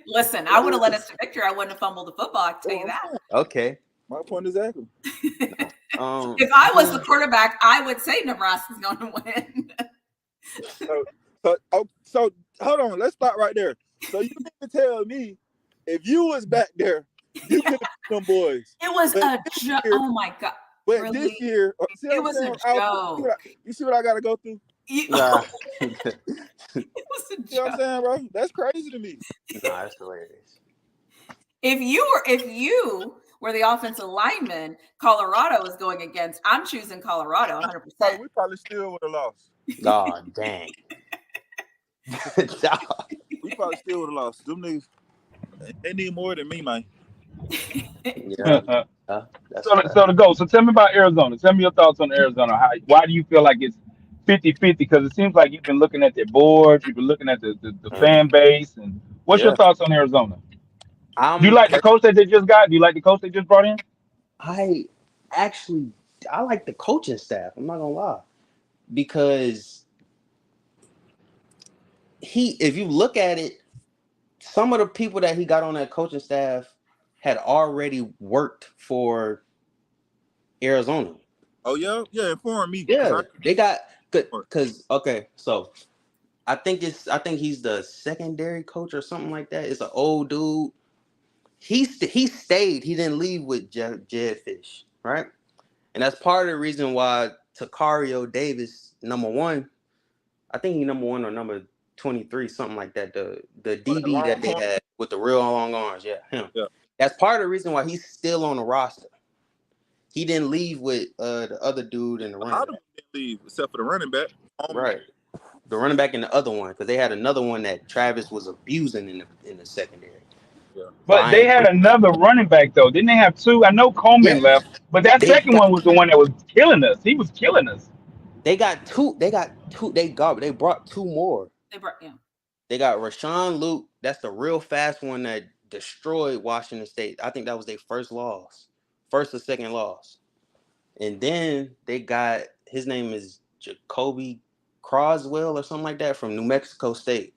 Listen, I would have led us to victory. I wouldn't have fumbled the football. I can tell you that. Okay. My point exactly. If I was the quarterback, I would say Nebraska's going to win. So hold on. Let's start right there. So you mean to tell me if you was back there, you could have them boys. It was a joke. Oh my God. But really? this year, see it what was I'm a saying? joke. You see what I got to go through? Nah. It was a joke. You know what I'm saying, bro? That's crazy to me. Nah, that's hilarious. If you were the offensive lineman, Colorado is going against. I'm choosing Colorado 100%. We probably still would have lost. Oh, dang. We probably still would have lost. Them niggas, they need more than me, man. Yeah. So tell me about Arizona. Tell me your thoughts on Arizona. Why do you feel like it's 50-50? Because it seems like you've been looking at their boards, you've been looking at the fan base, and what's your thoughts on Arizona? Do you like the coach that they just got? Do you like the coach they just brought in? I like the coaching staff. I'm not gonna lie, because if you look at it, some of the people that he got on that coaching staff had already worked for Arizona. Oh yeah, inform me. Yeah, they got because okay, so I think he's the secondary coach or something like that. It's an old dude. He stayed. He didn't leave with Jed Fish, right? And that's part of the reason why Takario Davis, number 1, I think he's number 1 or number 23, something like that. The DB that they had with the real long arms, him. Yeah. That's part of the reason why he's still on the roster. He didn't leave with the other dude in the running back. Didn't leave except for the running back. Right. The running back and the other one, because they had another one that Travis was abusing in the secondary. Yeah. But they had another running back though, didn't they have 2? I know Coleman left, but that second one was the one that was killing us. He was killing us. They got two. They brought 2 more. They got Rashawn Luke. That's the real fast one that destroyed Washington State. I think that was their first or second loss. And then they got, his name is Jacoby Croswell or something like that from New Mexico State.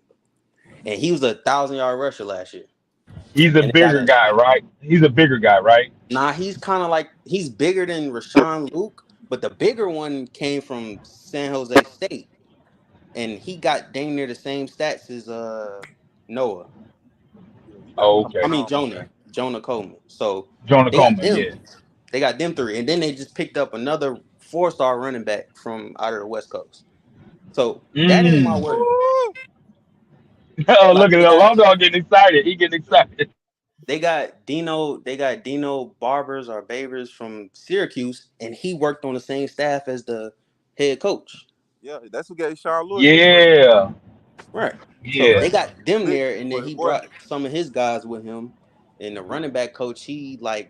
And he was a 1,000-yard rusher last year. He's a bigger guy, right? Nah, he's kind of like, he's bigger than Rashawn Luke, but the bigger one came from San Jose State. And he got dang near the same stats as Noah. Oh, okay. I mean Jonah Coleman. So Jonah Coleman, they got them 3, and then they just picked up another 4-star running back from out of the West Coast. So that ain't my word. Oh, look at the long dog getting excited. He getting excited. They got Dino Babers from Syracuse, and he worked on the same staff as the head coach. Yeah, that's who gave Sean Lewis. Yeah. Right. Yeah. So they got them there, and then he brought some of his guys with him. And the running back coach, he's well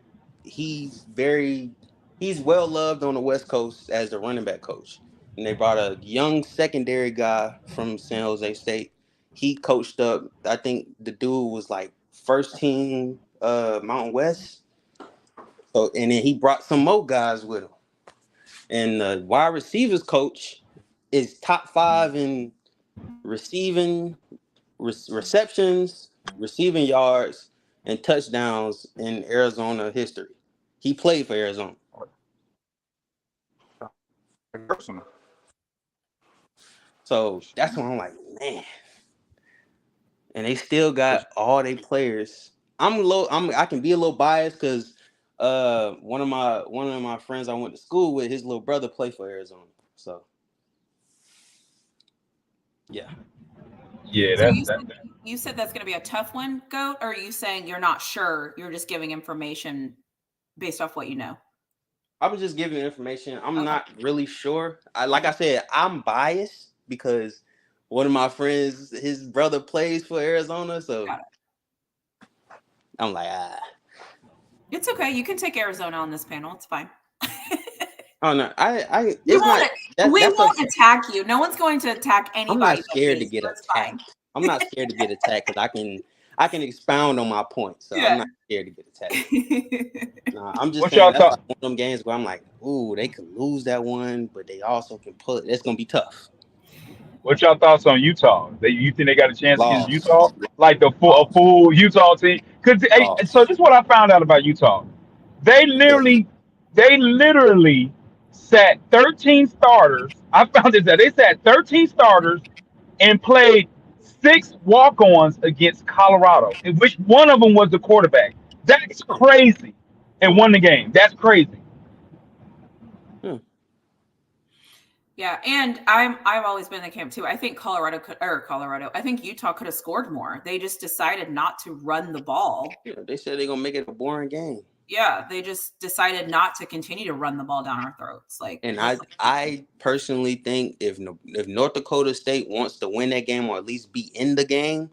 loved on the West Coast as the running back coach. And they brought a young secondary guy from San Jose State. He coached up, I think the dude was like first team Mountain West. So, and then he brought some more guys with him. And the wide receivers coach is top 5 in receptions, receiving yards, and touchdowns in Arizona history. He played for Arizona. So that's when I'm like, man. And they still got all their players. I can be a little biased because one of my friends I went to school with, his little brother played for Arizona. So yeah. Yeah, so you said that's going to be a tough one, Goat, or are you saying you're not sure? You're just giving information based off what you know? I was just giving information. I'm not really sure. Like I said, I'm biased because one of my friends, his brother plays for Arizona, so I'm like, It's okay. You can take Arizona on this panel. It's fine. Oh no, we won't attack you. No one's going to attack anybody. I'm not scared to get attacked. I'm not scared to get attacked because I can expound on my point. So I'm not scared to get attacked. Nah, I'm just saying that's like one of them games where I'm like, ooh, they could lose that one, but they also can pull it. It's gonna be tough. What's your thoughts on Utah? You think they got a chance against Utah? Like a full Utah team? So this is what I found out about Utah. They literally sat 13 starters. I found this out. They sat 13 starters and played 6 walk-ons against Colorado, in which one of them was the quarterback. That's crazy. And won the game. That's crazy. Yeah, and I've always been in the camp too. I think I think Utah could have scored more. They just decided not to run the ball. Yeah, they said they're gonna make it a boring game. Yeah, they just decided not to continue to run the ball down our throats. And I personally think if North Dakota State wants to win that game or at least be in the game,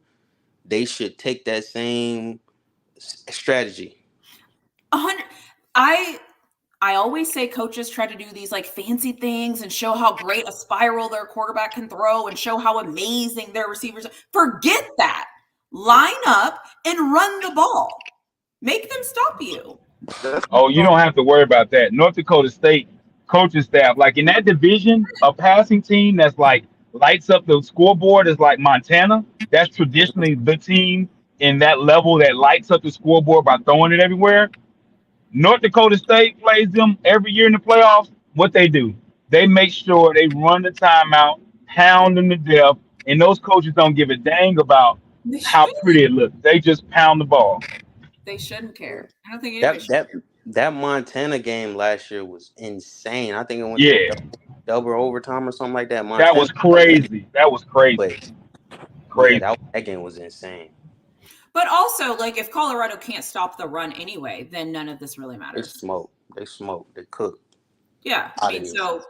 they should take that same strategy. 100. I always say coaches try to do these like fancy things and show how great a spiral their quarterback can throw and show how amazing their receivers are. Forget that. Line up and run the ball. Make them stop you. Oh, you don't have to worry about that. North Dakota State coaching staff, like in that division, a passing team that's like lights up the scoreboard is like Montana. That's traditionally the team in that level that lights up the scoreboard by throwing it everywhere. North Dakota State plays them every year in the playoffs. What they do, they make sure they run the timeout, pound them to death, and those coaches don't give a dang about how pretty it looks. They just pound the ball. They shouldn't care. I don't think anybody that Montana game last year was insane. I think it went to double overtime or something like that. Montana, that was crazy. That was crazy. But, crazy. Yeah, that game was insane. But also, like, if Colorado can't stop the run anyway, then none of this really matters. They smoke. They cook. Yeah, I mean, so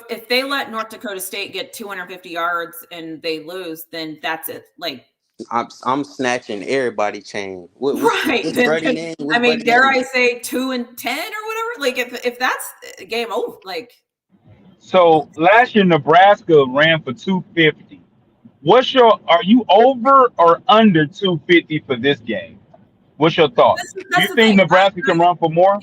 if they let North Dakota State get 250 yards and they lose, then that's it. Like, I'm snatching everybody chain. Right. I mean, dare I say 2 and 10 or whatever? Like, if that's game over, like. So last year Nebraska ran for 250. Are you over or under 250 for this game? What's your thought? Do you think Nebraska can run for more?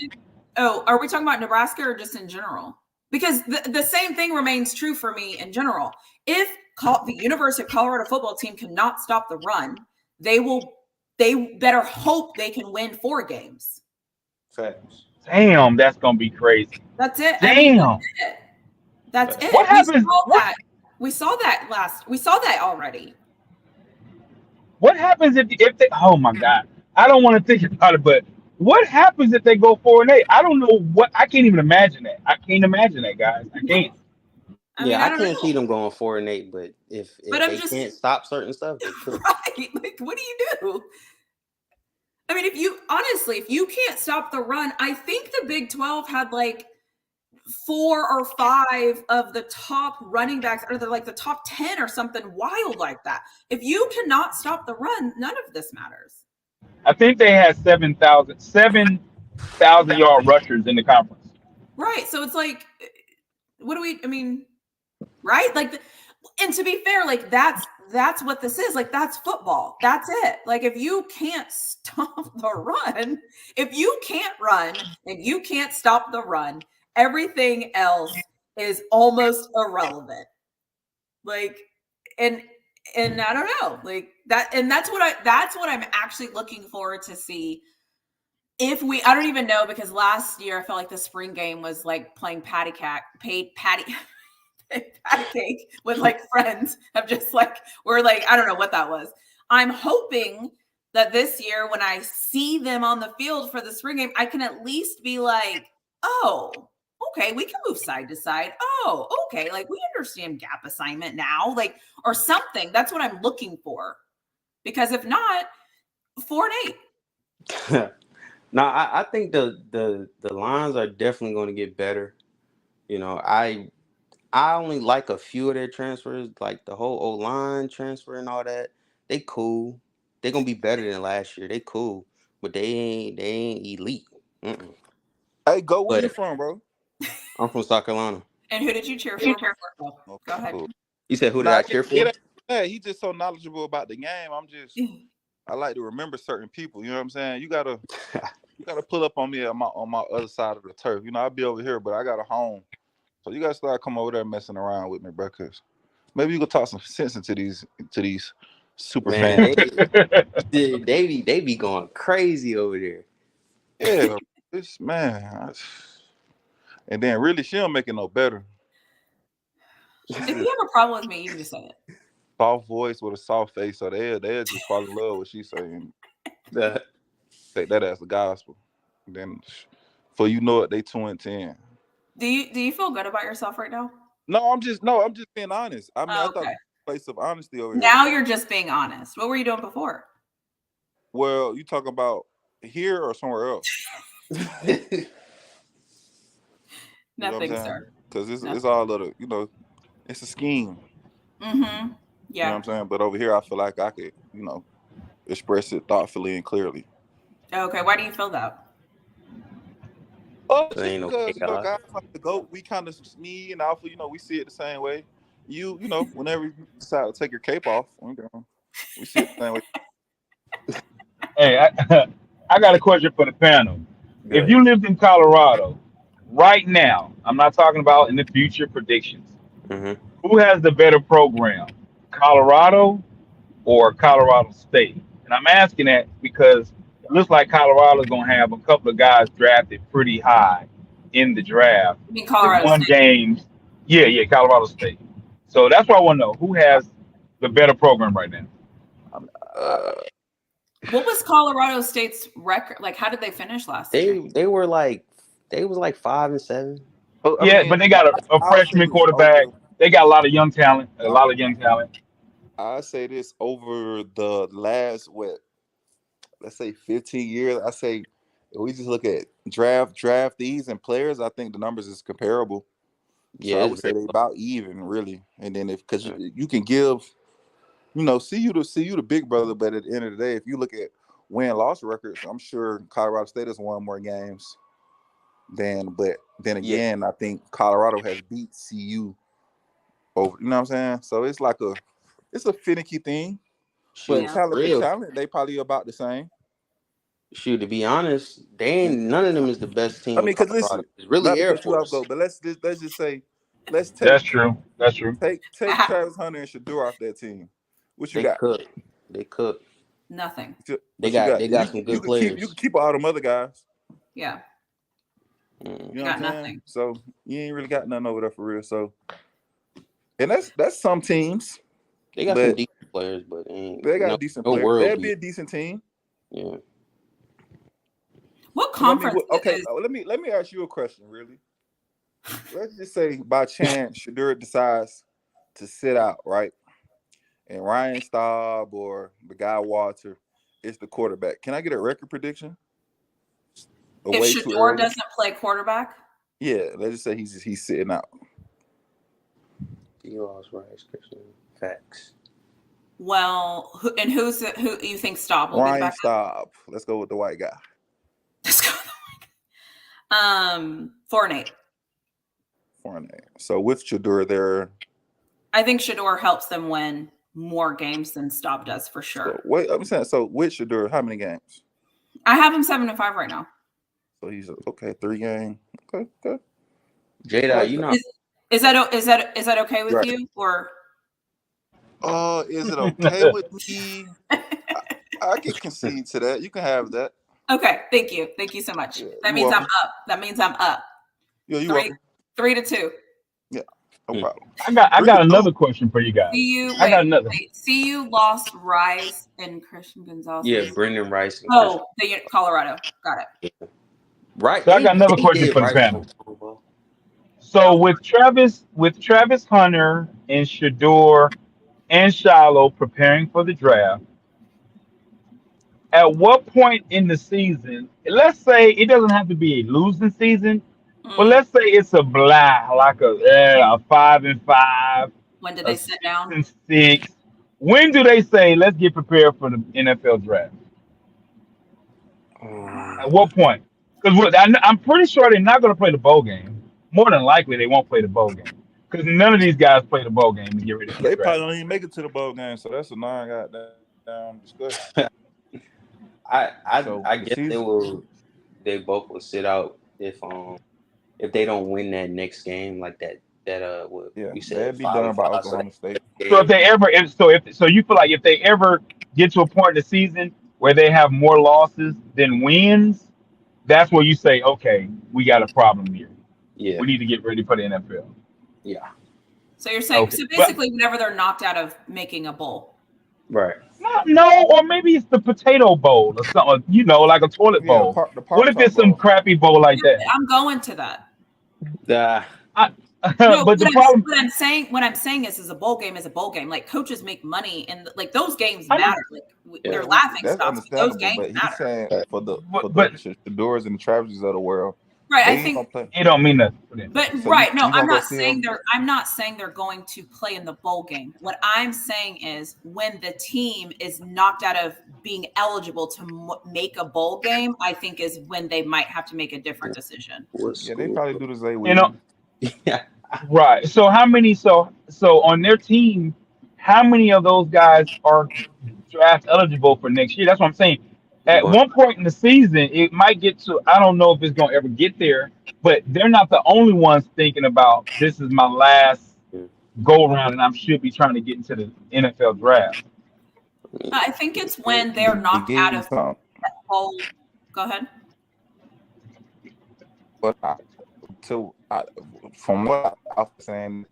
Oh, are we talking about Nebraska or just in general? Because the same thing remains true for me in general. If the University of Colorado football team cannot stop the run, they better hope they can win 4 games. Facts. Damn, that's gonna be crazy. That's it. Damn. I mean, that's it. What happens? We saw that already. What happens if they? Oh my God, I don't want to think about it, but what happens if they go 4-8? I don't know what. I can't even imagine that. I can't imagine that, guys. I can't. I can't see them going 4-8, but if they can't stop certain stuff, they could. Right? Like, what do you do? I mean, if you can't stop the run, I think the Big 12 had like 4 or 5 of the top running backs, or the top 10 or something wild like that. If you cannot stop the run, none of this matters. I think they had 7,000 yard rushers in the conference. Right. So it's like, right? Like, and to be fair, like that's what this is. Like, that's football. That's it. Like, if you can't stop the run, if you can't run and you can't stop the run, everything else is almost irrelevant. Like, and I don't know, like that, and that's what I'm actually looking forward to see. I don't even know, because last year I felt like the spring game was like playing patty cake with like friends of just like, we're like, I don't know what that was. I'm hoping that this year when I see them on the field for the spring game, I can at least be like, oh, okay, we can move side to side. Oh, okay, like we understand gap assignment now, like, or something. That's what I'm looking for. Because if not, 4-8. No, I think the lines are definitely going to get better. You know, I only like a few of their transfers, like the whole O-line transfer and all that. They cool. They're gonna be better than last year. They cool, but they ain't elite. Mm-mm. Hey, where you from, bro? I'm from South Carolina. And who did you cheer for? Go ahead. Cool. You said who did I cheer for? Yeah, he's just so knowledgeable about the game. I like to remember certain people. You know what I'm saying? You gotta pull up on me on my other side of the turf. You know, I'll be over here, but I got a home. So you gotta start coming over there messing around with me, bro. Cause maybe you can talk some sense into these super fans. They be going crazy over there. Yeah, this man. And then really, she don't make it no better. If you have a problem with me, you can just say it. soft voice with a soft face, so they'll just fall in love with what she's saying. Take that as the gospel. Then, for you know it, they 2-10. Do you feel good about yourself right now? No, I'm just being honest. I mean, I thought Okay. place of honesty over here. Now you're just being honest. What were you doing before? Well, you talking about here or somewhere else? Nothing, sir. Because it's all of the, it's a scheme. Mm-hmm. Yeah. You know what I'm Yeah. saying? But over here, I feel like I could, express it thoughtfully and clearly. Okay. Why do you feel that? Oh, just because, guys like the GOAT, we kind of, me and Alpha, we see it the same way. Whenever you decide to take your cape off, we see it the same way. Hey, I got a question for the panel. If you lived in Colorado right now, I'm not talking about in the future predictions, who has the better program, Colorado or Colorado State? And I'm asking that because it looks like Colorado's going to have a couple of guys drafted pretty high in the draft. You mean Colorado One State? James. Yeah, Colorado State. So that's why I want to know who has the better program right now. What was Colorado State's record? Like, how did they finish last year? They was like 5-7. Yeah, but they got a freshman quarterback. They got a lot of young talent. I say this over the last let's say 15 years. I say if we just look at draftees and players, I think the numbers is comparable. Yeah, so I would say they about even, really. And then because you can give, see you the big brother, but at the end of the day, if you look at win-loss records, I'm sure Colorado State has won more games but then again, I think Colorado has beat CU over. You know what I'm saying? So it's like it's a finicky thing. But talent, they probably about the same. Shoot, to be honest, none of them is the best team. I mean, because listen, it's really not Air to cut you off, Force. but let's just say, take. That's true. Take Travis Hunter and Shador off that team. What you got? They cook. Nothing. They got some good players. You can keep all them other guys. Yeah. You know what I'm saying? So you ain't really got nothing over there for real. So, and that's some teams. They got some decent players, but they got decent players. They'd be a decent team. Yeah. What conference? Let me ask you a question. Really, let's just say by chance Shador decides to sit out, right? And Ryan Staub or the guy Walter is the quarterback. Can I get a record prediction? If Shador doesn't play quarterback? Yeah, let's just say he's sitting out. Facts. Well, who you think Staub will Ryan be back? Staub. Let's go with the white guy. Let's go with the white guy. 4-8. So with Shador there, I think Shador helps them win more games than Staub does for sure. I'm saying, so with Shador, how many games? I have him 7-5 right now. So he's 3 games. Okay. Jada, is that okay with you or? Is it okay with me? I can concede to that. You can have that. Okay, thank you so much. Yeah, that means I'm up. Yeah, you welcome. 3-2. Yeah, no problem. I got another question for you guys. CU lost Rice and Christian Gonzalez. Yeah, Brendan Rice. Colorado. Got it. Right. So I got another question for the panel. So with Travis Hunter and Shador and Shiloh preparing for the draft, at what point in the season, let's say it doesn't have to be a losing season, but let's say it's a blah, like a 5-5. When do they sit down? 6. When do they say, let's get prepared for the NFL draft? At what point? Because I'm pretty sure they're not going to play the bowl game. More than likely, they won't play the bowl game. Because none of these guys play the bowl game to get ready for the draft. They probably don't even make it to the bowl game, so that's a non-goddamn discussion. I guess they both will sit out if they don't win that next game like that. You said that'd be done by Oklahoma State. So you feel like if they ever get to a point in the season where they have more losses than wins, that's where you say, okay, we got a problem here. Yeah, we need to get ready for the NFL. Yeah. So you're saying, Okay. so basically, whenever they're knocked out of making a bowl. Right. No, or maybe it's the potato bowl or something, like a toilet Yeah, bowl. the What Pop if Top it's some Bowl. crappy bowl like that? I'm going to that. I, No, but the problem, what I'm saying is a bowl game is a bowl game. Like coaches make money, and like those games I know, matter. Like they're laughing That's stocks. But those understandable, games but he's matter. saying for the but Shadors and the Travises of the world, Right. they I ain't think gonna play. it don't mean nothing for them. But So right, no, you gonna go see them? I'm not saying they're going to play in the bowl game. What I'm saying is when the team is knocked out of being eligible to make a bowl game, I think is when they might have to make a different decision. Yeah, they probably do the Zay You know, Yeah. right. So how many? So on their team, how many of those guys are draft eligible for next year? That's what I'm saying. At But one point in the season, it might get to. I don't know if it's gonna ever get there, but they're not the only ones thinking about this is my last go around, and I should be trying to get into the NFL draft. I think it's when they're knocked out of that bowl. Go ahead. But from what I was saying,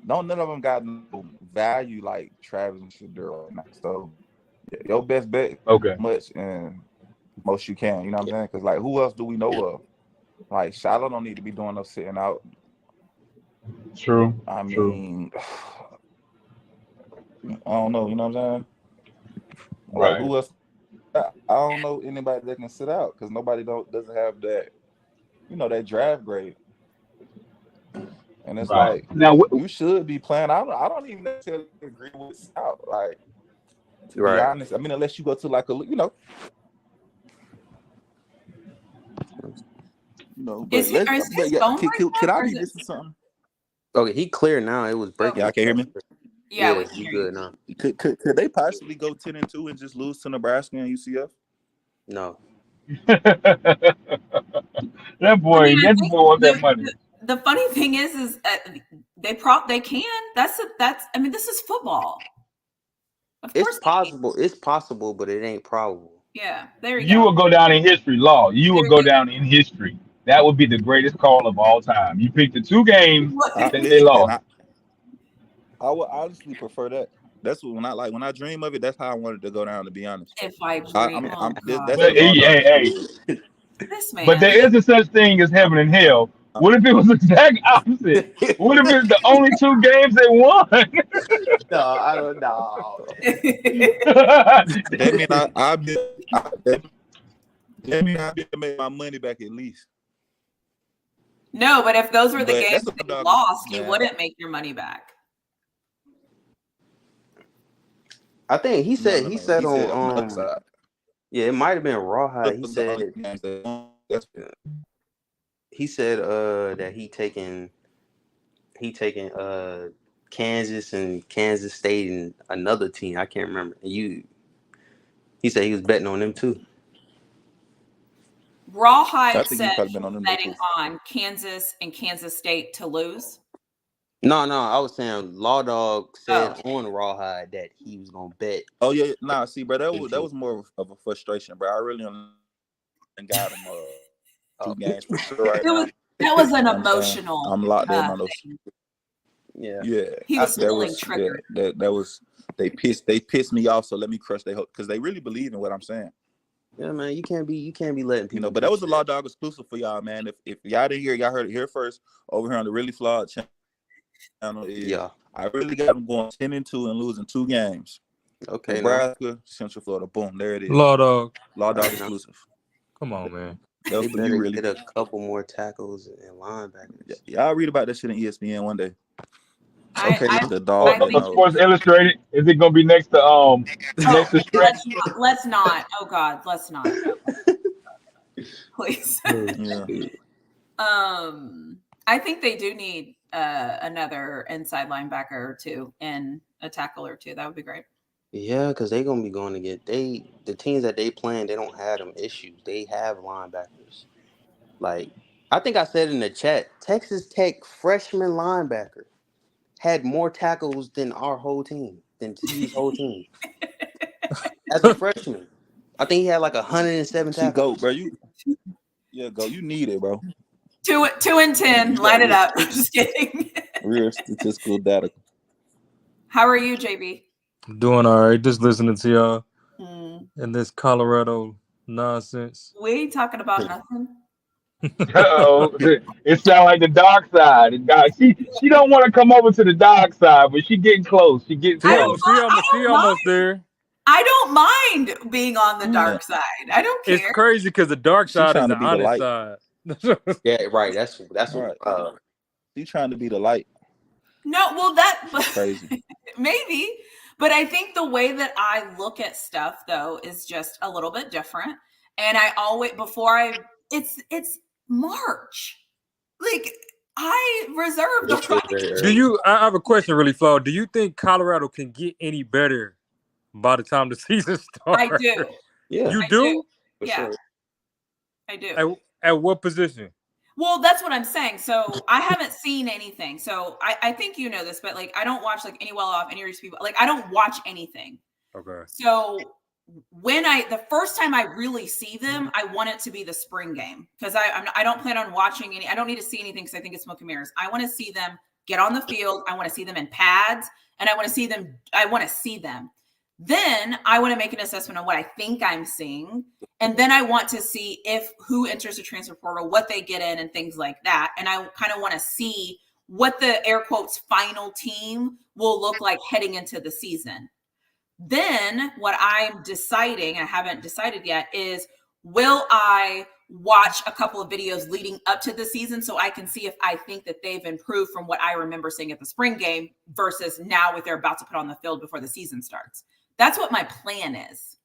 none of them got no value like Travis and Shador right now. So your best bet, Okay. much and most you can. You know what I'm saying? Because like, who else do we know of? Like Shiloh don't need to be doing no sitting out. True. I mean, I don't know. You know what I'm saying? Like, Right. who else? I don't know anybody that can sit out because nobody doesn't have that, that draft grade. And it's Right. like Now, you should be playing. I don't even necessarily agree with Scout. Like, to be honest, I mean, unless you go to like a, But Is his phone can I be missing something? Okay, he clear now. It was breaking. Yeah, can you hear me? Yeah, he good now. Could they possibly go 10-2 and just lose to Nebraska and UCF? No. that boy wants that money. The funny thing is they can. I mean, this is football. Of course it's possible. It's possible, but it ain't probable. Yeah, there you go. You will go down in history, Law. You will go down in history. That would be the greatest call of all time. You picked the two games that they lost. I would honestly prefer that. That's what when I dream of it, that's how I wanted to go down. To be honest, if I dream, hey. This man. But there is a such thing as heaven and hell. What if it was the exact opposite? What if it's the only two games they won? No, I don't know. That mean I'll be able to make my money back at least. No, but if those were the games that you lost, you wouldn't make your money back. I think he said on yeah, it might have been Rawhide. He said that he taking Kansas and Kansas State and another team. I can't remember. He said he was betting on them too. Rawhide said he was betting on Kansas and Kansas State to lose. No, I was saying Law Dog said on Rawhide that he was gonna bet. Oh yeah, see, bro, that was more of a frustration, bro. I really got him 2 games for sure right now. That was an emotional. I'm locked in on those. Yeah. He was pulling trigger. That was they pissed me off. So let me crush their hope because they really believe in what I'm saying. Yeah, man, you can't be letting people. But that was a Law Dog exclusive for y'all, man. If y'all didn't hear, y'all heard it here first over here on the Really Flawed channel. I really got them going 10-2 and losing 2 games. Okay, Nebraska, Central Florida, boom, there it is. Law Dog exclusive. Come on, man. They better really get a couple more tackles and linebackers. Y'all read about that shit in ESPN one day. The dog. Sports Illustrated. Is it gonna be next to Stretch? Let's not. Oh God, let's not. Please. Yeah. I think they do need another inside linebacker or two and a tackle or two. That would be great. Yeah, because they're gonna be going to get the teams that they playing. They don't have them issues. They have linebackers. Like I think I said in the chat, Texas Tech freshman linebacker had more tackles than our whole team, than TV's whole team. As a freshman, I think he had like 107 tackles. Go, bro. You need it, bro. 2 and 10. Light it up. I'm just kidding. Real statistical data. How are you, JB? Doing all right. Just listening to y'all Mm. and this Colorado nonsense. We ain't talking about nothing. Oh, it sounds like the dark side. She don't want to come over to the dark side, but she getting close. She getting She close. almost there. I don't mind being on the dark side. I don't care. It's crazy because the dark She side is trying the to be the honest light. side. Yeah, right. That's Right. what. She trying to be the light. No, well, that Crazy. maybe, but I think the way that I look at stuff though is just a little bit different. And I always it's March, like I reserve the It's still right. very early. I have a question, really, Flo. Do you think Colorado can get any better by the time the season starts? I do. Yeah, You I do? for Yeah, sure. I do. At what position? Well, that's what I'm saying. So I haven't seen anything. So I think you know this, but like I don't watch like any well off, any rich people. Like I don't watch anything. Okay. So when the first time I really see them, I want it to be the spring game because I don't plan on watching any. I don't need to see anything because I think it's smoke and mirrors. I want to see them get on the field. I want to see them in pads, and I want to see them. Then I want to make an assessment on what I think I'm seeing. And then I want to see who enters the transfer portal, what they get in and things like that. And I kind of want to see what the air quotes final team will look like heading into the season. Then what I'm deciding, I haven't decided yet, is will I watch a couple of videos leading up to the season so I can see if I think that they've improved from what I remember seeing at the spring game versus now what they're about to put on the field before the season starts. That's what my plan is.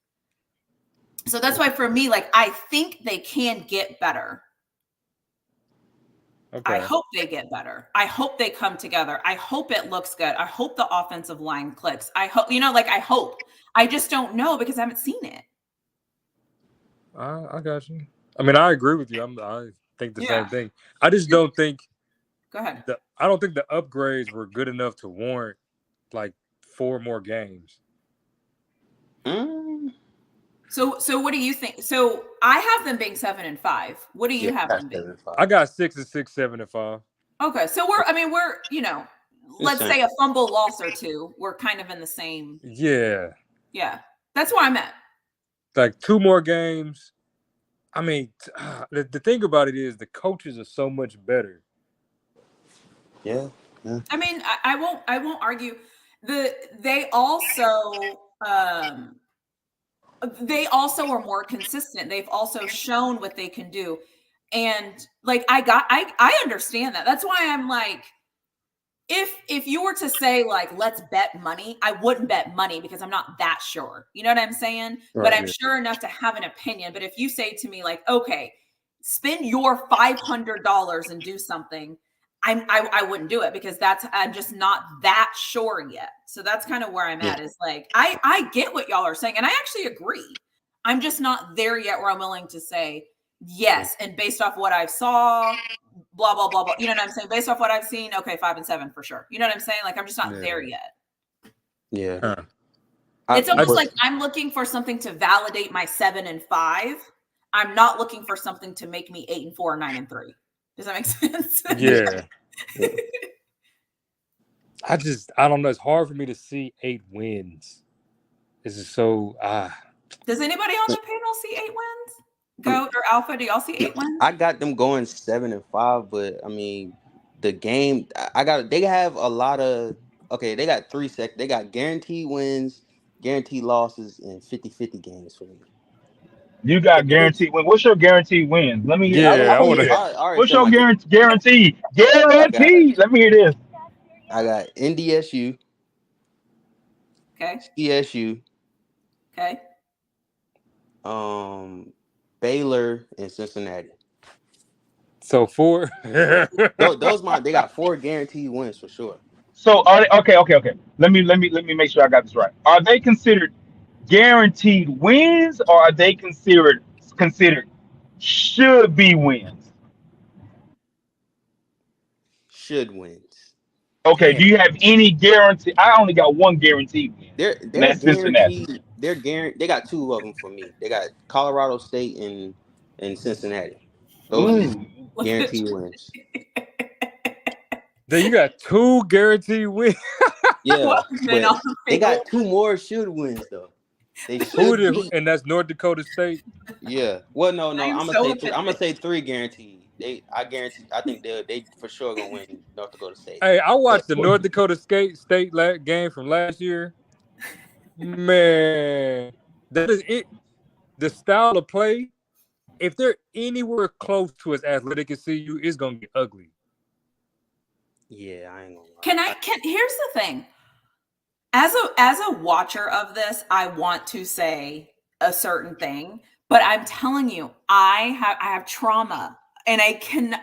So that's why for me, like, I think they can get better. Okay. I hope they get better. I hope they come together. I hope it looks good. I hope the offensive line clicks. I hope, I hope. I just don't know because I haven't seen it. I got you. I mean, I agree with you. I think the same thing. I just don't think. Go ahead. I don't think the upgrades were good enough to warrant like 4 more games. So what do you think? So I have them being 7-5. What do you have them being? I got 6 and 6, 7 and 5. Okay, so we're let's say a fumble loss or two. We're kind of in the same. Yeah. Yeah, that's where I'm at. Like 2 more games. I mean, the thing about it is the coaches are so much better. Yeah. I mean, I won't argue. They also are more consistent. They've also shown what they can do. And like I understand that. That's why I'm like, if you were to say like let's bet money, I wouldn't bet money because I'm not that sure. You know what I'm saying? Right, but I'm sure enough to have an opinion. But if you say to me like, okay, spend your $500 and do something, I wouldn't do it because I'm just not that sure yet. So that's kind of where I'm at is like, I get what y'all are saying. And I actually agree. I'm just not there yet where I'm willing to say yes. And based off what I saw, blah, blah, blah, blah. You know what I'm saying? Based off what I've seen, okay, 5 and 7 for sure. You know what I'm saying? Like, I'm just not there yet. Yeah. It's almost like I'm looking for something to validate my 7 and 5. I'm not looking for something to make me 8 and 4 or 9 and 3. Does that make sense? Yeah. I don't know. It's hard for me to see 8 wins. This is so Does anybody on the panel see 8 wins? Goat or Alpha, do y'all see 8 wins? I got them going 7 and 5, but I mean the game they have a lot of they got 3 they got guaranteed wins, guaranteed losses, and 50-50 games for me. You got guaranteed win. What's your guaranteed wins? Let me. Yeah, I want to hear. What's your guarantee? Guaranteed. Let me hear this. I got NDSU. Okay. CSU. Okay. Baylor and Cincinnati. So 4. They got 4 guaranteed wins for sure. So are they, okay. Let me make sure I got this right. Are they considered guaranteed wins, or are they considered should be wins? Should wins. Okay. Damn. Do you have any guarantee? I only got one guaranteed win. They're Cincinnati. They're guaranteed. They got 2 of them for me. They got Colorado State and Cincinnati. Those are guaranteed wins. Then you got 2 guaranteed wins. Yeah, but they got 2 more should wins though. They should beat. And that's North Dakota State. Yeah. Well, no. I'm gonna say 3 guaranteed. I think they for sure gonna win North Dakota State. Hey, I watched the North Dakota State game from last year. Man, that is it. The style of play, if they're anywhere close to as athletic as CU, it's gonna get ugly. Yeah, I ain't gonna lie. Here's the thing. As a watcher of this, I want to say a certain thing, but I'm telling you, I have trauma, and I can't.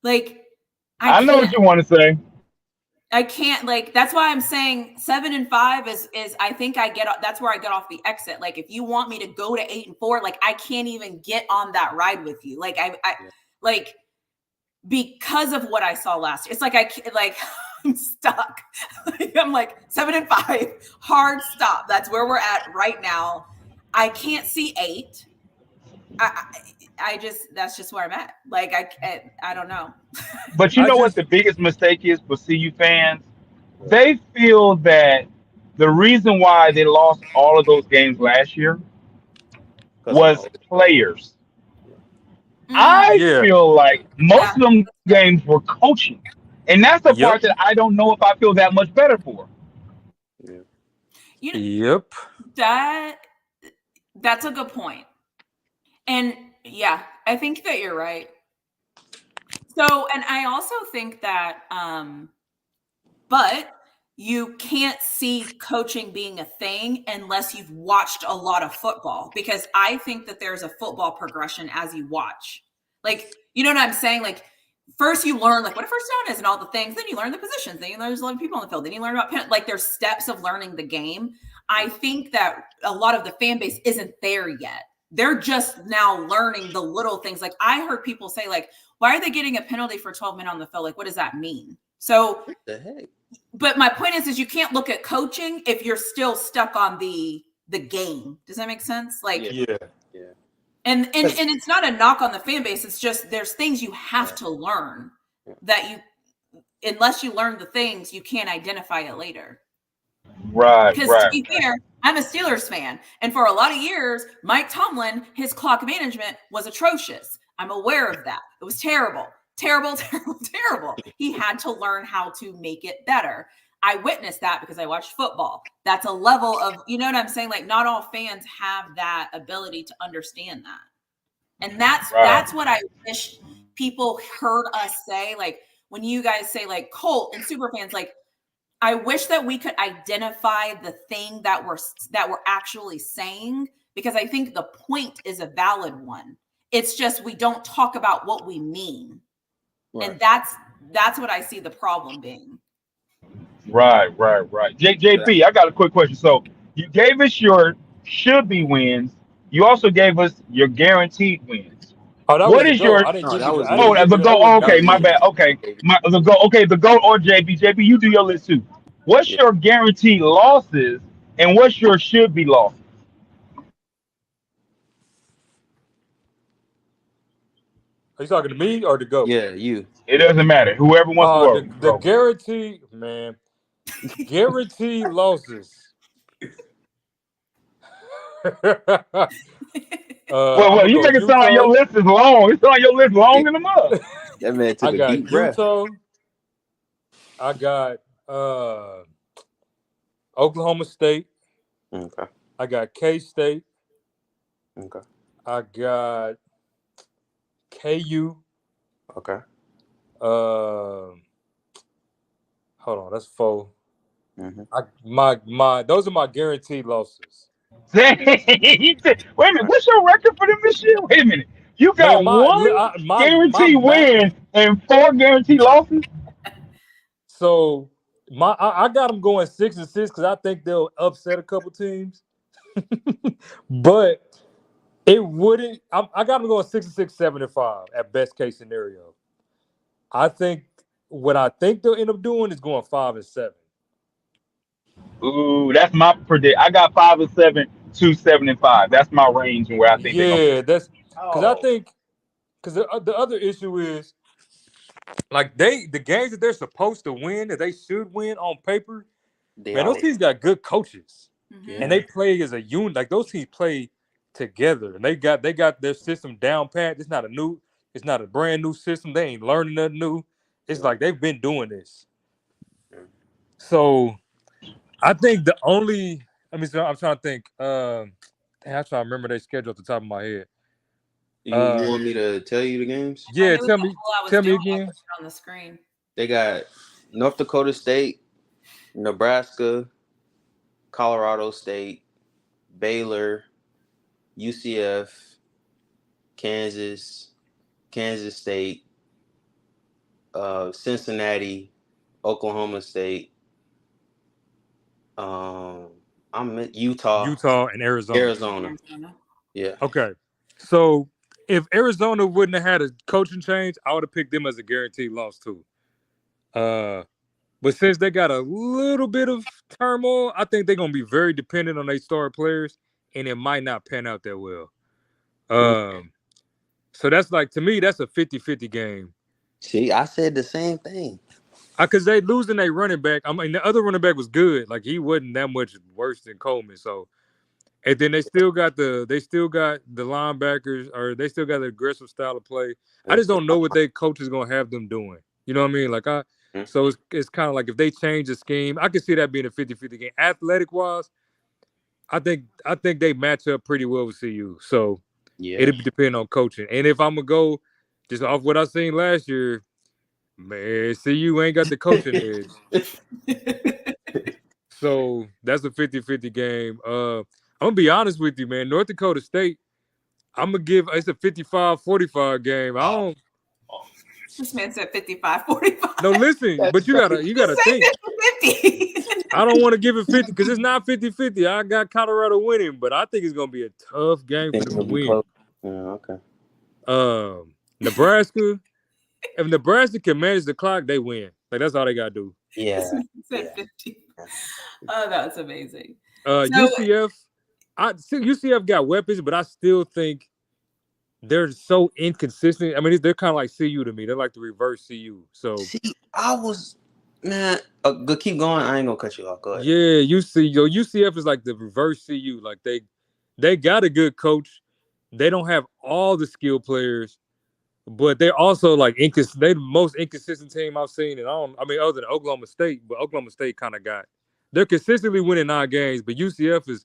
Like, I know what you want to say. I can't, like, that's why I'm saying 7 and 5 is I think that's where I get off the exit. Like, if you want me to go to 8 and 4, like, I can't even get on that ride with you. Like, like, because of what I saw last year, it's like I'm stuck. I'm like 7 and 5, hard stop. That's where we're at right now. I can't see 8. That's just where I'm at. Like, I don't know. But you know what the biggest mistake is for CU fans? They feel that the reason why they lost all of those games last year was players. I feel like most of them games were coaching. And that's the part that I don't know if I feel that much better for. That's a good point. And yeah, I think that you're right. So, and I also think that, but you can't see coaching being a thing unless you've watched a lot of football, because I think that there's a football progression as you watch. Like, you know what I'm saying? Like, first you learn like what a first down is and all the things, then you learn the positions, then you learn there's a lot of people on the field, then you learn about like there's steps of learning the game. I think that a lot of the fan base isn't there yet. They're just now learning the little things. Like, I heard people say, like, why are they getting a penalty for 12 men on the field? Like, what does that mean? So what the heck? But my point is you can't look at coaching if you're still stuck on the game. Does that make sense? Like, yeah. And it's not a knock on the fan base. It's just there's things you have to learn that unless you learn the things, you can't identify it later. Right. Because to be fair, I'm a Steelers fan. And for a lot of years, Mike Tomlin, his clock management was atrocious. I'm aware of that. It was terrible. Terrible. He had to learn how to make it better. I witnessed that because I watched football. That's a level of, you know what I'm saying? Like, not all fans have that ability to understand that. And that's what I wish people heard us say. Like, when you guys say, like, Colt and super fans, like, I wish that we could identify the thing that we're actually saying, because I think the point is a valid one. It's just we don't talk about what we mean. Right. And that's what I see the problem being. Right. JP, I got a quick question. So you gave us your should be wins. You also gave us your guaranteed wins. Oh, what is your the goal? Okay, my bad. Okay, the goal or JB. JB, you do your list too. What's your guaranteed losses and what's your should be losses? Are you talking to me or to go? Yeah, you. It doesn't matter. Whoever wants to go. The guarantee, man. Guaranteed losses. Well, you make it sound like your list is long. It's like your list long in the mud. That man took a deep breath. I got Oklahoma State. Okay. I got K-State. Okay. I got KU. Okay. Hold on, that's 4. Mm-hmm. Those are my guaranteed losses. Wait a minute, what's your record for them this year? Wait a minute. You got one guaranteed win and 4 guaranteed losses? So I got them going 6-6 because I think they'll upset a couple teams. But it wouldn't. I got them going 6-6, 7-5 at best case scenario. I think what I think they'll end up doing is going 5-7. Ooh, that's my predict. I got 5-7 to 7-5. That's my range and where I think. Yeah, that's because I think the other issue is like the games that they're supposed to win, that they should win on paper, man, those all teams got good coaches. Mhm. And they play as a unit. Like those teams play together, and they got their system down pat. It's not a brand new system. They ain't learning nothing new. It's like they've been doing this. So I think the only, so I'm trying to think. I'm trying to remember their schedule at the top of my head. You want me to tell you the games? Yeah, tell me again. On the screen. They got North Dakota State, Nebraska, Colorado State, Baylor, UCF, Kansas State, Cincinnati, Oklahoma State, Utah and Arizona. Yeah. Okay. So if Arizona wouldn't have had a coaching change, I would have picked them as a guaranteed loss too. But since they got a little bit of turmoil, I think they're gonna be very dependent on their star players, and it might not pan out that well. So that's like, to me, that's a 50-50 game. See, I said the same thing. Because they losing their running back. I mean, the other running back was good. Like, he wasn't that much worse than Coleman. So, and then they still got the linebackers, or they still got the aggressive style of play. I just don't know what their coach is gonna have them doing. You know what I mean? Like, so it's kind of like, if they change the scheme, I could see that being a 50-50 game. Athletic wise, I think they match up pretty well with CU. So it'll depend on coaching. And if I'm gonna go just off what I seen last year, man, CU ain't got the coaching edge. So that's a 50-50 game. I'm gonna be honest with you, man. North Dakota State, I'm gonna give it's a 55-45 game. I don't. This man said 55-45. No, listen, but you gotta think. 50. I don't want to give it 50 because it's not 50-50. I got Colorado winning, but I think it's gonna be a tough game for them to win. Okay. Nebraska. If Nebraska can manage the clock, they win. Like, that's all they gotta do. Yeah. Said 50. Oh, that's amazing. UCF, UCF got weapons, but I still think they're so inconsistent. I mean, they're kind of like CU to me. They're like the reverse CU. So see, go keep going. I ain't gonna cut you off. Go ahead. Yeah, UCF is like the reverse CU. Like, they got a good coach. They don't have all the skill players, but they're also like they're the most inconsistent team I've seen. And other than Oklahoma State, but Oklahoma State kind of they're consistently winning 9 games, but UCF is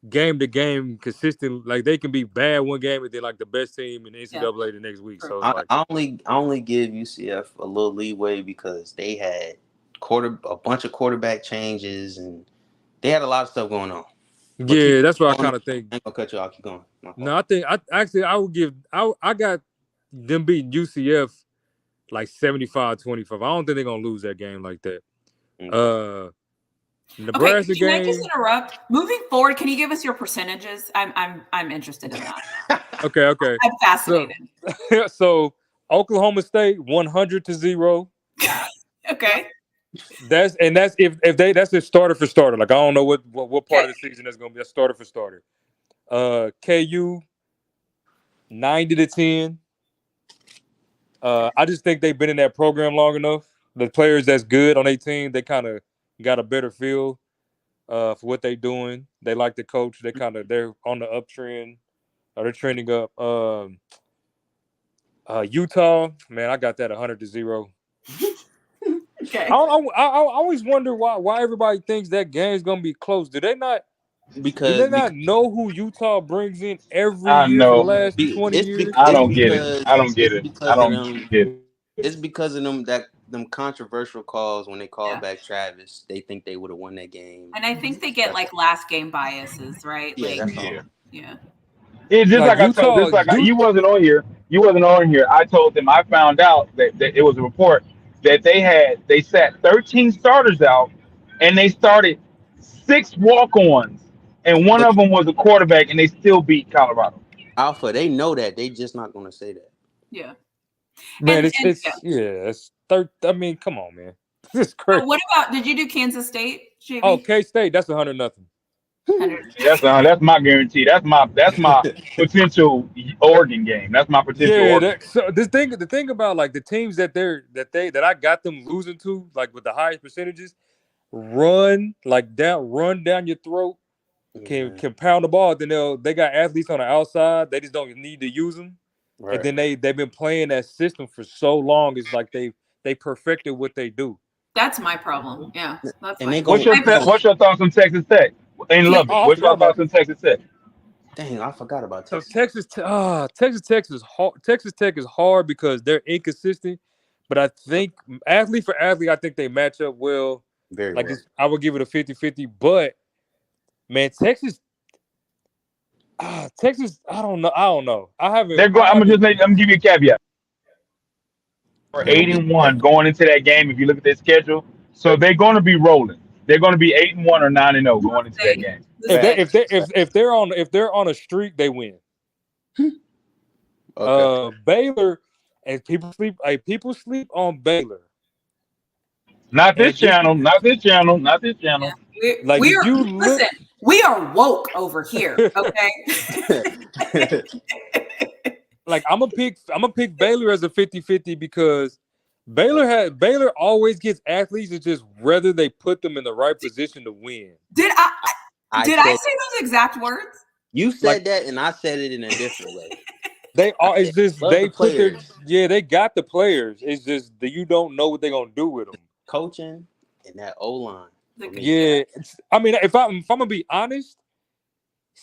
game to game consistent. Like, they can be bad one game and then like the best team in the NCAA the next week. So it's I only give UCF a little leeway because they had a bunch of quarterback changes and they had a lot of stuff going on. Yeah, that's what I kind of think. I ain't gonna cut you off. Keep going. No, I think I would give I got them beating UCF like 75-25. I don't think they're gonna lose that game like that. Nebraska can game. I just interrupt? Moving forward, can you give us your percentages? I'm interested in that. Okay. I'm fascinated. So Oklahoma State 100-0. Okay. That's if that's a starter for starter. Like, I don't know what part of the season that's gonna be a starter for starter. KU 90-10. I just think they've been in that program long enough. The players that's good on their team, they kind of got a better feel for what they're doing. They like the coach. They're on the uptrend, or they're trending up. Utah, man, I got that 100-0. Okay. I always wonder why everybody thinks that game's gonna be close. Do they not know who Utah brings in every year for the last 20 years? I don't get it. It's because of them controversial calls when they call back Travis. They think they would have won that game. And I think they get like last game biases, right? Yeah, Yeah. It's just like Utah, I told, you wasn't on here. I told them, I found out that it was a report that they sat 13 starters out and they started 6 walk-ons, and one of them was a quarterback, and they still beat Colorado. Alpha, they know that. They just not going to say that. Yeah. Man, I mean, come on, man. This is crazy. What about, did you do Kansas State, JV? Oh, K-State, that's 100-0. That's my guarantee. That's my potential Oregon game. That's my potential Yeah, Oregon. so the thing about like the teams that I got them losing to, like with the highest percentages, run down your throat, can pound the ball. Then they got athletes on the outside. They just don't need to use them. And then they've been playing that system for so long. It's like they perfected what they do. That's my problem. Yeah, that's And they my. What's your thoughts on Texas Tech in Lubbock? I What's forgot your about thoughts on Texas Tech? Dang, I forgot about So Texas. Texas Tech is hard. Texas Tech is hard because they're inconsistent. But I think athlete for athlete, I think they match up well. Very Like well. I would give it a 50-50. But man, Texas, I don't know. I'm gonna give you a caveat. We're 8-1 going into that game. If you look at their schedule, so they're going to be rolling. They're going to be 8-1 or 9-0 going into that game. If they're on a streak, they win. Baylor, and people sleep on Baylor. Not this channel. Not this channel. Not this channel. Yeah. Listen, we are woke over here. Okay. Like I'm gonna pick Baylor as a 50-50 because Baylor always gets athletes. It's just whether they put them in the right position to win. Did I say those exact words? You said that, and I said it in a different way. They are. It's just they put they got the players. It's just that you don't know what they're gonna do with them. Coaching and that O-line. Yeah, I mean, if I'm gonna be honest,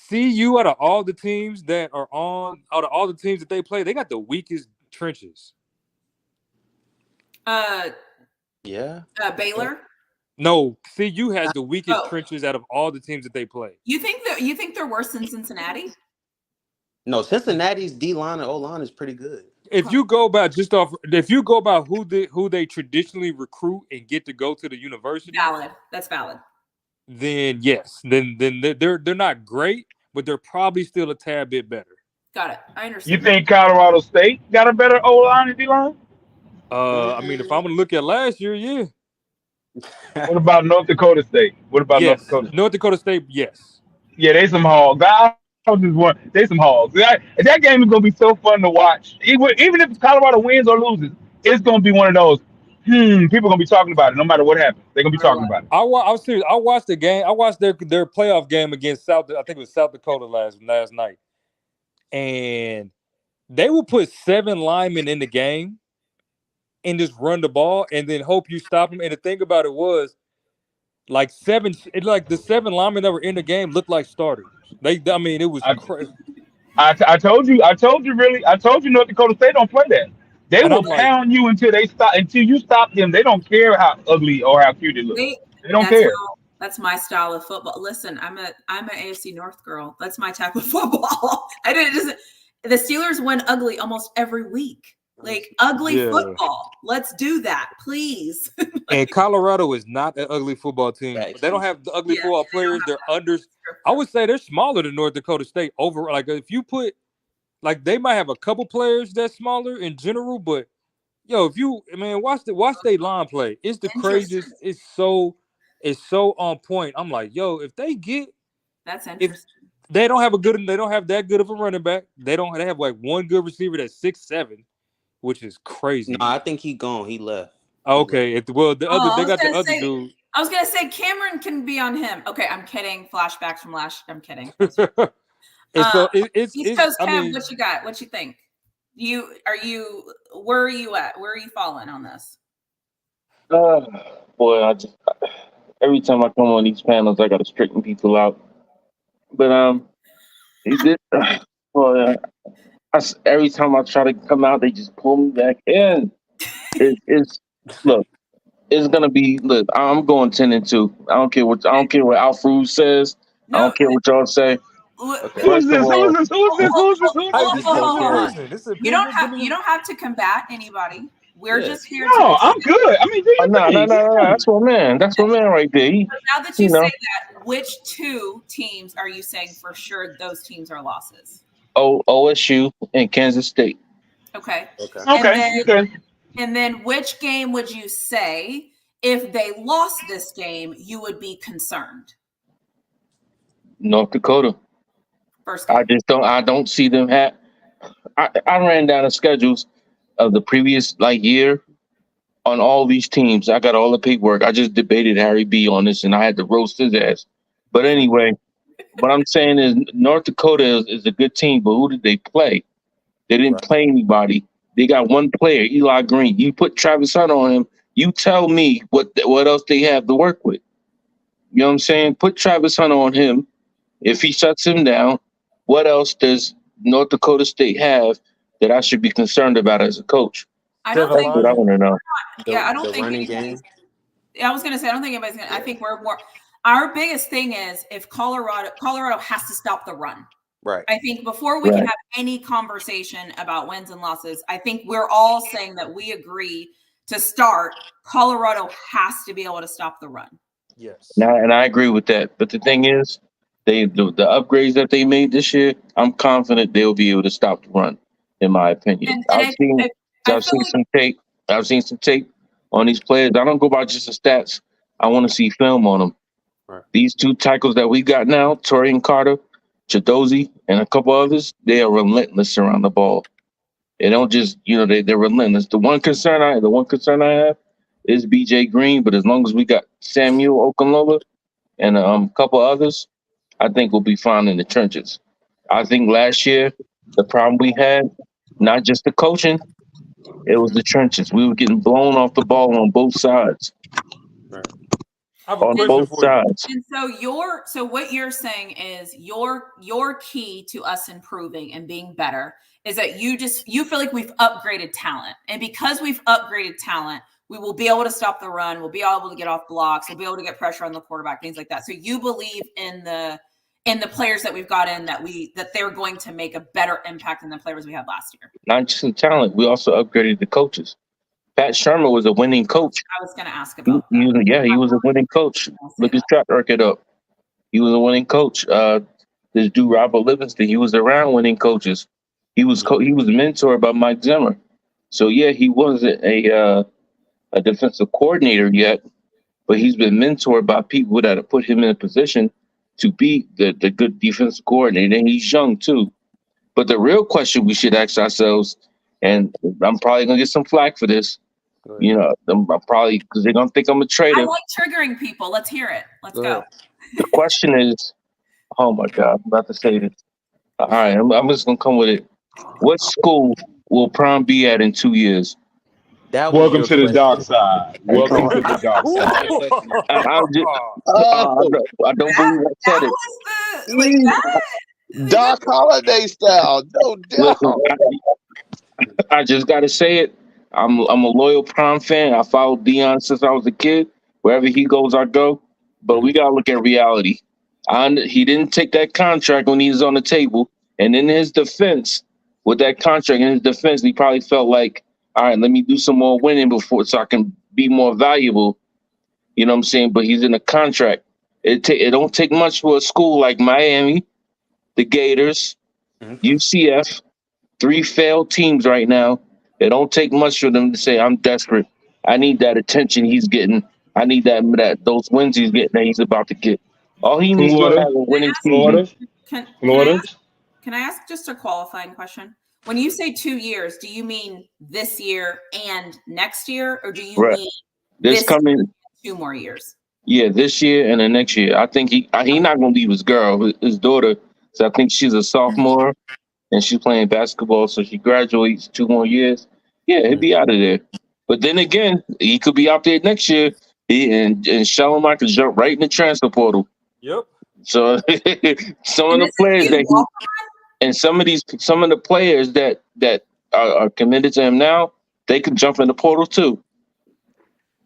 CU out of all the teams that they play, they got the weakest trenches. Baylor. No, CU has the weakest trenches out of all the teams that they play. You think they're worse than Cincinnati? No, Cincinnati's D-line and O-line is pretty good. If you go about who they traditionally recruit and get to go to the university, that's valid. Then yes, then they're not great, but they're probably still a tad bit better. Got it. I understand. You think Colorado State got a better O-line and D-line? I mean, if I'm gonna look at last year, yeah. What about North Dakota State? North Dakota State, yes. Yeah, they some hogs. They some hogs. That game is gonna be so fun to watch. Even if Colorado wins or loses, it's gonna be one of those. People gonna be talking about it no matter what happens. They're gonna be talking about it. I was serious. I watched the game. I watched their playoff game against I think it was South Dakota last night, and they will put 7 linemen in the game and just run the ball and then hope you stop them. And the thing about it was, the 7 linemen that were in the game looked like starters. It was crazy. I told you North Dakota State don't play that. They will pound you until you stop them. They don't care how ugly or how cute it looks. They don't care. That's my style of football. Listen, I'm an AFC North girl. That's my type of football. The Steelers win ugly almost every week. Ugly football. Let's do that, please. And Colorado is not an ugly football team. They don't have the ugly football players. They're under. I would say they're smaller than North Dakota State. If you put, they might have a couple players that's smaller in general, but watch their line play. It's the craziest. It's so on point. I'm like, if they get, that's interesting. They don't have that good of a running back. They have one good receiver that's 6'7", which is crazy. No, I think he gone. He left. Okay. They got the other dude. I was gonna say Cameron can be on him. Okay, I'm kidding. Flashbacks from last. I'm kidding. East Coast Kev, what you got? What you think? Where are you at? Where are you falling on this? Boy, every time I come on these panels, I gotta straighten people out. But every time I try to come out, they just pull me back in. It's gonna be. Look, I'm going 10-2. I don't care what Alfred says. No, I don't care what y'all say. Who's this? You don't have to combat anybody. We're just here. No, I'm good. I mean, no. That's my man. That's my man right there. Now that you say that, which 2 teams are you saying for sure those teams are losses? OSU and Kansas State. Okay. Okay. And then which game would you say if they lost this game, you would be concerned? North Dakota. First game. I don't see them have. I ran down the schedules of the previous year on all these teams. I got all the paperwork. I just debated Harry B on this, and I had to roast his ass. But anyway, what I'm saying is North Dakota is a good team, but who did they play? They didn't play anybody. They got one player, Eli Green. You put Travis Hunter on him. You tell me what else they have to work with. You know what I'm saying? Put Travis Hunter on him. If he shuts him down, what else does North Dakota State have that I should be concerned about as a coach? I don't That's think. what I want to know. Yeah, I don't The think running anybody's. game. I was going to say, I don't think anybody's going to. I think we're more. Our biggest thing is if Colorado has to stop the run. Right. I think before we can have any conversation about wins and losses, I think we're all saying that we agree to start. Colorado has to be able to stop the run. Yes. And I agree with that. But the thing is, the upgrades that they made this year, I'm confident they'll be able to stop the run. In my opinion, I've seen some tape. I've seen some tape on these players. I don't go by just the stats. I want to see film on them. Right. These two tackles that we got now, Torian Carter, Chidozie, and a couple others, they are relentless around the ball. They don't just, they're relentless. The one concern I have is BJ Green, but as long as we got Samuel Okunlola and a couple others, I think we'll be fine in the trenches. I think last year the problem we had, not just the coaching, it was the trenches. We were getting blown off the ball on both sides. Right. I have a On question both for you. sides. And so what you're saying is your key to us improving and being better is that you feel like we've upgraded talent. And because we've upgraded talent, we will be able to stop the run, we'll be able to get off blocks, we'll be able to get pressure on the quarterback, things like that. So you believe in the players that we've got in that they're going to make a better impact than the players we had last year. Not just in talent, we also upgraded the coaches. Pat Shermer was a winning coach. I was going to ask about that. He was a winning coach. Look his track record up. He was a winning coach. This dude Robert Livingston, he was around winning coaches. He was mentored by Mike Zimmer. So yeah, he wasn't a defensive coordinator yet, but he's been mentored by people that have put him in a position to be the good defensive coordinator. And he's young too. But the real question we should ask ourselves, and I'm probably gonna get some flack for this, I'm probably because they're gonna think I'm a traitor. I like triggering people. Let's hear it. Let's go. The question is, oh my God, I'm about to say this. All right, I'm just gonna come with it. What school will Prom be at in 2 years? Welcome to the dark side. Welcome to the dark side. I don't believe I said it. Doc Holiday style, no doubt. Listen, I just gotta say it. I'm a loyal Prom fan. I followed Dion since I was a kid. Wherever he goes, I go. But we gotta look at reality. He didn't take that contract when he was on the table. And in his defense, with that contract in his defense, he probably felt like, all right, let me do some more winning so I can be more valuable. You know what I'm saying? But he's in a contract. It don't take much for a school like Miami, the Gators, UCF, 3 failed teams right now. It don't take much for them to say, I'm desperate. I need that attention he's getting. I need those wins he's getting that he's about to get. All he needs to have a winning season. Can I ask just a qualifying question? When you say 2 years, do you mean this year and next year, or do you mean this coming 2 more years? Yeah, this year and the next year. I think he not gonna leave his girl, his daughter. So I think she's a sophomore and she's playing basketball. So she graduates 2 more years. Yeah, he'll be out of there. But then again, he could be out there next year and Shalimar could jump right in the transfer portal. Yep. So some of the players some of the players that are committed to him now, they could jump in the portal too.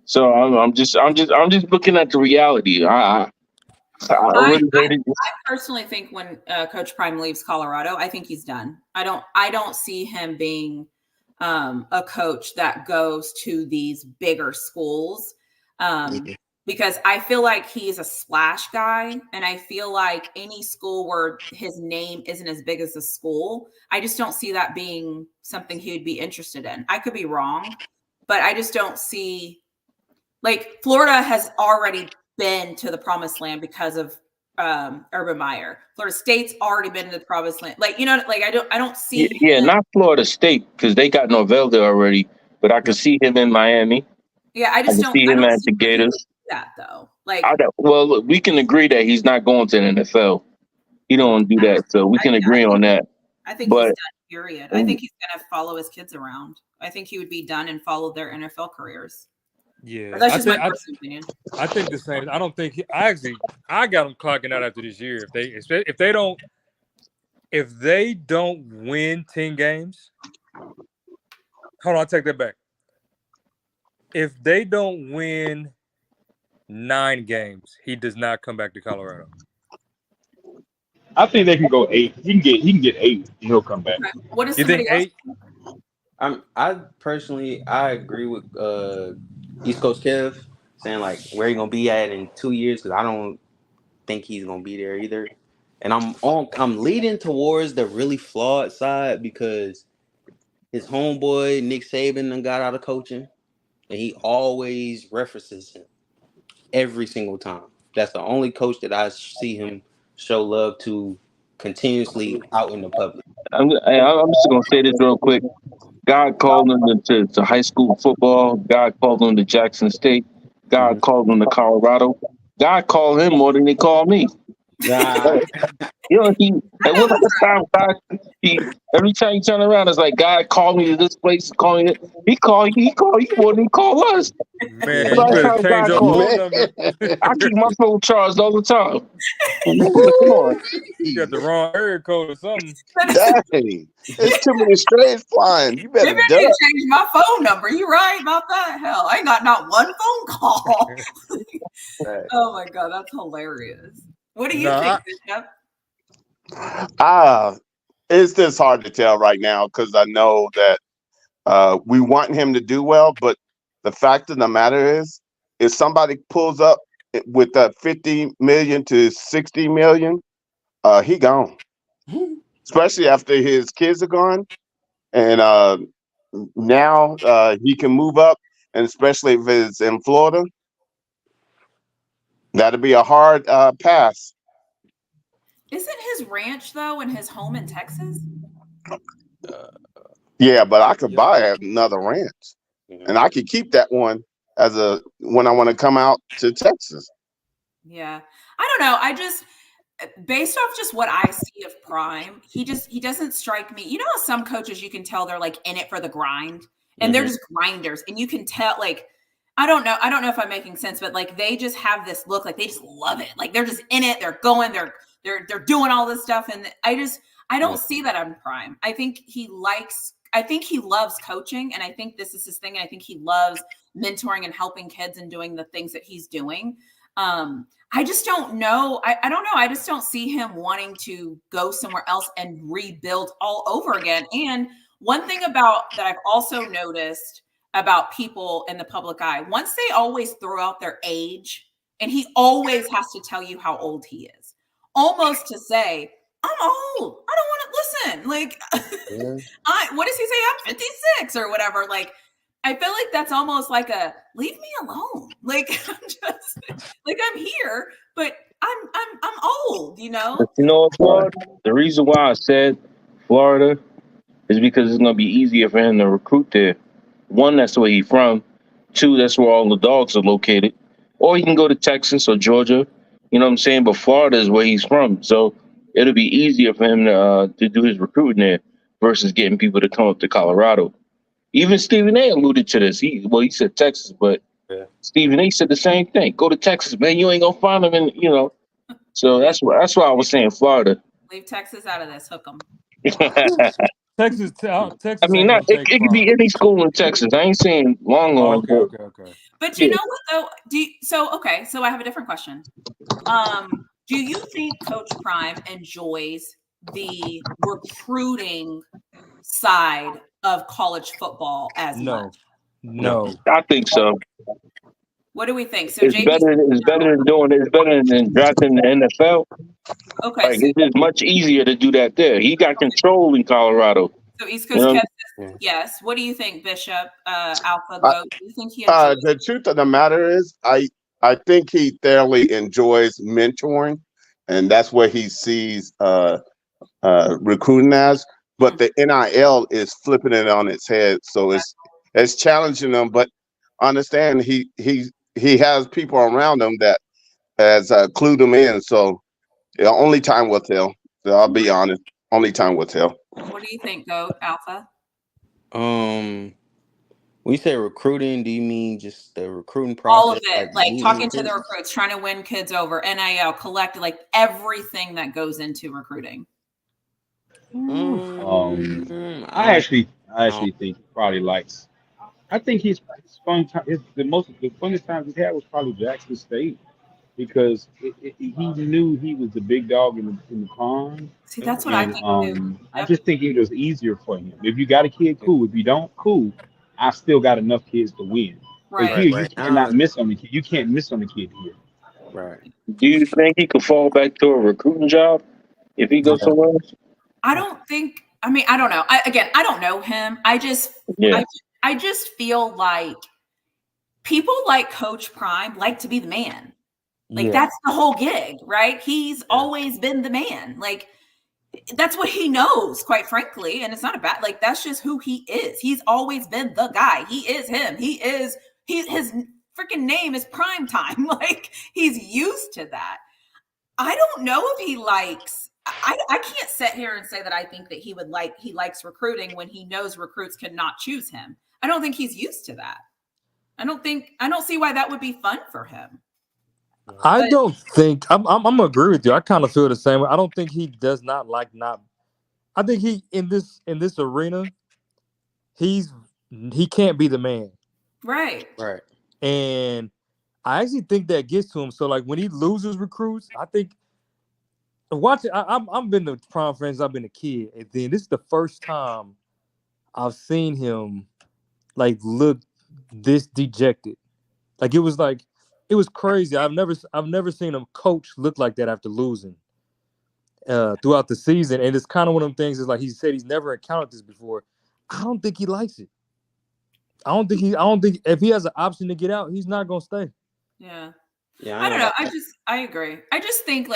So I'm just looking at the reality. I personally think when Coach Prime leaves Colorado, I think he's done. I don't see him being a coach that goes to these bigger schools because I feel like he's a splash guy, and I feel like any school where his name isn't as big as the school, I just don't see that being something he would be interested in. I could be wrong, but I just don't see. Like, Florida has already been to the promised land because of Urban Meyer. Florida State's already been in the promised land. Like, you know, like I don't see Yeah, him. not Florida State because they got Norvell there already. But I could see him in Miami. Yeah, I I could see him at the Gators. That though. Like, well, look, we can agree that he's not going to the NFL. He don't do that, so we can agree on that. I think he's done. Period. I think he's going to follow his kids around. I think he would be done and follow their NFL cares. Yeah, but that's just my personal opinion. I think the same. I don't think I got him clocking out after this year. If they don't win 10 games, hold on, I'll take that back. If they don't win 9 games, he does not come back to Colorado. I think they can go 8. He can get 8 and he'll come back. Okay. What is you think 8? I personally agree with East Coast Kev saying like where he gonna be at in 2 years because I don't think he's gonna be there either. And I'm leading towards the really flawed side because his homeboy Nick Saban done got out of coaching, and he always references him every single time. That's the only coach that I see him show love to continuously out in the public. I'm just gonna say this real quick. God called him to high school football. God called him to Jackson State. God called him to Colorado. God called him more than they called me. Nah. You know, every time you turn around, it's like God called me to this place. He called you more than he called us. Man, you better change your phone number. I keep my phone charged all the time. Come on. You got the wrong area code or something. Dang. It's too many strays flying. You better maybe I need to change my phone number. You right about that? Hell, I ain't got not one phone call. Oh my god, that's hilarious. What do you think, Bishop? It's just hard to tell right now because I know that we want him to do well, but the fact of the matter is, if somebody pulls up with that 50 million to 60 million, he gone. Especially after his kids are gone, and now he can move up, and especially if it's in Florida, that'll be a hard pass. Isn't his ranch though and his home in Texas? Yeah, but I could buy another ranch, and I could keep that one when I want to come out to Texas. Yeah, I don't know. I just, based off just what I see of Prime, he doesn't strike me. You know how some coaches you can tell they're like in it for the grind, and they're just grinders, and you can tell like. I don't know if I'm making sense, but like they just have this look like they just love it. Like they're just in it. They're going. They're doing all this stuff, and I don't see that on Prime. I think he loves coaching, and I think this is his thing. And I think he loves mentoring and helping kids and doing the things that he's doing. I just don't know. I don't know. I just don't see him wanting to go somewhere else and rebuild all over again. And one thing that I've also noticed about people in the public eye, once they always throw out their age, and he always has to tell you how old he is, almost to say, I'm old. I don't want to listen. Like, what does he say? I'm 56 or whatever. Like, I feel like that's almost like a leave me alone. Like, I'm just like, I'm here, but I'm old, you know? But you know what, the reason why I said Florida is because it's going to be easier for him to recruit there. 1, that's where he's from. 2, that's where all the dogs are located. Or he can go to Texas or Georgia. You know what I'm saying? But Florida is where he's from. So it'll be easier for him to do his recruiting there versus getting people to come up to Colorado. Even Stephen A. alluded to this. He said Texas, but Stephen A. said the same thing. Go to Texas, man. You ain't going to find him in, you know. So that's why I was saying Florida. Leave Texas out of this. Hook them. Texas. I mean, it could be any school in Texas. I ain't saying Longhorn. Okay. But you know what though? So I have a different question. Do you think Coach Prime enjoys the recruiting side of college football as much? No. I think so. What do we think? So It's better than drafting the NFL. Okay. Like, it's just much easier to do that there. He got control in Colorado. So East Coast Kev, yes. What do you think, Bishop? Alpha Goat? Do you think he enjoys the truth of the matter is, I think he thoroughly enjoys mentoring. and that's where he sees recruiting as. But the NIL is flipping it on its head, so it's challenging them. But understand he has people around him that has clued him in. So only time will tell. So I'll be honest, only time will tell. What do you think, Goat Alpha? When you say recruiting, do you mean just the recruiting All of process? it, like talking to kids? the recruits, trying to win kids over, NIL, collect, like everything that goes into recruiting. I actually think he probably likes. I think his fun time. The funnest times he had was probably Jackson State because he knew he was the big dog in the pond, See, that's what I and think too. I Yep. just think it was easier for him. If you got a kid, cool. If you don't, cool. I still got enough kids to win. But Right. here, you cannot miss on the kid. You can't miss on the kid here. Right. Do you think he could fall back to a recruiting job if he goes somewhere else? I don't think. I mean, I don't know. I don't know him. I just feel like people like Coach Prime like to be the man. Like that's the whole gig, right? He's always been the man. Like that's what he knows, quite frankly. And it's not a bad, like that's just who he is. He's always been the guy. He is him. His freaking name is Prime Time. Like he's used to that. I don't know if he likes. I can't sit here and say that I think that he likes recruiting when he knows recruits cannot choose him. I don't think he's used to that. I don't see why that would be fun for him. I don't think I'm gonna agree with you. I kind of feel the same way. I don't think he does not like not. I think he in this arena, he can't be the man. Right. Right. And I actually think that gets to him. So like when he loses recruits, I think watching. I've been to Prom Friends. I've been a kid, and then this is the first time I've seen him like look this dejected. Like it was crazy. I've never seen a coach look like that after losing throughout the season. And it's kind of one of them things. Is like he said he's never encountered this before. I don't think he likes it. I don't think if he has an option to get out, he's not gonna stay. Yeah. Yeah. I don't know. I agree. I just think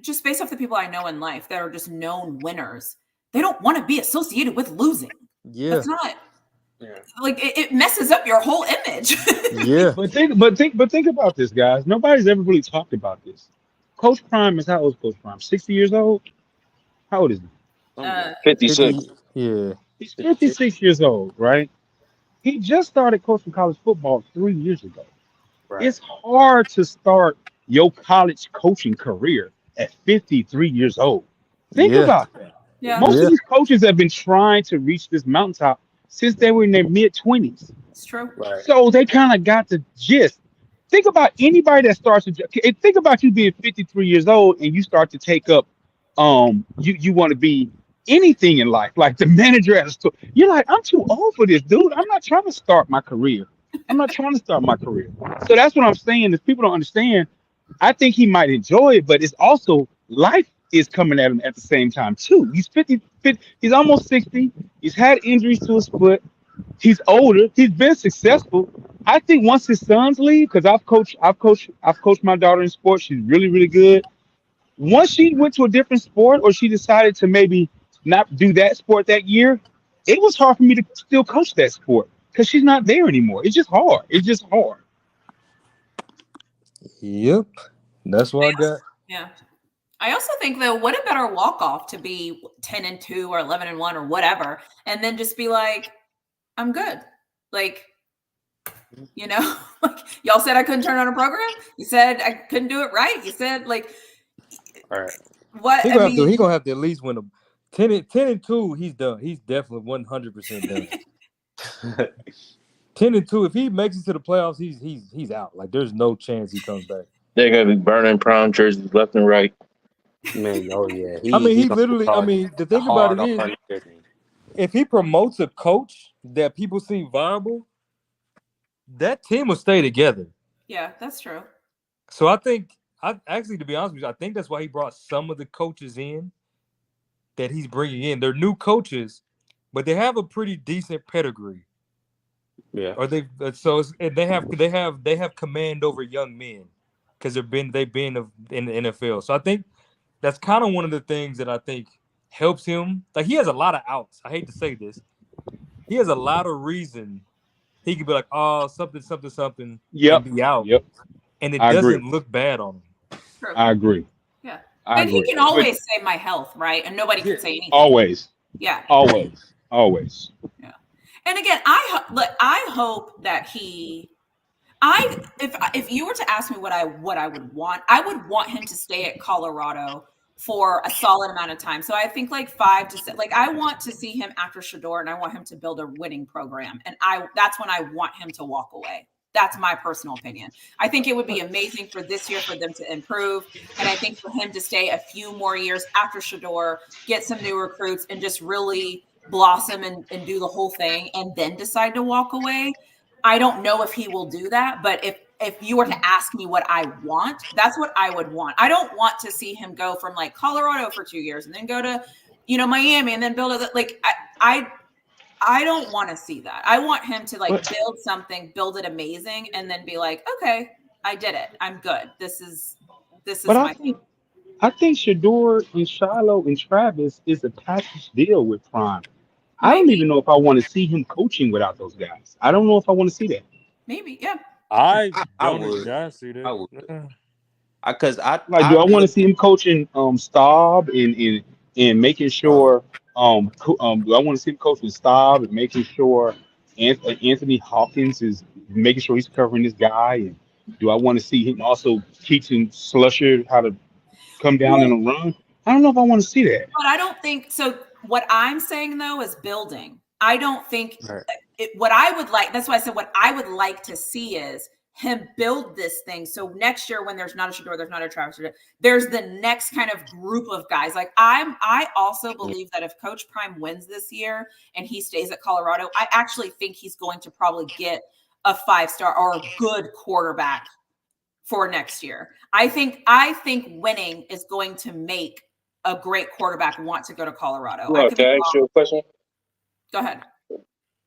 just based off the people I know in life that are just known winners, they don't want to be associated with losing. Yeah. That's not. Yeah. Like it messes up your whole image. Yeah. But think about this, guys. Nobody's ever really talked about this. Coach Prime is how old is Coach Prime? 60 years old? How old is he? 56. Yeah. He's 56 years old, right? He just started coaching college football 3 years ago. Right. It's hard to start your college coaching career at 53 years old. Think about that. Yeah. Most of these coaches have been trying to reach this mountaintop since they were in their mid-20s. It's true. Right. So they kind of got the gist. Think about anybody that starts to think about you being 53 years old and you start to take up you want to be anything in life, like the manager at a store. You're like, I'm too old for this, dude. I'm not trying to start my career. So that's what I'm saying is people don't understand. I think he might enjoy it, but it's also life is coming at him at the same time too. He's 50, he's almost 60. He's had injuries to his foot. He's older. He's been successful. I think once his sons leave, because I've coached my daughter in sports. She's really, really good. Once she went to a different sport or she decided to maybe not do that sport that year, it was hard for me to still coach that sport because she's not there anymore. It's just hard. Yep. That's what I got. Yeah. I also think though, what a better walk-off to be 10-2 or 11-1 or whatever, and then just be like, I'm good. Like, like y'all said I couldn't turn on a program. You said I couldn't do it right. You said like, right. What? He gonna have to at least win a 10-2. He's done. He's definitely 100% done. 10-2. If he makes it to the playoffs, he's out. Like there's no chance he comes back. They're gonna be burning Prom jerseys left and right. Man, oh yeah. He literally. I mean, the thing about it is, if he promotes a coach that people see viable, that team will stay together. Yeah, that's true. So I think, to be honest with you, I think that's why he brought some of the coaches in that he's bringing in. They're new coaches, but they have a pretty decent pedigree. Yeah. Or they have command over young men. because they've been in the NFL. So I think that's kind of one of the things that I think helps him. Like, he has a lot of outs. I hate to say this. He has a lot of reason he could be like, oh, something, Yep. and be out. Yep. And it I doesn't agree. look bad on him. True. I agree. Yeah. I And agree. he can always say my health, right? And nobody can say anything. Always. Yeah. Always. Yeah. And again, I hope that if you were to ask me what I would want him to stay at Colorado for a solid amount of time. So I think like 5 to 6. Like, I want to see him after Shador, and I want him to build a winning program. And that's when I want him to walk away. That's my personal opinion. I think it would be amazing for this year for them to improve. And I think for him to stay a few more years after Shador, get some new recruits, and just really blossom and do the whole thing, and then decide to walk away. I don't know if he will do that, but if you were to ask me what I want, that's what I would want. I don't want to see him go from like Colorado for 2 years and then go to, Miami and then build it. Like, I don't want to see that. I want him to build something, build it amazing, and then be like, okay, I did it. I'm good. This is my thing. I think Shador and Shiloh and Travis is a package deal with Prime. I don't even know if I want to see him coaching without those guys. I don't know if I want to see that. Maybe, yeah. I would. see that. I would. Because I do I want to see him coaching Staub and making sure do I want to see him coaching Staub and making sure Anthony Hawkins is making sure he's covering this guy, and do I want to see him also teaching Slusher how to come down in a run? I don't know if I want to see that. But I don't think so. What I'm saying though is building. I don't think what I would like. That's why I said what I would like to see is him build this thing. So next year, when there's not a Shador, there's not a Travis, there's the next kind of group of guys. Like, I also believe that if Coach Prime wins this year and he stays at Colorado, I actually think he's going to probably get a 5-star or a good quarterback for next year. I think winning is going to make a great quarterback want to go to Colorado. Well, can I ask you a question? Go ahead.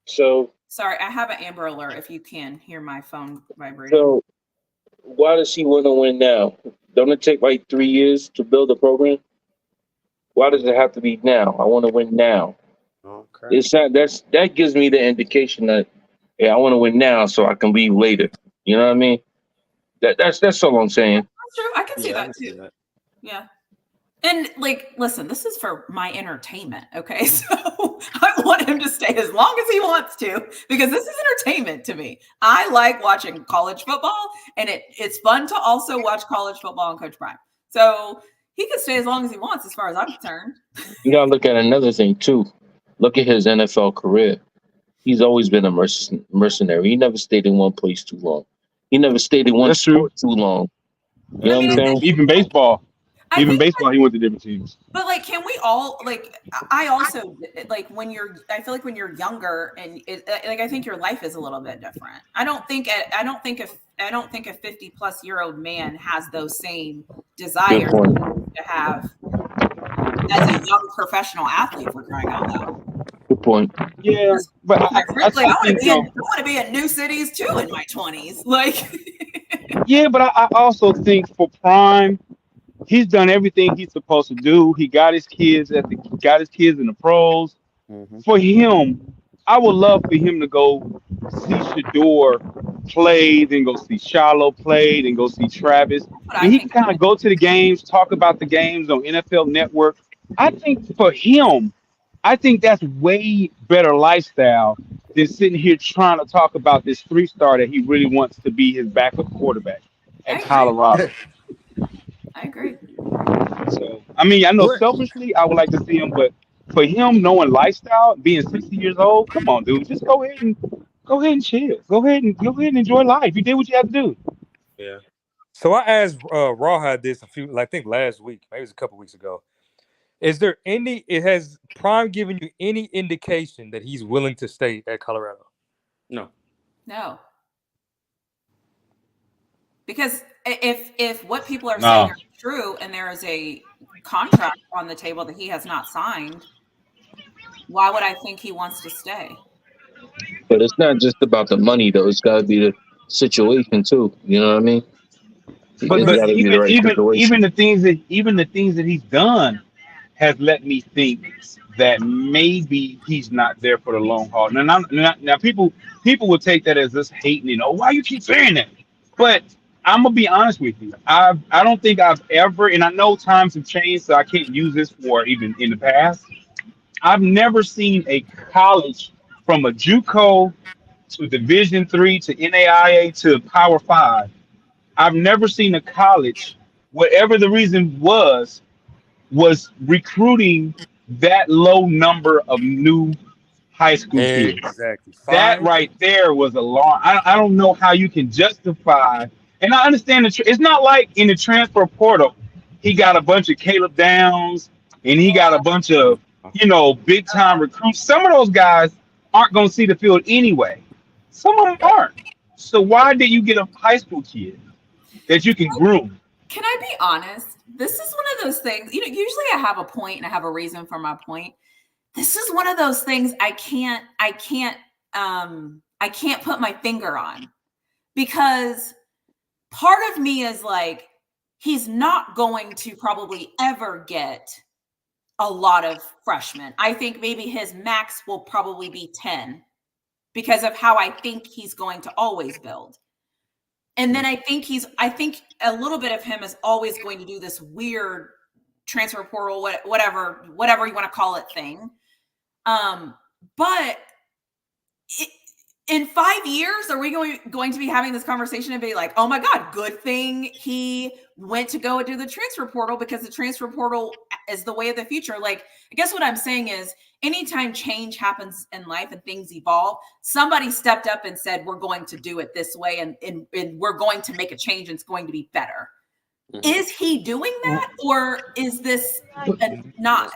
So, sorry, I have an Amber Alert if you can hear my phone vibrating. So why does he want to win now? Don't it take like 3 years to build a program? Why does it have to be now? I want to win now. Okay. It's not that gives me the indication that I want to win now so I can leave later. You know what I mean? That's all I'm saying. That's true. I can see that too. Yeah. And listen, this is for my entertainment. Okay. So I want him to stay as long as he wants to, because this is entertainment to me. I like watching college football, and it's fun to also watch college football and Coach Prime. So he can stay as long as he wants, as far as I'm concerned. You got to look at another thing too. Look at his NFL career. He's always been a mercenary. He never stayed in one place too long. He never stayed in one sport too long. You know what I'm saying? Even baseball. He went to different teams. But can we all I also when I feel like when you're younger and I think your life is a little bit different. I don't think a 50-plus-year-old man has those same desires to have as a young professional athlete, for crying out loud. Good point. Yeah, but I want to be in new cities too in my 20s. Yeah, but I also think for Prime, he's done everything he's supposed to do. He got his kids in the pros. Mm-hmm. For him, I would love for him to go see Shador play, then go see Shiloh play, then go see Travis. And he can kind of go to the games, talk about the games on NFL Network. I think for him, that's way better lifestyle than sitting here trying to talk about this 3-star that he really wants to be his backup quarterback at Colorado. I agree. So, I know selfishly, I would like to see him, but for him, knowing lifestyle, being 60 years old, come on, dude, just go ahead and chill. Go ahead and enjoy life. You did what you had to do. Yeah. So I asked Rawhide this I think last week, maybe it was a couple weeks ago. Has Prime given you any indication that he's willing to stay at Colorado? No. Because if what people are saying are true and there is a contract on the table that he has not signed, why would I think he wants to stay? But it's not just about the money, though. It's got to be the situation too. You know what I mean? But You got to be the right situation. even the things that he's done has let me think that maybe he's not there for the long haul. Now people will take that as us hating, why you keep saying that? But I'm gonna be honest with you. I don't think I've ever, and I know times have changed, so I can't use this for even in the past. I've never seen a college from a JUCO to Division 3 to NAIA to Power 5. I've never seen a college, whatever the reason was recruiting that low number of new high school kids. Exactly. That 5. right there was alarm. I don't know how you can justify, and I understand it's not like in the transfer portal, he got a bunch of Caleb Downs and he got a bunch of big time recruits. Some of those guys aren't going to see the field anyway. Some of them aren't. So why did you get a high school kid that you can groom? Can I be honest? This is one of those things, usually I have a point and I have a reason for my point. This is one of those things I can't put my finger on, because part of me is like, he's not going to probably ever get a lot of freshmen. I think maybe his max will probably be 10 because of how I think he's going to always build. And then I think a little bit of him is always going to do this weird transfer portal, whatever you want to call it thing. But in 5 years, are we going to be having this conversation and be like, oh my God, good thing he went to go and do the transfer portal, because the transfer portal is the way of the future. Like, I guess what I'm saying is, anytime change happens in life and things evolve, somebody stepped up and said, we're going to do it this way, and we're going to make a change, and it's going to be better. Mm-hmm. Is he doing that, or is this not?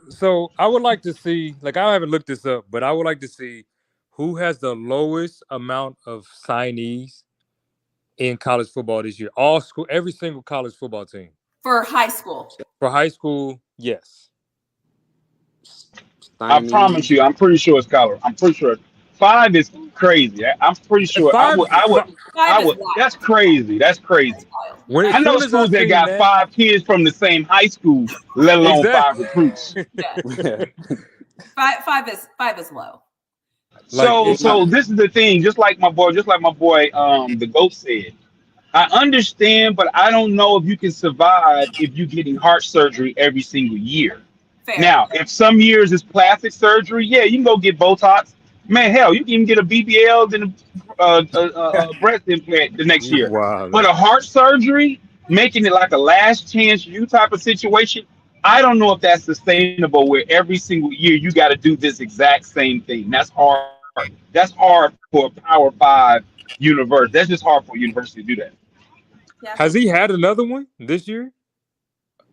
So I would like to see, like, I haven't looked this up, but I would like to see who has the lowest amount of signees in college football this year. Every single college football team. For high school. For high school, yes. I promise you, I'm pretty sure it's college. I'm pretty sure 5 is crazy. I'm pretty sure. I would. That's crazy. That's crazy. I know schools that got 5 kids from the same high school, let alone 5 recruits. Yeah. 5 is low. So this is the thing. Just like my boy, the GOAT said. I understand, but I don't know if you can survive if you're getting heart surgery every single year. Fair. Now, if some years is plastic surgery, yeah, you can go get Botox. Man, hell, you can even get a BBL and a breast implant the next year. Wow. But a heart surgery, making it like a last chance you type of situation, I don't know if that's sustainable, where every single year you got to do this exact same thing. That's hard. That's hard for a Power 5 university. That's just hard for a university to do that. Yeah. Has he had another one this year?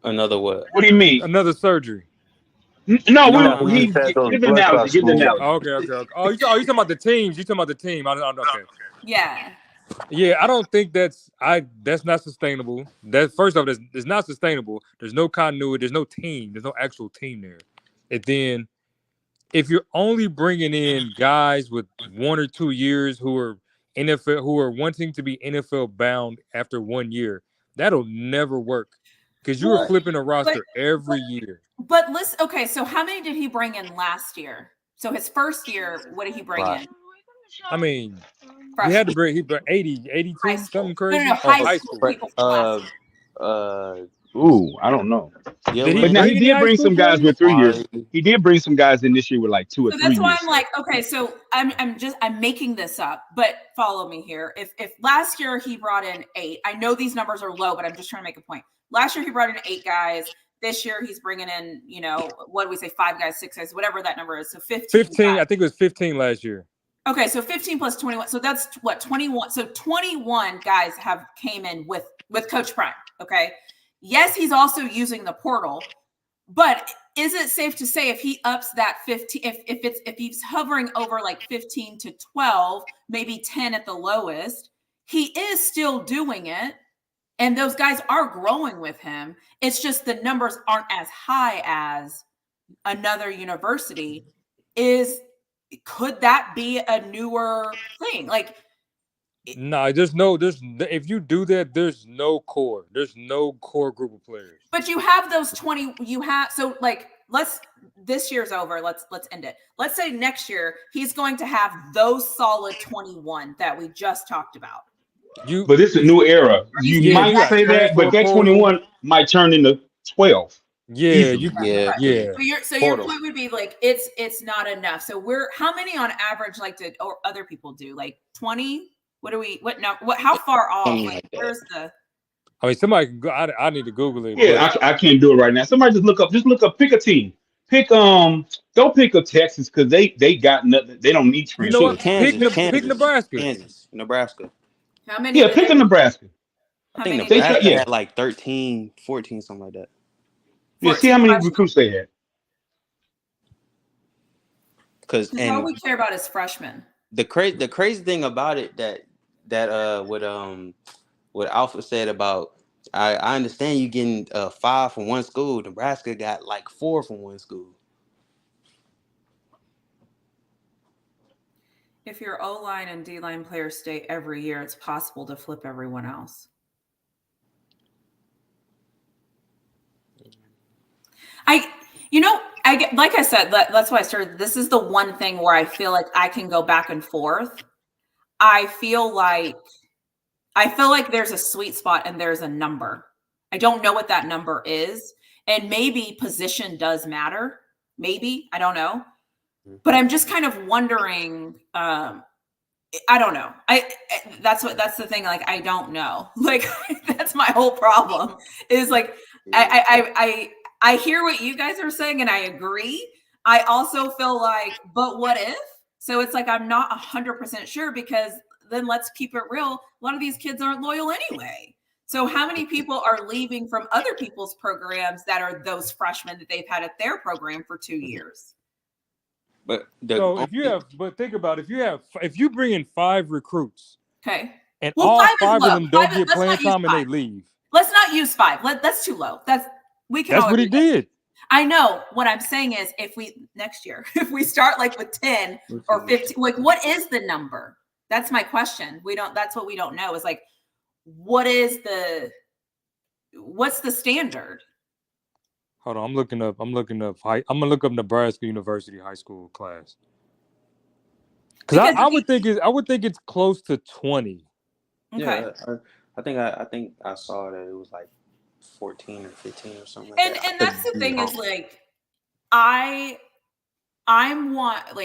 Another what? What do you mean? Another surgery? No, he give the analogy. Okay. Oh, you talking about the teams? You talking about the team? Okay. Yeah, I don't think that's not sustainable. That, first off, it's not sustainable. There's no continuity. There's no team. There's no actual team there. And then, if you're only bringing in guys with 1 or 2 years who are NFL, who are wanting to be NFL bound after 1 year, that'll never work, because you were flipping a roster every year. But listen, okay, so how many did he bring in last year? So his first year, what did he bring in? I mean, he brought 80, 82, something crazy. No, high school. I don't know. Yeah, but now he did bring some guys with 3 years. He did bring some guys in this year with like 2 or 3 years. So that's why I'm like, okay, so I'm making this up, but follow me here. If last year he brought in 8, I know these numbers are low, but I'm just trying to make a point. Last year he brought in 8 guys. This year he's bringing in, what do we say, 5 guys, 6 guys, whatever that number is. So 15 guys. I think it was 15 last year. Okay, so 15 plus 21. So that's what, 21. So 21 guys came in with Coach Prime. Okay. Yes, he's also using the portal, but is it safe to say if he ups that 15, if he's hovering over like 15 to 12, maybe 10 at the lowest, he is still doing it. And those guys are growing with him. It's just the numbers aren't as high as another university. Could that be a newer thing? Like, No, if you do that, there's no core group of players. But you have those 20. You have so like this year's over. Let's end it. Let's say next year he's going to have those solid 21 that we just talked about. But it's a new era. You might say that, but that 21 might turn into 12. Yeah, So your point would be like it's not enough. So how many on average did or other people do? Like 20? How far off? Like where's the I mean, somebody can go. I need to Google it. Yeah, I can't do it right now. Somebody just look up. Pick a team. Don't pick up Texas because they got nothing. They don't need transfer. You know what? Pick Nebraska. Nebraska. How many? Yeah, pick a Nebraska. I think Nebraska had like 13, 14, something like that. Yeah, see how many recruits they had. Because all we care about is freshmen. The crazy thing about it that what Alpha said about I understand you getting 5 from one school. Nebraska got like 4 from one school. If your O-line and D-line players stay every year, it's possible to flip everyone else. Like I said, that's why I started. This is the one thing where I feel like I can go back and forth. I feel like there's a sweet spot and there's a number. I don't know what that number is. And maybe position does matter. Maybe, I don't know. But I'm just kind of wondering, I don't know. That's the thing. Like, I don't know. Like, that's my whole problem is like, I hear what you guys are saying and I agree. I also feel like, but what if? So it's like, I'm not 100% sure because then let's keep it real. A lot of these kids aren't loyal anyway. So how many people are leaving from other people's programs that are those freshmen that they've had at their program for 2 years? But think about it, if you bring in 5 recruits, okay, and all 5 of them don't get playing time and they leave. Let's not use 5. That's too low. That's what he did. I know. What I'm saying is, next year, if we start like with 10 or 15, like what is the number? That's my question. That's what we don't know. Is like, what's the standard? Hold on, I'm looking up. I'm gonna look up Nebraska University high school class because I would think it's close to 20. Okay. Yeah, I think I saw that it was like 14 or 15 or something. Like and that's the thing is like I'm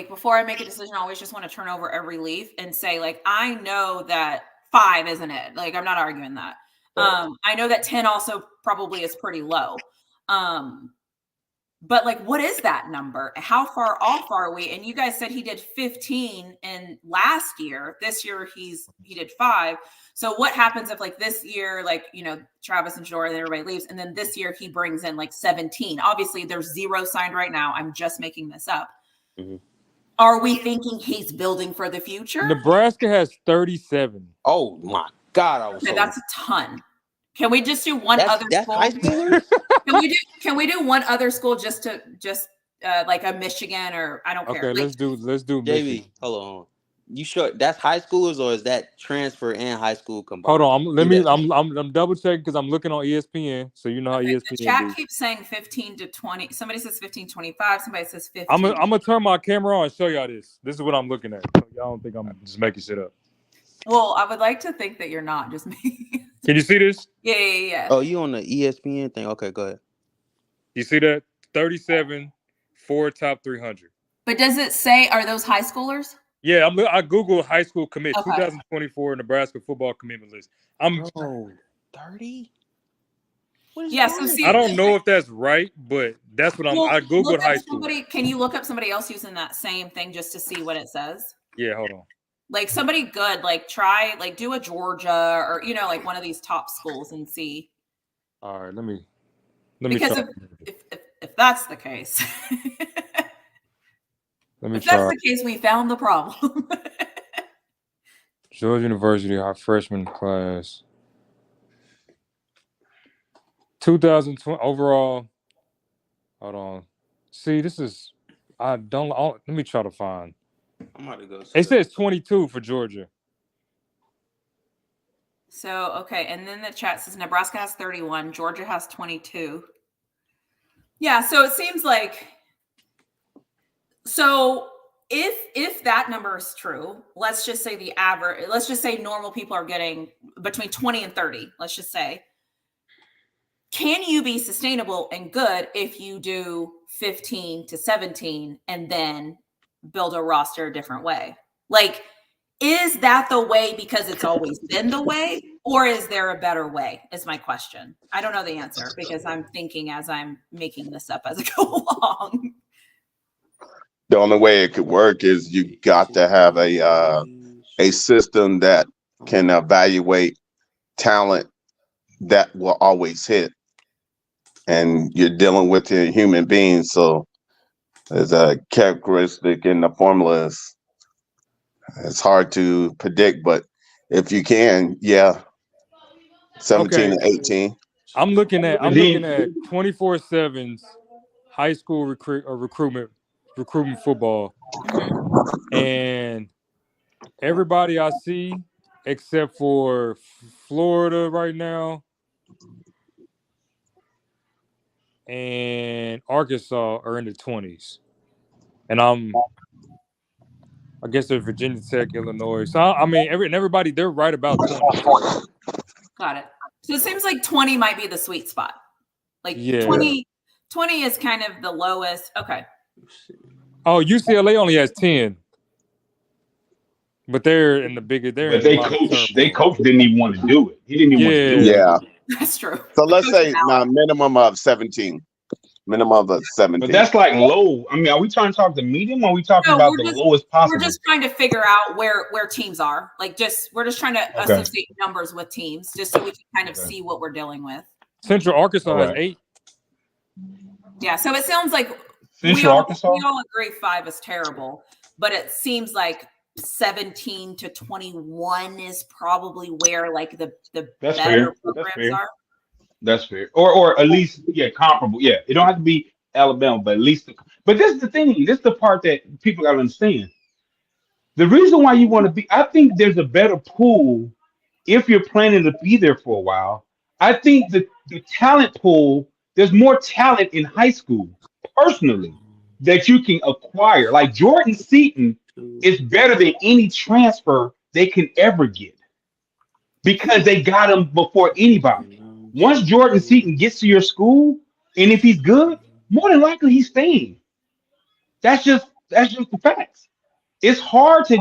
before I make a decision, I always just want to turn over every leaf and say like I know that 5 isn't it. Like I'm not arguing that. I know that 10 also probably is pretty low. But like, what is that number? How far off are we? And you guys said he did 15 in last year. This year he did 5. So what happens if like this year, like, Travis and Jordan, everybody leaves. And then this year he brings in like 17. Obviously there's 0 signed right now. I'm just making this up. Mm-hmm. Are we thinking he's building for the future? Nebraska has 37. Oh my God. That's a ton. Can we just do one other school? High schoolers? Can we do one other school just like a Michigan or I don't care. Okay, let's do JV, hold on. You sure that's high schoolers or is that transfer and high school combined? Hold on, I'm double checking because I'm looking on ESPN. So you know how ESPN. The chat keeps saying 15 to 20. Somebody says 15-25. Somebody says 15. I'm gonna turn my camera on and show y'all this. This is what I'm looking at. So y'all don't think I'm just making shit up. Well, I would like to think that you're not just me. Can you see this? Yeah. Oh, you on the ESPN thing? Okay, go ahead. You see that? 37, 4 top 300. But does it say, are those high schoolers? Yeah, I Googled high school commit, okay. 2024 Nebraska football commitment list. 30? So see, I don't know if that's right, but that's what I Googled high school. Can you look up somebody else using that same thing just to see what it says? Yeah, hold on. Like somebody good, like try, like do a Georgia or, like one of these top schools and see. All right, let me because try. If that's the case, that's the case, we found the problem. Georgia University, our freshman class. 2020 overall. Hold on. See, this is let me try to find. I'm about to go. It says 22 for Georgia. So, okay. And then the chat says Nebraska has 31, Georgia has 22. Yeah. So it seems like, so if that number is true, let's just say the average, let's just say normal people are getting between 20 and 30, let's just say. Can you be sustainable and good if you do 15 to 17 and then build a roster a different way? Like, is that the way because it's always been the way, or is there a better way? Is my question. I don't know the answer because I'm thinking as I'm making this up as I go along. The only way it could work is you got to have a system that can evaluate talent that will always hit. And you're dealing with a human being, so there's a characteristic in the formulas. It's hard to predict, but if you can, 17 and 18. I'm looking at 24/7's high school recruitment football, and everybody I see except for Florida right now and Arkansas are in the 20s, and I guess there's Virginia Tech, Illinois. So I mean, everybody they're right about 20. Got it. So it seems like 20 might be the sweet spot. Like 20 is kind of the lowest. Okay. Oh, UCLA only has 10. But they're in the bigger. But they coach didn't even want to do it. He didn't even want to do it. Yeah, that's true. So let's say minimum of 17. Minimum of 17. But that's like low. I mean, are we trying to talk the medium, or are we talking about the lowest possible? We're just trying to figure out where teams are. Like, we're just trying to associate numbers with teams, just so we can kind of see what we're dealing with. Central Arkansas has 8. Yeah, so it sounds like Arkansas? We all agree 5 is terrible, but it seems like 17 to 21 is probably where like the better programs are. That's fair. Or at least comparable. Yeah, it don't have to be Alabama, but at least. But this is the thing. This is the part that people got to understand. The reason why you want to be, I think there's a better pool if you're planning to be there for a while. I think the talent pool, there's more talent in high school, personally, that you can acquire. Like Jordan Seaton is better than any transfer they can ever get because they got him before anybody. Once Jordan Seaton gets to your school, and if he's good, more than likely he's staying. That's just the facts. It's hard to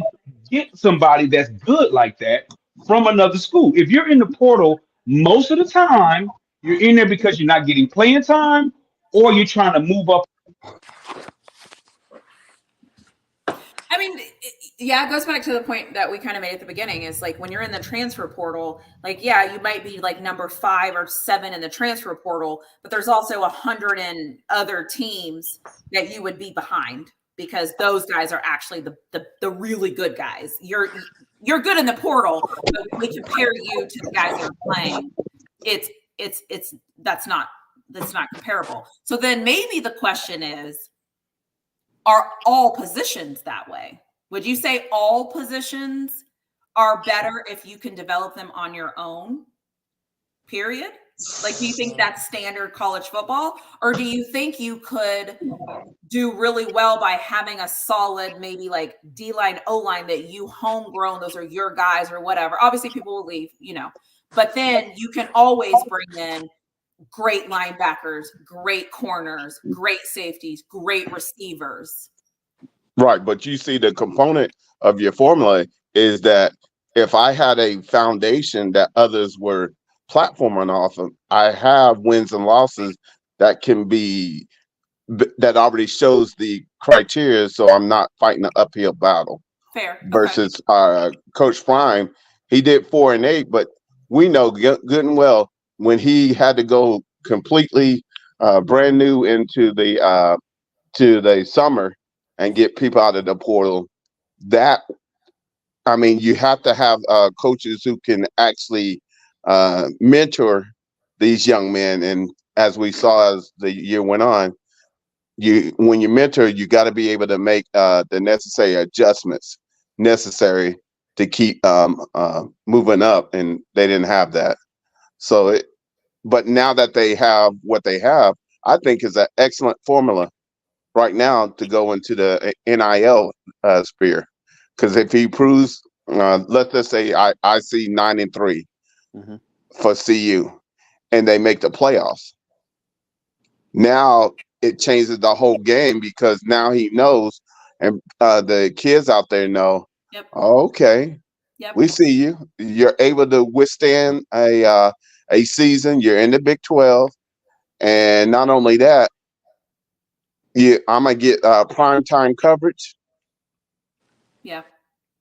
get somebody that's good like that from another school. If you're in the portal, most of the time you're in there because you're not getting playing time or you're trying to move up. I mean, it goes back to the point that we kind of made at the beginning is like when you're in the transfer portal, like, you might be like number 5 or 7 in the transfer portal, but there's also 100 and other teams that you would be behind because those guys are actually the really good guys. You're good in the portal, but when we compare you to the guys that are playing, that's not comparable. So then maybe the question is, are all positions that way? Would you say all positions are better if you can develop them on your own? Period? Like, do you think that's standard college football? Or do you think you could do really well by having a solid, maybe like D-line, O-line that you homegrown, those are your guys or whatever? Obviously, people will leave, but then you can always bring in great linebackers, great corners, great safeties, great receivers. Right, but you see the component of your formula is that if I had a foundation that others were platforming off of, I have wins and losses that can be, that already shows the criteria, so I'm not fighting an uphill battle. Fair. Versus Coach Prime, he did 4-8, but we know good and well when he had to go completely brand new into the to the summer and get people out of the portal, that, I mean, you have to have coaches who can actually mentor these young men. And as we saw as the year went on, when you mentor, you got to be able to make the necessary adjustments necessary to keep moving up, and they didn't have that. So, but now that they have what they have, I think is an excellent formula right now to go into the NIL sphere. Because if he proves, let's just say I see 9-3 for CU, and they make the playoffs. Now it changes the whole game because now he knows, and the kids out there know. Yep. Oh, okay, we see you. You're able to withstand a season. You're in the Big 12, and not only that, I'm gonna get prime time coverage. Yeah.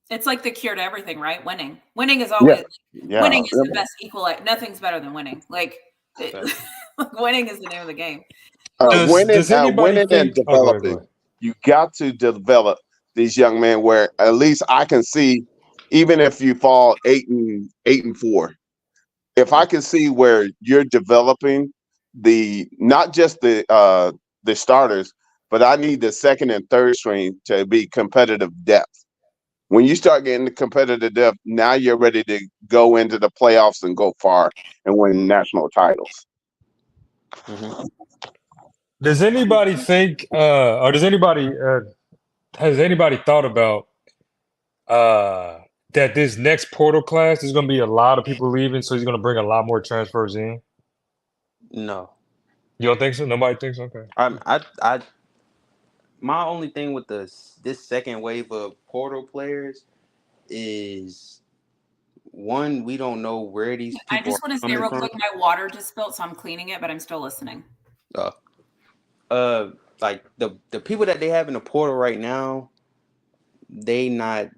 It's like the cure to everything, right? Winning. Winning is always winning is the best equalizer. Nothing's better than winning. Winning is the name of the game. Does anybody winning and think? developing. You got to develop these young men where at least I can see, even if you fall 8-4, if I can see where you're developing not just the starters, but I need the second and third string to be competitive depth. When you start getting the competitive depth, now you're ready to go into the playoffs and go far and win national titles. Does anybody think, or has anybody thought about that this next portal class is going to be a lot of people leaving, so he's going to bring a lot more transfers in? No. You don't think so? Nobody thinks so? Okay. My only thing with this second wave of portal players is, one, we don't know where these people I just want to say real quick, my water just spilled, so I'm cleaning it, but I'm still listening. Like the people that they have in the portal right now, they ain't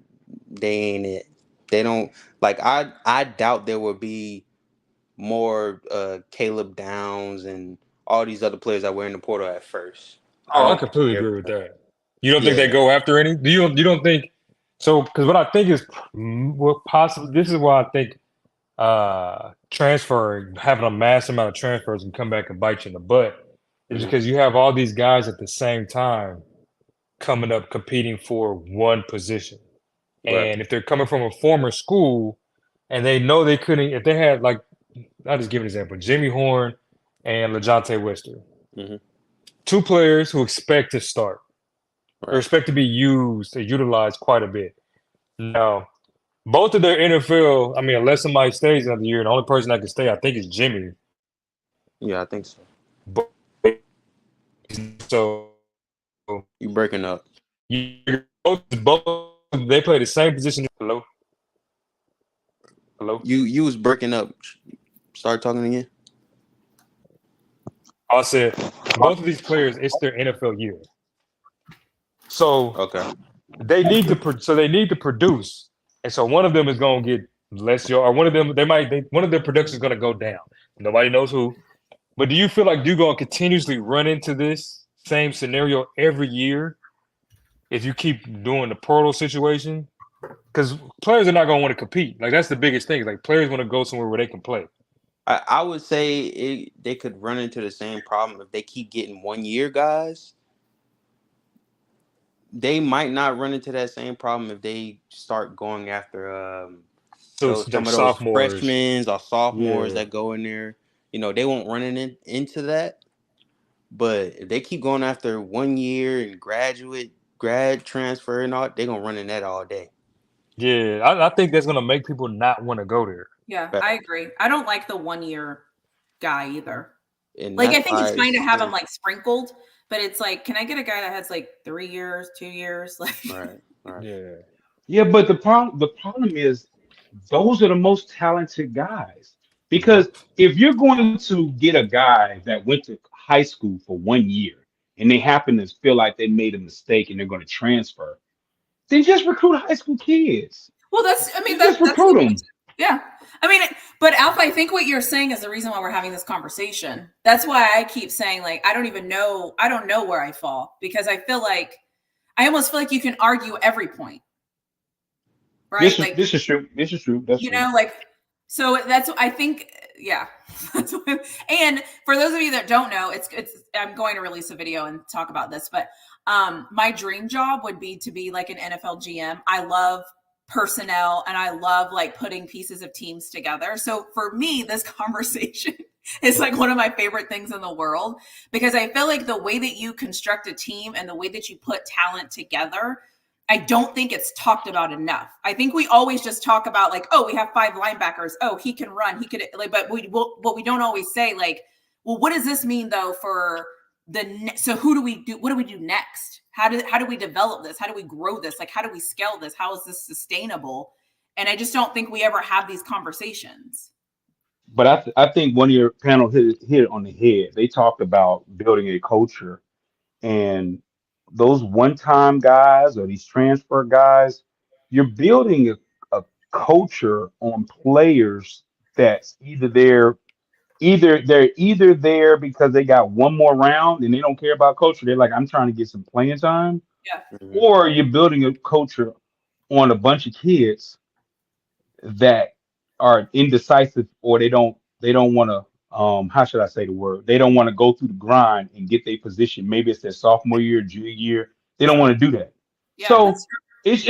it. They don't, like, I doubt there will be more Caleb Downs and all these other players that were in the portal at first. I completely agree with that. You don't think they go after any? You don't think so? Because what I think is possible. This is why I think transferring, having a mass amount of transfers and come back and bite you in the butt, is because you have all these guys at the same time coming up competing for one position. And if they're coming from a former school and they know they couldn't, if they had, like, I'll just give an example, Jimmy Horn and LaJohntay Wister, two players who expect to start or expect to be used or utilized quite a bit. Now, both of their NFL, I mean, unless somebody stays another year, the only person that can stay, I think, is Jimmy. Yeah, I think so. But, so you breaking up. Both they play the same position. Hello? You was breaking up. Start talking again. I said both of these players, it's their NFL year. So they need to produce. And so one of them is going to get less yards, or one of them one of their production is going to go down. Nobody knows who. But do you feel like you're going to continuously run into this same scenario every year if you keep doing the portal situation? Because players are not going to want to compete. Like, that's the biggest thing. Like, players want to go somewhere where they can play. I would say they could run into the same problem if they keep getting 1 year guys. They might not run into that same problem if they start going after some of those freshmen or sophomores that go in there. You know, they won't run into that. But if they keep going after 1 year and grad transfer and all, they're going to run in that all day. Yeah, I think that's going to make people not want to go there. Yeah, I agree. I don't like the 1 year guy either. And like, I think it's fine to have them like sprinkled, but it's like, can I get a guy that has like 3 years, 2 years? Like, right. Yeah, but the problem is those are the most talented guys. Because if you're going to get a guy that went to high school for 1 year and they happen to feel like they made a mistake and they're going to transfer, then just recruit high school kids. Well, that's recruit them. Yeah. I mean, but Alpha, I think what you're saying is the reason why we're having this conversation. That's why I keep saying, like, I don't know where I fall, because I almost feel like you can argue every point. Right? This is true. That's true. Like, so that's, I think, yeah. And for those of you that don't know, it's I'm going to release a video and talk about this, but my dream job would be to be like an NFL GM. I love personnel, and I love like putting pieces of teams together. So for me, this conversation is like one of my favorite things in the world, because I feel like the way that you construct a team and the way that you put talent together, I don't think it's talked about enough. I think we always just talk about like, oh, we have 5 linebackers. Oh, he can run. He could like, but we don't always say like, well, what does this mean though for so who do we do? What do we do next? How do we develop this? How do we grow this? Like, how do we scale this? How is this sustainable? And I just don't think we ever have these conversations. But I think one of your panel hit it on the head. They talked about building a culture, and those one-time guys or these transfer guys, you're building a culture on players that's either there because they got one more round and they don't care about culture. They're like, I'm trying to get some playing time. Yeah. Or you're building a culture on a bunch of kids that are indecisive, or they don't want to how should I say the word? They don't want to go through the grind and get their position. Maybe it's their sophomore year, junior year. They don't want to do that. Yeah, So it's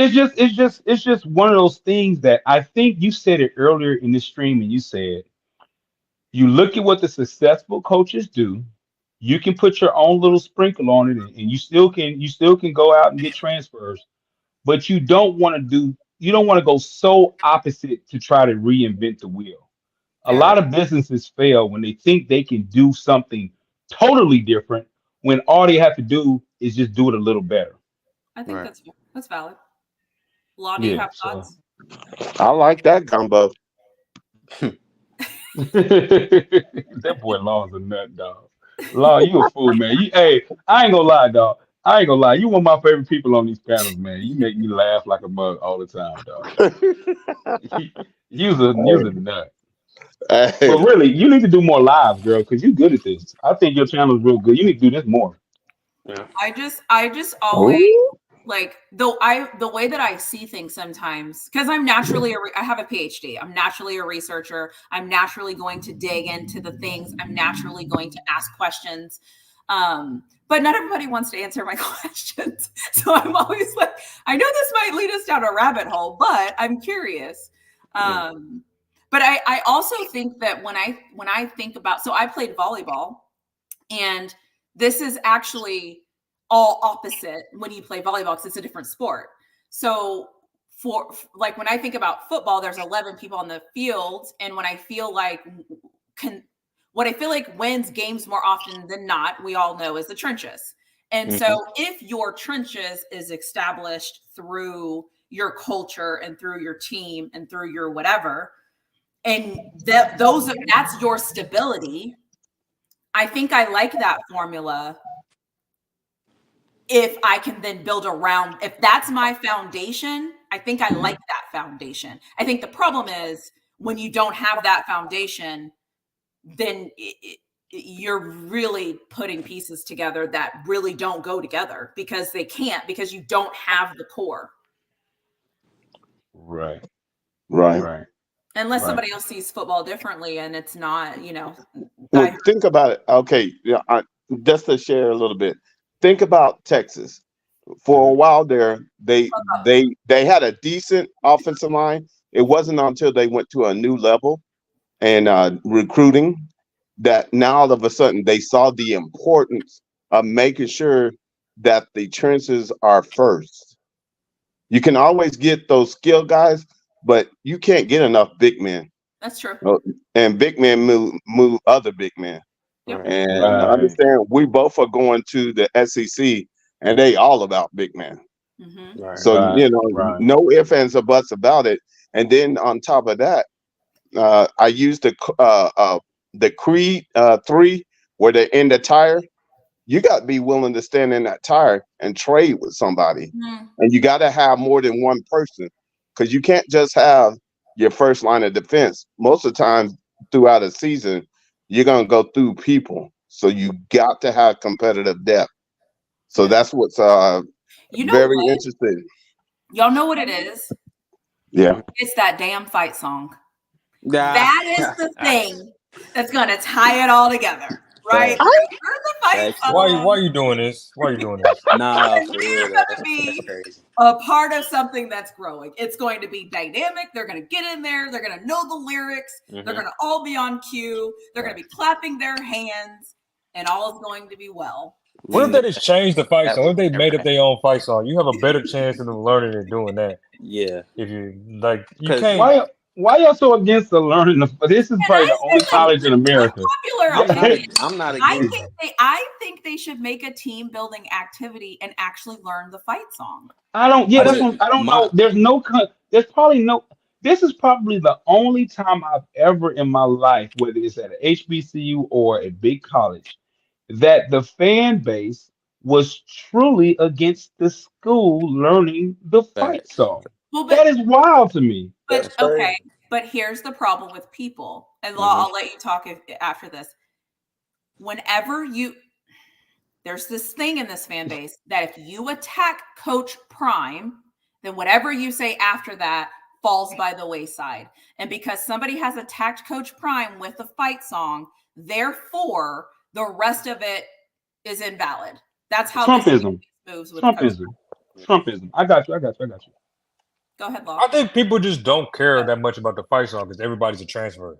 just one of those things that I think you said it earlier in this stream, and you said you look at what the successful coaches do. You can put your own little sprinkle on it, and you still can go out and get transfers, but you don't want to go so opposite to try to reinvent the wheel. A lot of businesses fail when they think they can do something totally different when all they have to do is just do it a little better. I think that's valid. Law, do Yeah, you have so thoughts? I like that gumbo. that boy Law's a nut, dog. Law, you a fool, man. Hey, I ain't gonna lie, dog. I ain't gonna lie. You one of my favorite people on these panels, man. You make me laugh like a mug all the time, dog. You's a nut. Hey, But really, you need to do more lives, girl, because you're good at this. I think your channel is real good. You need to do this more. Yeah. I just always like the way that I see things sometimes, because I'm naturally I have a PhD. I'm naturally a researcher. I'm naturally going to dig into the things. I'm naturally going to ask questions. But not everybody wants to answer my questions. So I'm always like, I know this might lead us down a rabbit hole, but I'm curious. But I also think that when I think about, so I played volleyball, and this is actually all opposite when you play volleyball because it's a different sport. So for like when I think about football, there's 11 people on the field, and when I feel like what I feel like wins games more often than not, we all know, is the trenches. And so if your trenches is established through your culture and through your team and through your whatever, and that's your stability, I think I like that formula. If I can then build around, if that's my foundation, I think I like that foundation. I think the problem is when you don't have that foundation, then you're really putting pieces together that really don't go together because they can't, because you don't have the core. Right. Unless somebody else sees football differently and it's not, well, think about it. Okay, just to share a little bit. Think about Texas. For a while there, they had a decent offensive line. It wasn't until they went to a new level and recruiting that now all of a sudden they saw the importance of making sure that the trenches are first. You can always get those skill guys, but you can't get enough big men. That's true. And big men move other big men. Yep. And understand, we both are going to the SEC, and they all about big men. So no ifs, ands, or buts about it. And then on top of that, I used the Creed 3 where they're in the tire. You got to be willing to stand in that tire and trade with somebody, and you got to have more than one person, because you can't just have your first line of defense. Most of the time throughout a season, you're going to go through people. So you got to have competitive depth. So that's what's very interesting. Y'all know what it is? Yeah. It's that damn fight song. That is the thing that's going to tie it all together, right? Learn the fight song. Why are you doing this? Why are you doing this? Nah, And for they're real, going though. to be Crazy. a part of something that's growing. It's going to be dynamic. They're going to get in there. They're going to know the lyrics. They're going to all be on cue. They're going to be clapping their hands, and all is going to be well. What if they just changed the fight song? What if they made up their own fight song? You have a better chance of them learning and doing that. Yeah. If you like, you can't. Why y'all so against the learning? This is probably the only college in America. I'm not against it. I think they should make a team building activity and actually learn the fight song. I don't know. There's probably no. This is probably the only time I've ever in my life, whether it's at an HBCU or a big college, that the fan base was truly against the school learning the fight song. Well, that is wild to me. But okay, but here's the problem with people, and I'll let you talk after this. Whenever there's this thing in this fan base that if you attack Coach Prime, then whatever you say after that falls by the wayside. And because somebody has attacked Coach Prime with the fight song, therefore the rest of it is invalid. That's how Trumpism moves with Trumpism. I got you. Go ahead, Law. I think people just don't care that much about the fight song because everybody's a transfer.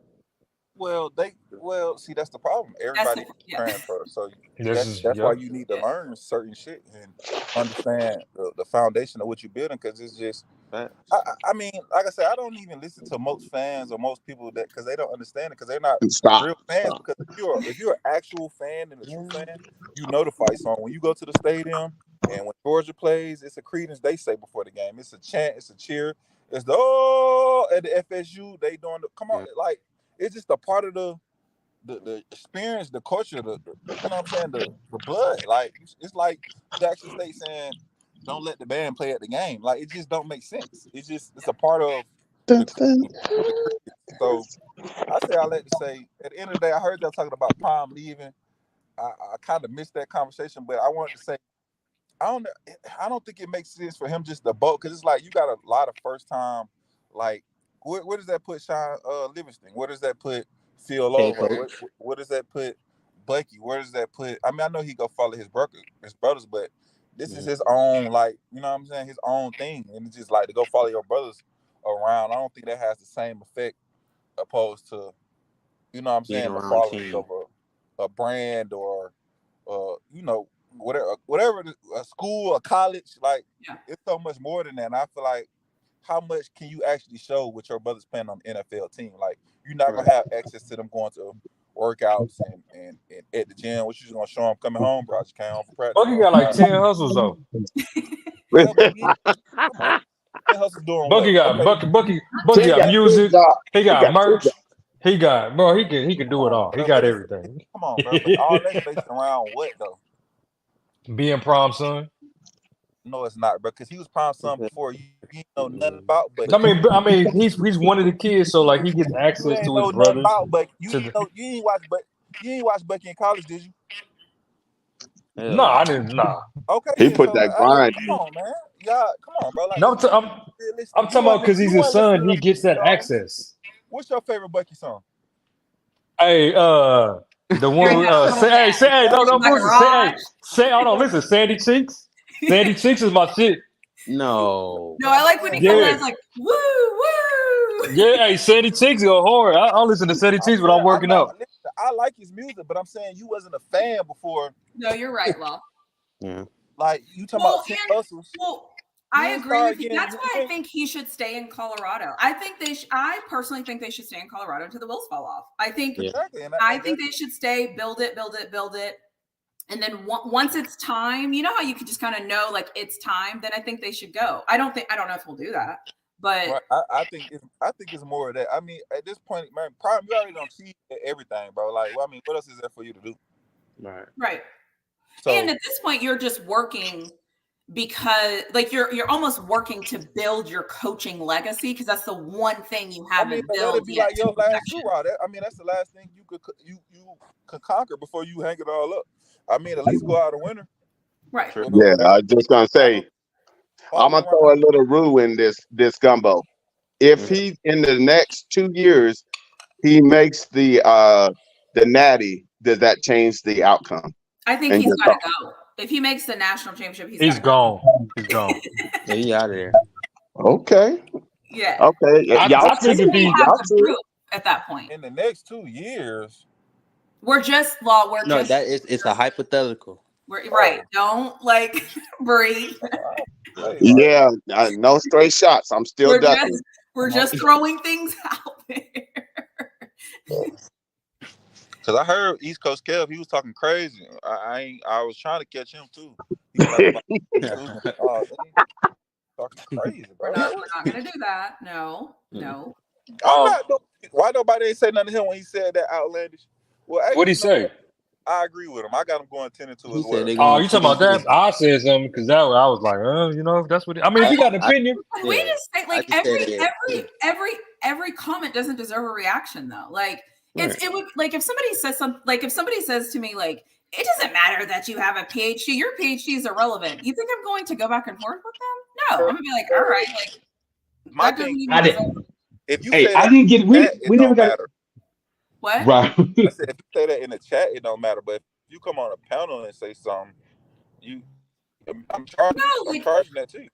See, that's the problem. Everybody transfer, so that's why you need to learn certain shit and understand the foundation of what you're building. Because it's just, I mean, like I said, I don't even listen to most fans or most people that because they don't understand it because they're not real fans. Because if you're an actual fan and a true fan, you know the fight song. When you go to the stadium and when Georgia plays, it's a credence they say before the game. It's a chant, it's a cheer, it's the at the FSU they doing the come on like. It's just a part of the experience, the culture, you know what I'm saying, the blood. Like it's like Jackson State saying, "Don't let the band play at the game." Like it just don't make sense. It's a part of. So I like to say at the end of the day, I heard y'all talking about Palm leaving. I kind of missed that conversation, but I wanted to say I don't think it makes sense for him just to boat because it's like you got a lot of first time like. Where does that put Sean Livingston? Where does that put Phil Lowe? Where does that put Bucky? Where does that put? I mean, I know he go follow his brothers, but this is his own, like you know what I'm saying, his own thing, and it's just like to go follow your brothers around. I don't think that has the same effect opposed to, you know what I'm saying, the following of a brand or you know whatever a school, a college, like it's so much more than that. And I feel like. How much can you actually show with your brothers playing on the NFL team? Like you're not gonna have access to them going to workouts and at the gym. What you just gonna show them coming home, bro? I just came home for practice. Bucky got like 10 hustles though. Hustles doing Bucky got Bucky got music. He got merch. He can do it all. He got everything. Come on, bro. But all that's based around what though? Being prom son. No, it's not, bro. Because he was prom son before you know nothing about. But I mean, he's one of the kids, so like he gets access to his brothers. But you ain't watch Bucky in college, did you? No, I didn't. Nah. Okay, he put that grind. Come on, man. Yeah, come on, bro. Like, no, I'm talking about because he's his son. He gets that access. What's your favorite Bucky song? Hey, the one. Say, hold on. Listen, Sandy Cheeks. Sandy Cheeks is my shit. No, I like when he comes out like woo woo. Yeah, hey, Sandy Cheeks go hard. I listen to Sandy Cheeks when I'm working out. I like his music, but I'm saying you wasn't a fan before. No, you're right, Law. Yeah. Like you talking about 10 hustles. Well, I agree with you. That's why I think he should stay in Colorado. I personally think they should stay in Colorado until the wheels fall off. I think they should stay, build it. And then once it's time, you know how you can just kind of know like it's time. Then I think they should go. I don't know if we'll do that, but right. I think it's more of that. I mean, at this point, man, Prime, you already don't see everything, bro. Like, well, I mean, what else is there for you to do? Right. So, and at this point, you're just working because, like, you're almost working to build your coaching legacy because that's the one thing you haven't built. That'd be like your last hoorah. I mean, that's the last thing you could conquer before you hang it all up. I mean, at least go out a winner. Right. Yeah, I was just gonna say, I'm gonna throw a little roux in this gumbo. If he in the next 2 years he makes the Natty does that change the outcome? I think And he's your got to thoughts. go. If he makes the national championship, He's gotta go. gone. He's gone. Yeah, he out of there. Okay. Yeah. Okay. Y'all I think see if it. We he, have Y'all to see it. prove at that point. In the next 2 years, We're just law. We're No, just. that is it's a hypothetical. We're, right. Don't like breathe. Yeah. No straight shots. I'm still ducking. We're just throwing things out there. because I heard East Coast Kev, he was talking crazy. I was trying to catch him too. He was talking crazy, bro. We're not gonna do that. No. I'm not. Why nobody ain't say nothing to him when he said that outlandish? Well, what'd he say? I agree with him. I got him going 10-2 as well. Oh, you talking about that? I said something because I was like, if that's what. I mean, if you got an opinion, we just say like every comment doesn't deserve a reaction though. Like it would like if somebody says something, like if somebody says to me like it doesn't matter that you have a PhD, your PhD is irrelevant. You think I'm going to go back and forth with them? No, I'm gonna be like, all right, like my thing. If you say I didn't get we never got matter. What? Right. I said if you say that in the chat, it don't matter. But if you come on a panel and say something, I'm charging that too.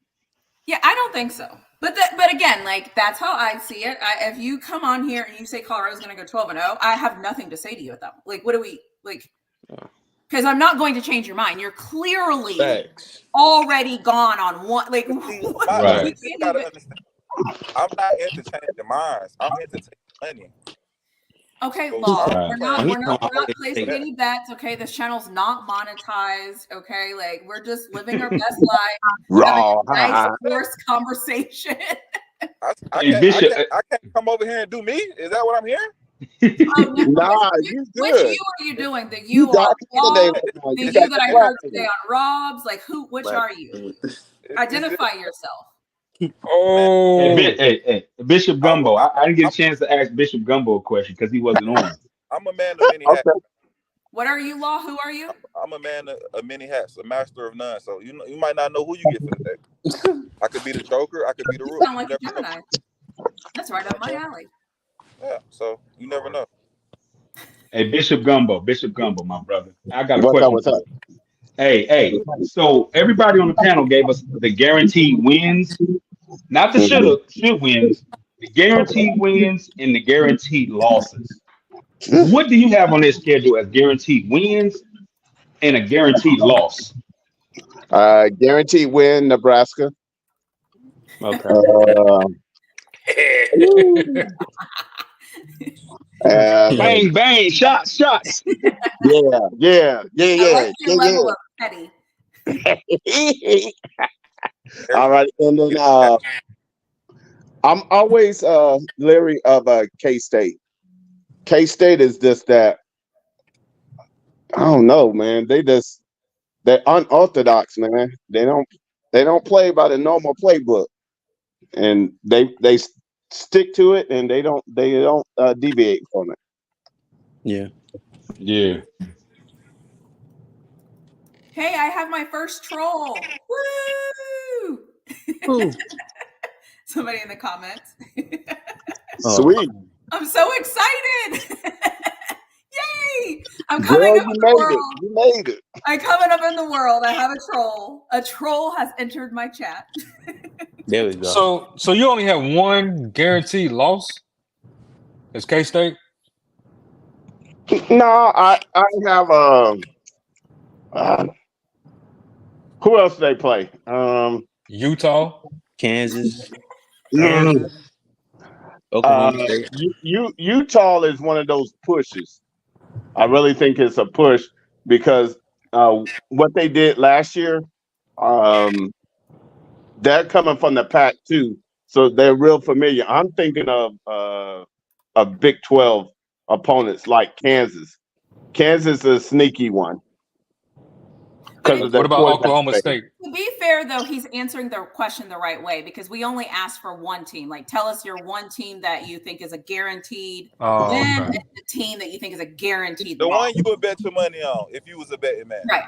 Yeah, I don't think so. But again, like that's how I see it. If you come on here and you say Colorado's going to go 12-0, I have nothing to say to you at that. Like, what do we like? Because I'm not going to change your mind. You're clearly already gone on one. Like, right. You gotta understand. I'm not into changing minds. I'm into taking money. Okay, Law. We're not placing any bets. Okay, this channel's not monetized. Okay, like we're just living our best life. Raw. Nice, forced conversation. I can't come over here and do me. Is that what I'm hearing? Nah, you good. Which you are you doing? The you on Law, the you that I heard today on Rob's? Like who? Which are you? Identify yourself. Oh, hey, Bishop Gumbo. I didn't get a chance to ask Bishop Gumbo a question because he wasn't on. I'm a man of many hats. What are you, Law? Who are you? I'm a man of many hats, a master of none. So you might not know who you get for the day. I could be the Joker. I could be the Rook. You sound like a Gemini. That's right up my alley. Yeah, so you never know. Hey, Bishop Gumbo, my brother. I got a question. What's up? Hey. So everybody on the panel gave us the guaranteed wins, not the should wins, the guaranteed wins and the guaranteed losses. What do you have on this schedule as guaranteed wins and a guaranteed loss? Guaranteed win, Nebraska. Okay. Bang, shots. Yeah. I like your level of petty. All right, and then I'm always leery of K-State. K-State is just that. I don't know, man. They're unorthodox, man. They don't play by the normal playbook, and they stick to it, and they don't deviate from it. Yeah. Hey, I have my first troll. Woo! Somebody in the comments. Sweet. I'm so excited. Yay! I'm coming up in the world. You made it. I'm coming up in the world. I have a troll. A troll has entered my chat. There we go. So you only have one guaranteed loss? As K-State? No, I have who else do they play? Utah, Kansas. Oklahoma State. Utah is one of those pushes. I really think it's a push because what they did last year, they're coming from the Pac too, so they're real familiar. I'm thinking of Big 12 opponents like Kansas. Kansas is a sneaky one. What about Oklahoma State? To be fair, though, he's answering the question the right way because we only asked for one team. Like, tell us your one team that you think is a guaranteed win, and the team that you think is a guaranteed the loss. one you would bet your money on if you was a betting man. Right.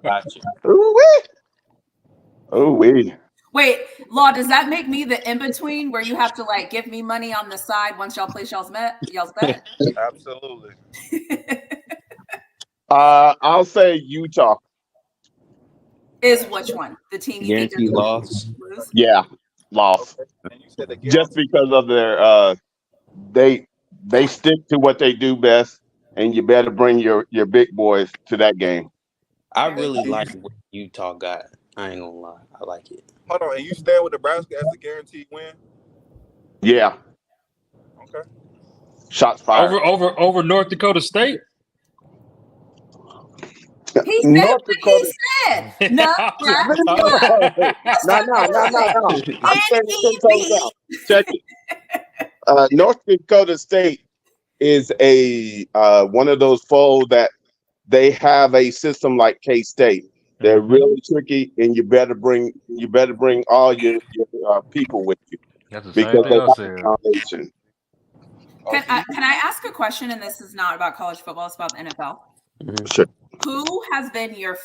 Gotcha. Ooh-wee. Wait, Law, does that make me the in-between where you have to, like, give me money on the side once y'all place y'all's bet? Absolutely. I'll say Utah. Is which one? The team you think Guaranteed they're going loss. to lose? Yeah, loss. Okay. And you said the Just guarantee. because of their they stick to what they do best, and you better bring your big boys to that game. I really like what Utah got. I ain't gonna lie. I like it. Hold on, and you stand with Nebraska as a guaranteed win? Yeah, Okay. shots fired. Over North Dakota State. He said North what Dakota. he said. No, No. I'm saying it 10 toes down. Check it. North Dakota State is a one of those foes that they have a system like K-State. They're really tricky, and you better bring all your people with you. That's the same Because thing they I have said. a foundation. Can I ask a question? And this is not about college football; it's about the NFL. Sure. Who has been your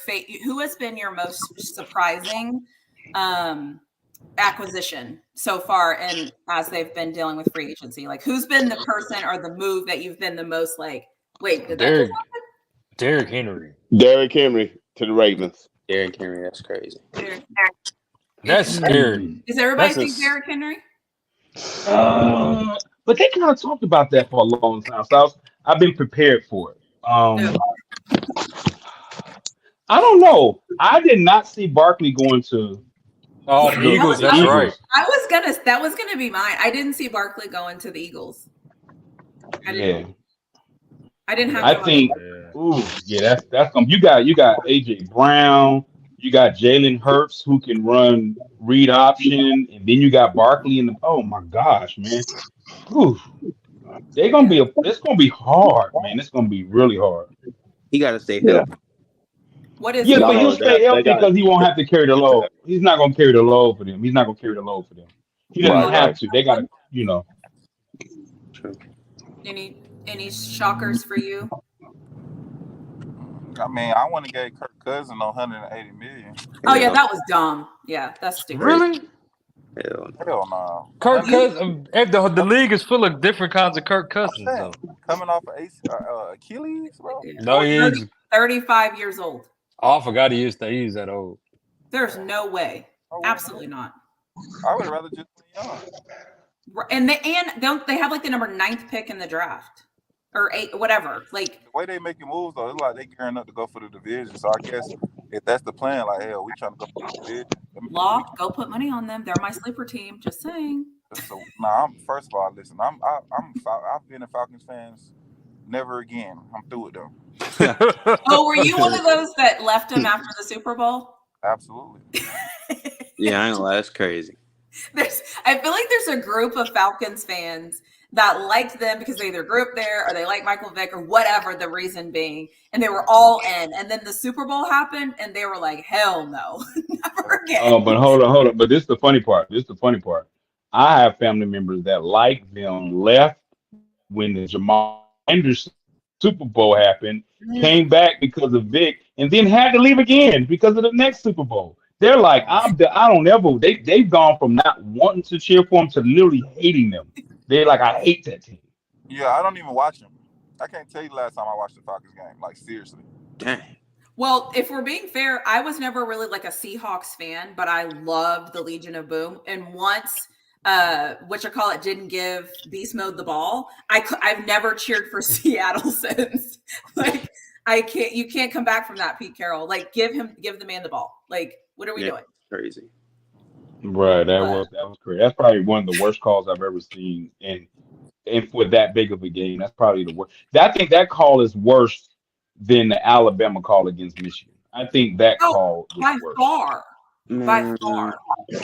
most surprising acquisition so far, and as they've been dealing with free agency? Like, who's been the person or the move that you've been the most like? Wait, did that just happen? Derrick Henry. Derrick Henry to the Ravens. Derrick Henry, that's crazy. That's scary. Does everybody think Derrick Henry? But they kind of talked about that for a long time, so I've been prepared for it. I don't know. I did not see Barkley going to the Eagles. That's right. That was gonna be mine. I didn't see Barkley going to the Eagles. I didn't have. I think. Ooh, yeah, that's you got AJ Brown. You got Jalen Hurts who can run read option, and then you got Barkley in the. Oh my gosh, man! Ooh, it's gonna be hard, man. It's gonna be really hard. He got to stay healthy. What is? Yeah, but he'll stay healthy because he won't have to carry the load. He's not gonna carry the load for them. He doesn't have to. They got to, True. Any shockers for you? I mean, I want to get Kirk Cousins on $180 million. Oh yeah, that was dumb. Yeah, that's stupid. Really? Hell no. Kirk Cousins. The league is full of different kinds of Kirk Cousins, though. Coming off of Achilles, bro. No, he is 35 years old. Oh, I forgot he is that old. There's no way. Absolutely not. I would rather just be young. And they have like the number 9th pick in the draft. Or 8, whatever. Like the way they making moves though, it's like they gearing up to go for the division. So I guess if that's the plan, like hell, we trying to go for the division. Law, go put money on them. They're my sleeper team. Just saying. So, first of all, listen, I've been a Falcons fans. Never again. I'm through with them. Oh, were you one of those that left them after the Super Bowl? Absolutely. Yeah, I ain't gonna lie, that's crazy. I feel like there's a group of Falcons fans that liked them because they either grew up there or they like Michael Vick or whatever the reason being, and they were all in. And then the Super Bowl happened, and they were like, "Hell no, never again." Oh, but hold on. But this is the funny part. I have family members that like them left when the Jamal Anderson Super Bowl happened, came back because of Vic, and then had to leave again because of the next Super Bowl. They're like, they've gone from not wanting to cheer for them to literally hating them. They're like, I hate that team. Yeah, I don't even watch them. I can't tell you the last time I watched the Falcons game. Like, seriously. Dang. Well, if we're being fair, I was never really like a Seahawks fan, but I loved the Legion of Boom. And once, didn't give Beast Mode the ball, I've never cheered for Seattle since. Like, you can't come back from that, Pete Carroll. Like, give the man the ball. Like, what are we doing? Crazy. Right, that was crazy. That's probably one of the worst calls I've ever seen, and for that big of a game, that's probably the worst. I think that call is worse than the Alabama call against Michigan. I think that call was worse.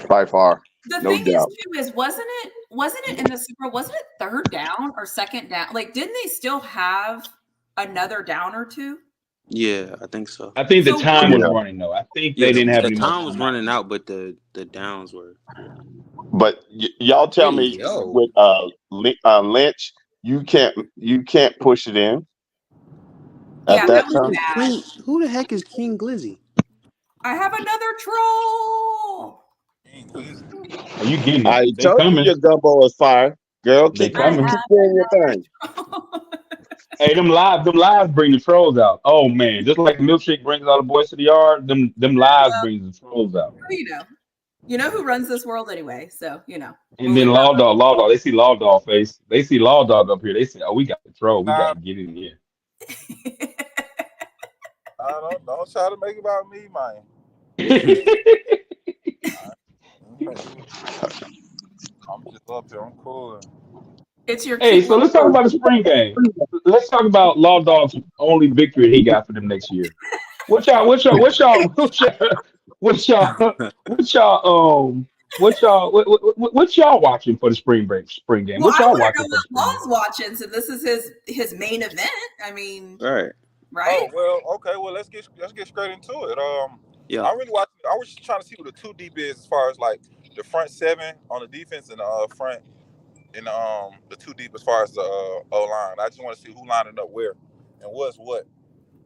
By far. The No thing doubt. is wasn't it in the Super Bowl? Wasn't it 3rd down or 2nd down? Like, didn't they still have another down or two? Yeah, I think so. I think the time was running though. I think they didn't have the any time was running out, but the downs were. But y'all tell me with Lynch, you can't push it in at that time. Who the heck is King Glizzy? I have another troll. Are you getting it? I told you your gumbo is fire, girl. Keep doing your thing. Hey, them lives bring the trolls out. Oh man, just like the milkshake brings all the boys to the yard, them lives Well, brings the trolls out. You know who runs this world anyway. So And then Law Dog, they see Law Dog face. They see Law Dog up here. They say, "Oh, we got the troll. We got to get in here." Don't try to make it about me, man. I'm just up here. I'm cool. It's your Hey, so let's talk about the spring game. Let's talk about Law Dog's only victory he got for them next year. What y'all watching for the spring game? Well, What I y'all want to watching know for the what spring Law's game? watching. So this is his main event. I mean, Right. right? Oh well, okay. Well, let's get straight into it. Yeah. I really watching. I was just trying to see what the two deep is as far as like the front seven on the defense and the front and the two deep as far as the O line. I just want to see who lining up where and what's what.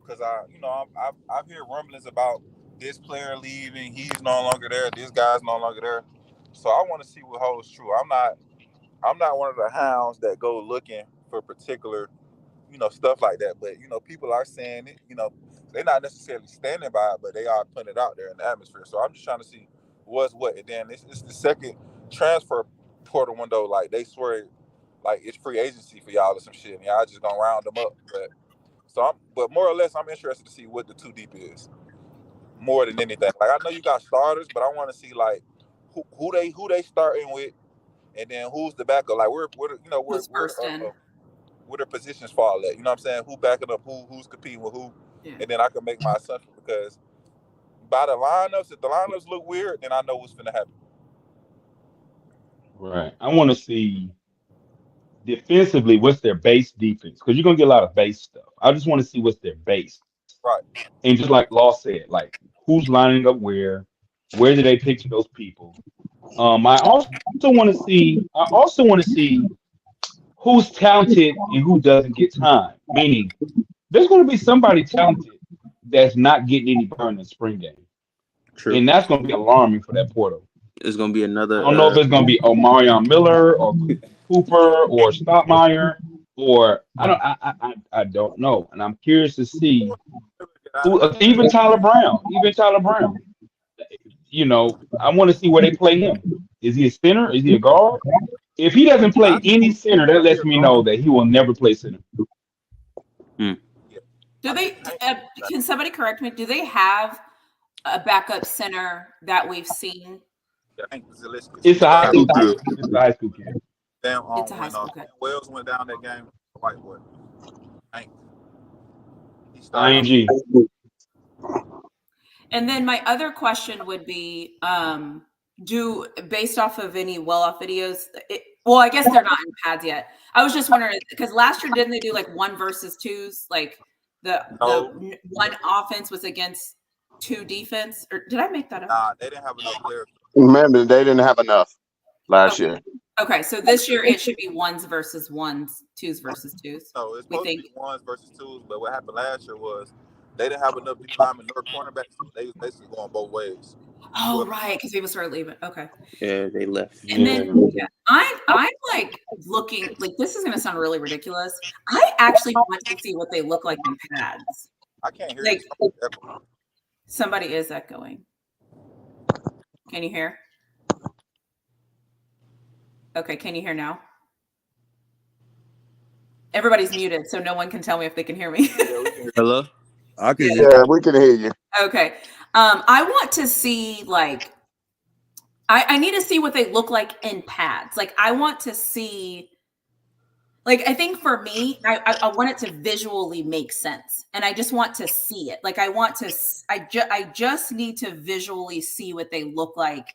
Because I've heard rumblings about this player leaving. He's no longer there. This guy's no longer there. So I want to see what holds true. I'm not one of the hounds that go looking for particular, stuff like that. But people are saying it. They're not necessarily standing by it, but they are putting it out there in the atmosphere. So I'm just trying to see what's what. And then it's the second transfer portal window. Like they swear, like it's free agency for y'all or some shit. And y'all just gonna round them up. But more or less, I'm interested to see what the two deep is more than anything. Like I know you got starters, but I want to see like who they starting with, and then who's the backup. Like where their positions fall at. You know what I'm saying? Who backing up who's competing with who, and then I can make my assumption because by the lineups, if the lineups look weird, then I know what's gonna happen. Right. I want to see defensively what's their base defense because you're gonna get a lot of base stuff. I just want to see what's their base. Right. And just like Law said, like who's lining up where do they picture those people? I also want to see who's talented and who doesn't get time. Meaning, there's going to be somebody talented that's not getting any burn in spring game. True. And that's going to be alarming for that portal. It's gonna be another. I don't know if it's going to be Omarion Miller or Cooper or Stottmeyer or I don't know. And I'm curious to see even Tyler Brown. I want to see where they play him. Is he a center? Is he a guard? If he doesn't play any center, that lets me know that he will never play center. Do they? Can somebody correct me? Do they have a backup center that we've seen? It's a high school kid. It's a high school kid. It's a high school kid. Wells went down that game. White boy. ING. And then my other question would be, based off of any well-off videos, I guess they're not in pads yet. I was just wondering, because last year, didn't they do like 1 versus 2s? Like the one offense was against 2 defense? Or did I make that up? Nah, they didn't have enough players. Remember, they didn't have enough last year. Okay, so this year it should be 1s versus 1s, 2s versus 2s. No, it's supposed to be 1s versus 2s, but what happened last year was they didn't have enough linemen nor cornerbacks. They was basically going both ways. Oh, right, because people started leaving. Okay. Yeah, they left. And then I'm like looking like this is going to sound really ridiculous. I actually want to see what they look like in pads. I can't hear like, you. Somebody is echoing. Can you hear? Okay, can you hear now? Everybody's muted, so no one can tell me if they can hear me. Hello? I can hear you. Yeah, we can hear you. Okay. I want to see like I need to see what they look like in pads. Like I want to see like I think for me, I want it to visually make sense. And I just want to see it. Like I just need to visually see what they look like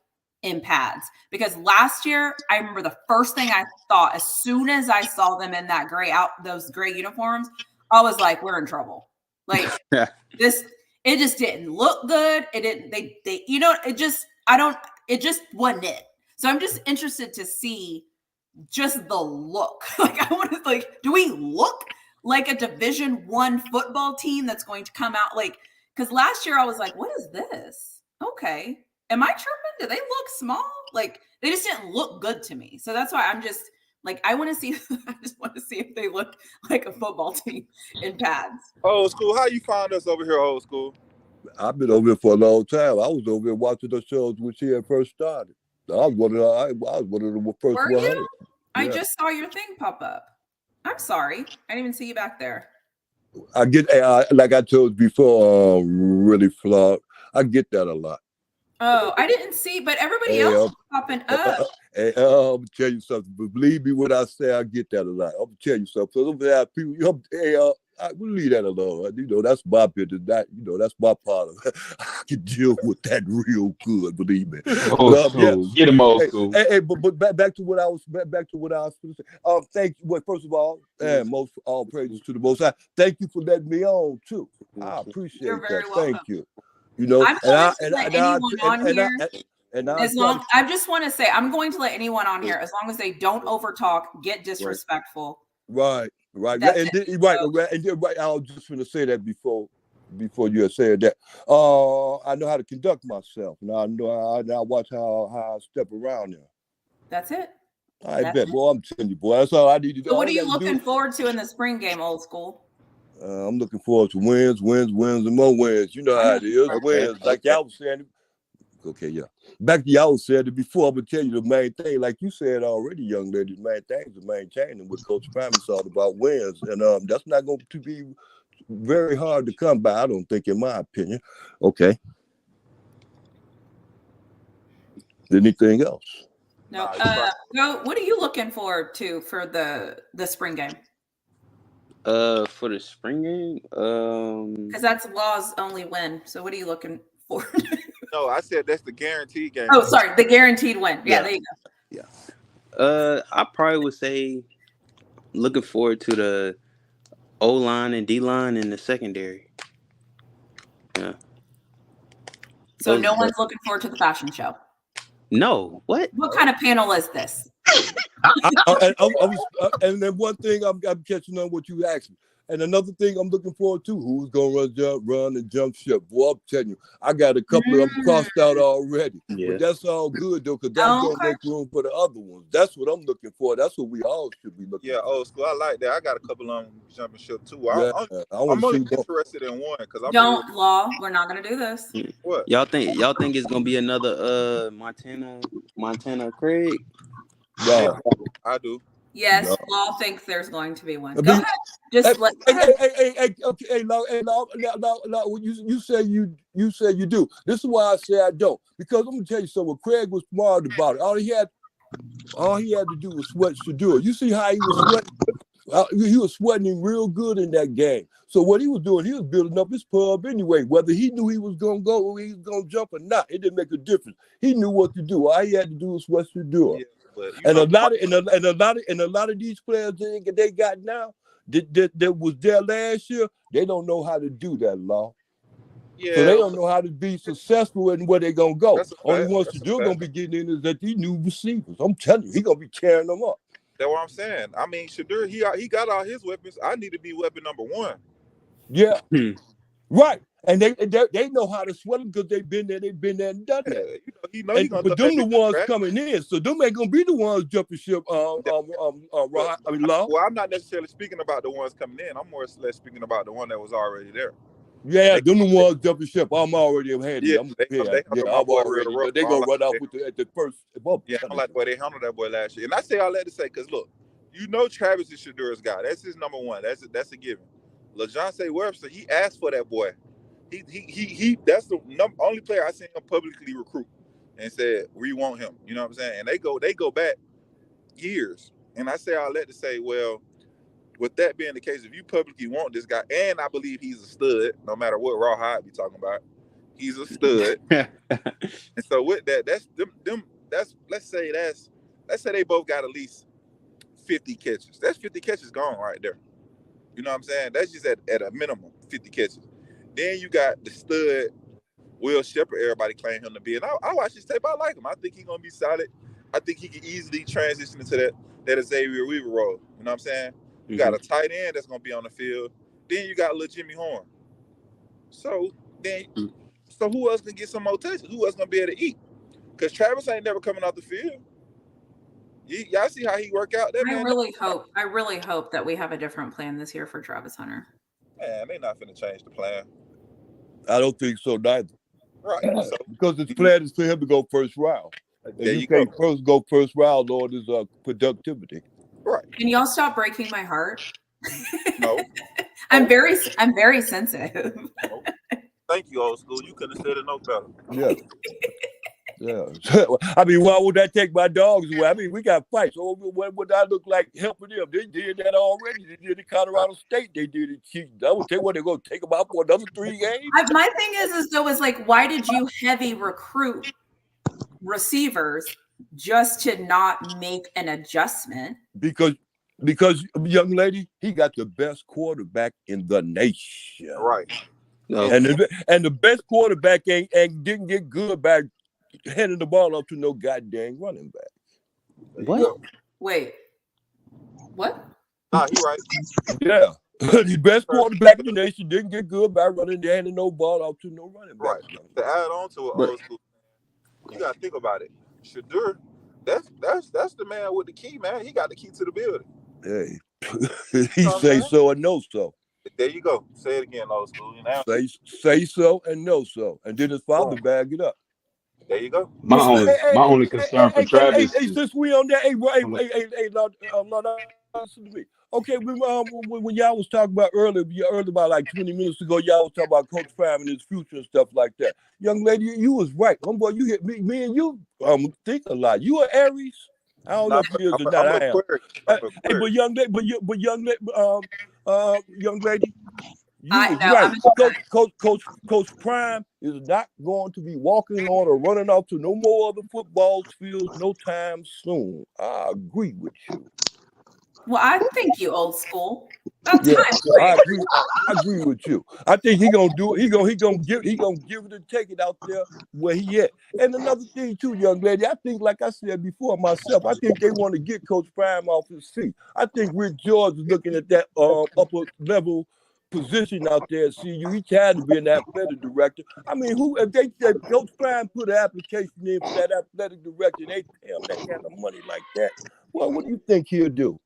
in pads. Because last year, I remember the first thing I thought as soon as I saw them in that those gray uniforms, I was like, we're in trouble. Like it just didn't look good. It didn't, it just wasn't it. So I'm just interested to see just the look. Like I want to do we look like a Division I football team that's going to come out because last year I was like, what is this? Okay. Am I tripping? Do they look small? Like they just didn't look good to me. So that's why I'm just Like I want to see. I just want to see if they look like a football team in pads. Old school, how you find us over here, old school? I've been over here for a long time. I was over here watching the shows when she had first started. I was one of the first Were 100. you? I Yeah. just saw your thing pop up. I'm sorry, I didn't even see you back there. I get, like I told you before, really flawed. I get that a lot. Oh, I didn't see, but everybody else is popping up. I'm gonna tell you something. But believe me when I say I get that a lot. I'm gonna tell you something. So them people, we'll leave that alone. You know, that's my business. That's my part of it. I can deal with that real good. Believe me. Old school. Get them old school. But back to what I was going to say. Thank you. Well, first of all, and most all praises to the Most High. Thank you for letting me on too. I appreciate You're very that. welcome. Thank you. You know, I'm going to let anyone on here. I just want to say I'm going to let anyone on here as long as they don't overtalk, get disrespectful. Right. Right. And I was just going to say that before you had said that. I know how to conduct myself. Now I know. I watch how I step around there. That's it. I bet, boy. I'm telling you, boy. That's all I need to do. So what are you looking forward to in the spring game, old school? I'm looking forward to wins, and more wins. You know how it is. Wins, like y'all was saying. Okay, yeah. Back to y'all said it before. I'm gonna tell you the main thing, like you said already, young lady. The main thing is to maintain and what Coach Primus all about wins, and that's not going to be very hard to come by. I don't think, in my opinion. Okay. Anything else? No. What are you looking forward to for the spring game? For the spring game, because that's Law's only win. So what are you looking for? No, I said that's the guaranteed game. Oh, sorry, the guaranteed win. Yeah, there you go. Yeah. I probably would say looking forward to the O-line and D-line in the secondary. Yeah. So no one's looking forward to the fashion show? No. What kind of panel is this? And then one thing I'm catching on what you asked me. And another thing I'm looking forward to, who's going to run and jump ship. Boy, I'm telling you, I got a couple of them crossed out already. Yeah. But that's all good, though, because that's going to make room for the other ones. That's what I'm looking for. That's what we all should be looking for. Yeah, old school. I like that. I got a couple of them jumping ship, too. Yeah, I'm only interested in one. Don't, Law, we're not going to do this. What? Y'all think it's going to be another Montana Craig? Yeah, I do. Yes, Law thinks there's going to be one. Go ahead. Just let. Hey, Law, you say you do. This is why I say I don't. Because I'm gonna tell you something. Craig was smart about it. All he had to do was sweat Shedeur. You see how he was sweating? He was sweating real good in that game. So what he was doing, he was building up his pub anyway. Whether he knew he was gonna go or he was gonna jump or not, it didn't make a difference. He knew what to do. All he had to do was sweat Shedeur. Yeah. And a lot of these players they got now that was there last year, they don't know how to do that, Law. Yeah. So they don't know how to be successful in where they're gonna go. Only ones to do gonna be getting in is that these new receivers. I'm telling you, he's gonna be tearing them up. That's what I'm saying. I mean, Shedeur, he got all his weapons. I need to be weapon number one. Yeah. Right. And they know how to sweat them because they've been there and done that. But them the ones coming in, so them ain't gonna be the ones jumping ship. Law. Well, I'm not necessarily speaking about the ones coming in. I'm more or less speaking about the one that was already there. Yeah, them the ones jumping ship. I'm already ahead. Yeah, I'm already. They gonna run off at the first. Yeah, I don't like the way they handled that boy last year. And I say all that to say, because look, Travis is Shedeur's guy. That's his number one. That's a given. LaJohn Webster, he asked for that boy. He that's the only player I seen him publicly recruit and said we want him. You know what I'm saying? And they go back years. And I say all that to say, well, with that being the case, if you publicly want this guy, and I believe he's a stud, no matter what Raw Hyde be talking about, he's a stud. And so with that, that's them. That's let's say they both got at least 50 catches. That's 50 catches gone right there. You know what I'm saying? That's just at a minimum 50 catches. Then you got the stud, Will Shepherd. Everybody claim him to be. And I watch his tape. I like him. I think he's going to be solid. I think he can easily transition into that Xavier Weaver role. You know what I'm saying? You got a tight end that's going to be on the field. Then you got little Jimmy Horn. So who else can get some more touches? Who else going to be able to eat? Because Travis ain't never coming off the field. Y'all see how he work out that I man? really hope that we have a different plan this year for Travis Hunter. Man, they not finna change the plan. I don't think so neither. Right. So Because his plan is for him to go first round. there And you go. go first round on his productivity. Right. Can y'all stop breaking my heart? No. I'm very sensitive. No. Thank you, old school. You couldn't have said it no better. Yeah. Yeah. I mean, why would I take my dogs away? I mean, we got fights. So what would I look like helping them? They did that already. They did it in Colorado State. They did it. I would take what they're going to take them out for another 3 games. My thing is though, is like, why did you heavy recruit receivers just to not make an adjustment? Because young lady, he got the best quarterback in the nation. Right. No. And the best quarterback ain't didn't get good by handing the ball up to no goddamn running back. What? Wait, what? Nah, he right. Yeah. The best quarterback in the nation didn't get good by handing no ball out to no running back. Right. To add on to it, old school, you gotta think about it. Shadur, that's the man with the key, man. He got the key to the building. Hey, he say so and no so. There you go. Say it again, old school. You know? Say so and no so, and then his father bagged it up. There you go. My only concern for Travis. Hey, since we on that, hey, Lord, listen to me. Okay, when y'all was talking about earlier about like 20 minutes ago, y'all was talking about Coach Prime and his future and stuff like that. Young lady, you was right. Homeboy, you hit me and you think a lot. You are Aries. I don't know if you is or not. I am. Hey, but young lady, you was right. Coach Prime is not going to be walking on or running off to no more other football fields no time soon. I agree with you. Well, I thank you, old school. About Yeah, time for I you. agree with you. I think he gonna do it. He gonna give it and take it out there where he at. And another thing too, young lady, I think, like I said before myself, I think they want to get Coach Prime off his feet. I think Rick George is looking at that upper level position out there at CU. He tired of being the athletic director. I mean, if Coach Prime put an application in for that athletic director, and they pay him that kind of money like that, well, what do you think he'll do?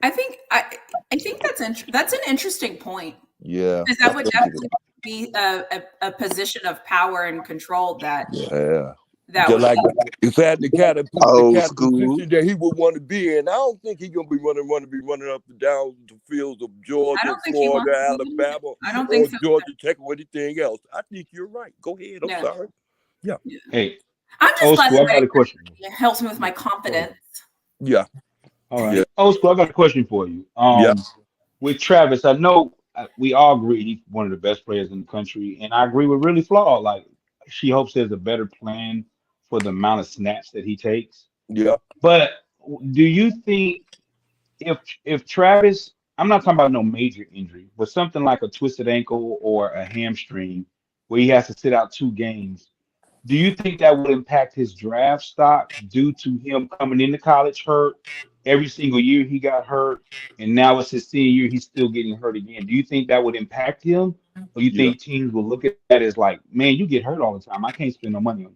I think that's an interesting point. Yeah, because that would definitely be a position of power and control that. Yeah. That would like it's had the kind of school position that he would want to be in. I don't think he's gonna be running up and down the fields of Georgia, Florida, Alabama, I don't think so. Georgia Tech or anything else. I think you're right. Go ahead. I'm sorry. Yeah. Hey, I'm just glad I got a question. It helps me with my confidence. Yeah. All right. Old school, I got a question for you. Yeah. With Travis, I know we all agree he's one of the best players in the country, and I agree with Really Flawed. Like, she hopes there's a better plan for the amount of snaps that he takes. Yeah. But do you think if Travis, I'm not talking about no major injury, but something like a twisted ankle or a hamstring where he has to sit out 2 games, do you think that would impact his draft stock due to him coming into college hurt? Every single year he got hurt, and now it's his senior year, he's still getting hurt again. Do you think that would impact him? Or you think teams will look at that as like, man, you get hurt all the time. I can't spend no money on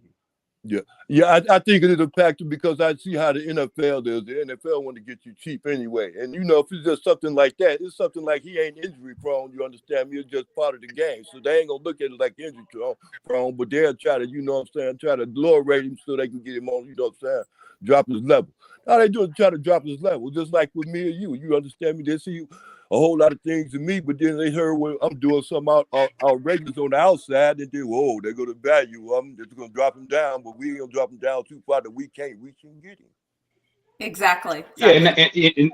you. Yeah, I think it'll impact him because I see how the NFL does. The NFL want to get you cheap anyway. And, if it's just something like that, it's something like he ain't injury prone, you understand me? It's just part of the game. So they ain't going to look at it like injury prone, but they'll try to, try to lower rate him so they can get him on, drop his level. All they do is try to drop his level, just like with me and you. You understand me? They see a whole lot of things in me, but then they heard when I'm doing something outrageous on the outside, and then, whoa, they're going to value him. They're going to drop him down, but we ain't going to drop him down too far that we can't reach and get him. Exactly. Yeah,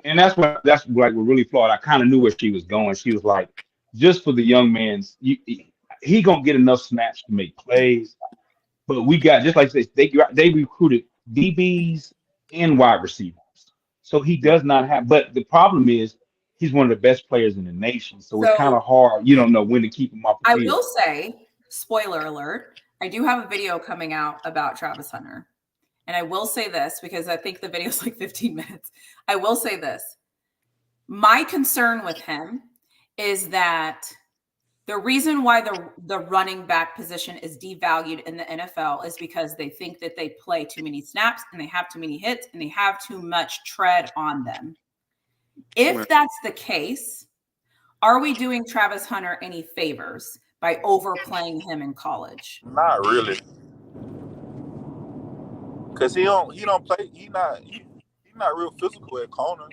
and that's like what Really Flawed. I kind of knew where she was going. She was like, just for the young man's, he going to get enough snaps to make plays, but we got, just like they recruited DBs and wide receivers. So he does not have, but the problem is he's one of the best players in the nation. So it's kind of hard. You don't know when to keep him off the field. I will say, spoiler alert, I do have a video coming out about Travis Hunter. And I will say this because I think the video is like 15 minutes. I will say this. My concern with him is that The reason why the running back position is devalued in the NFL is because they think that they play too many snaps and they have too many hits and they have too much tread on them. If that's the case, are we doing Travis Hunter any favors by overplaying him in college? Not really, because he don't play. He's not real physical at corner.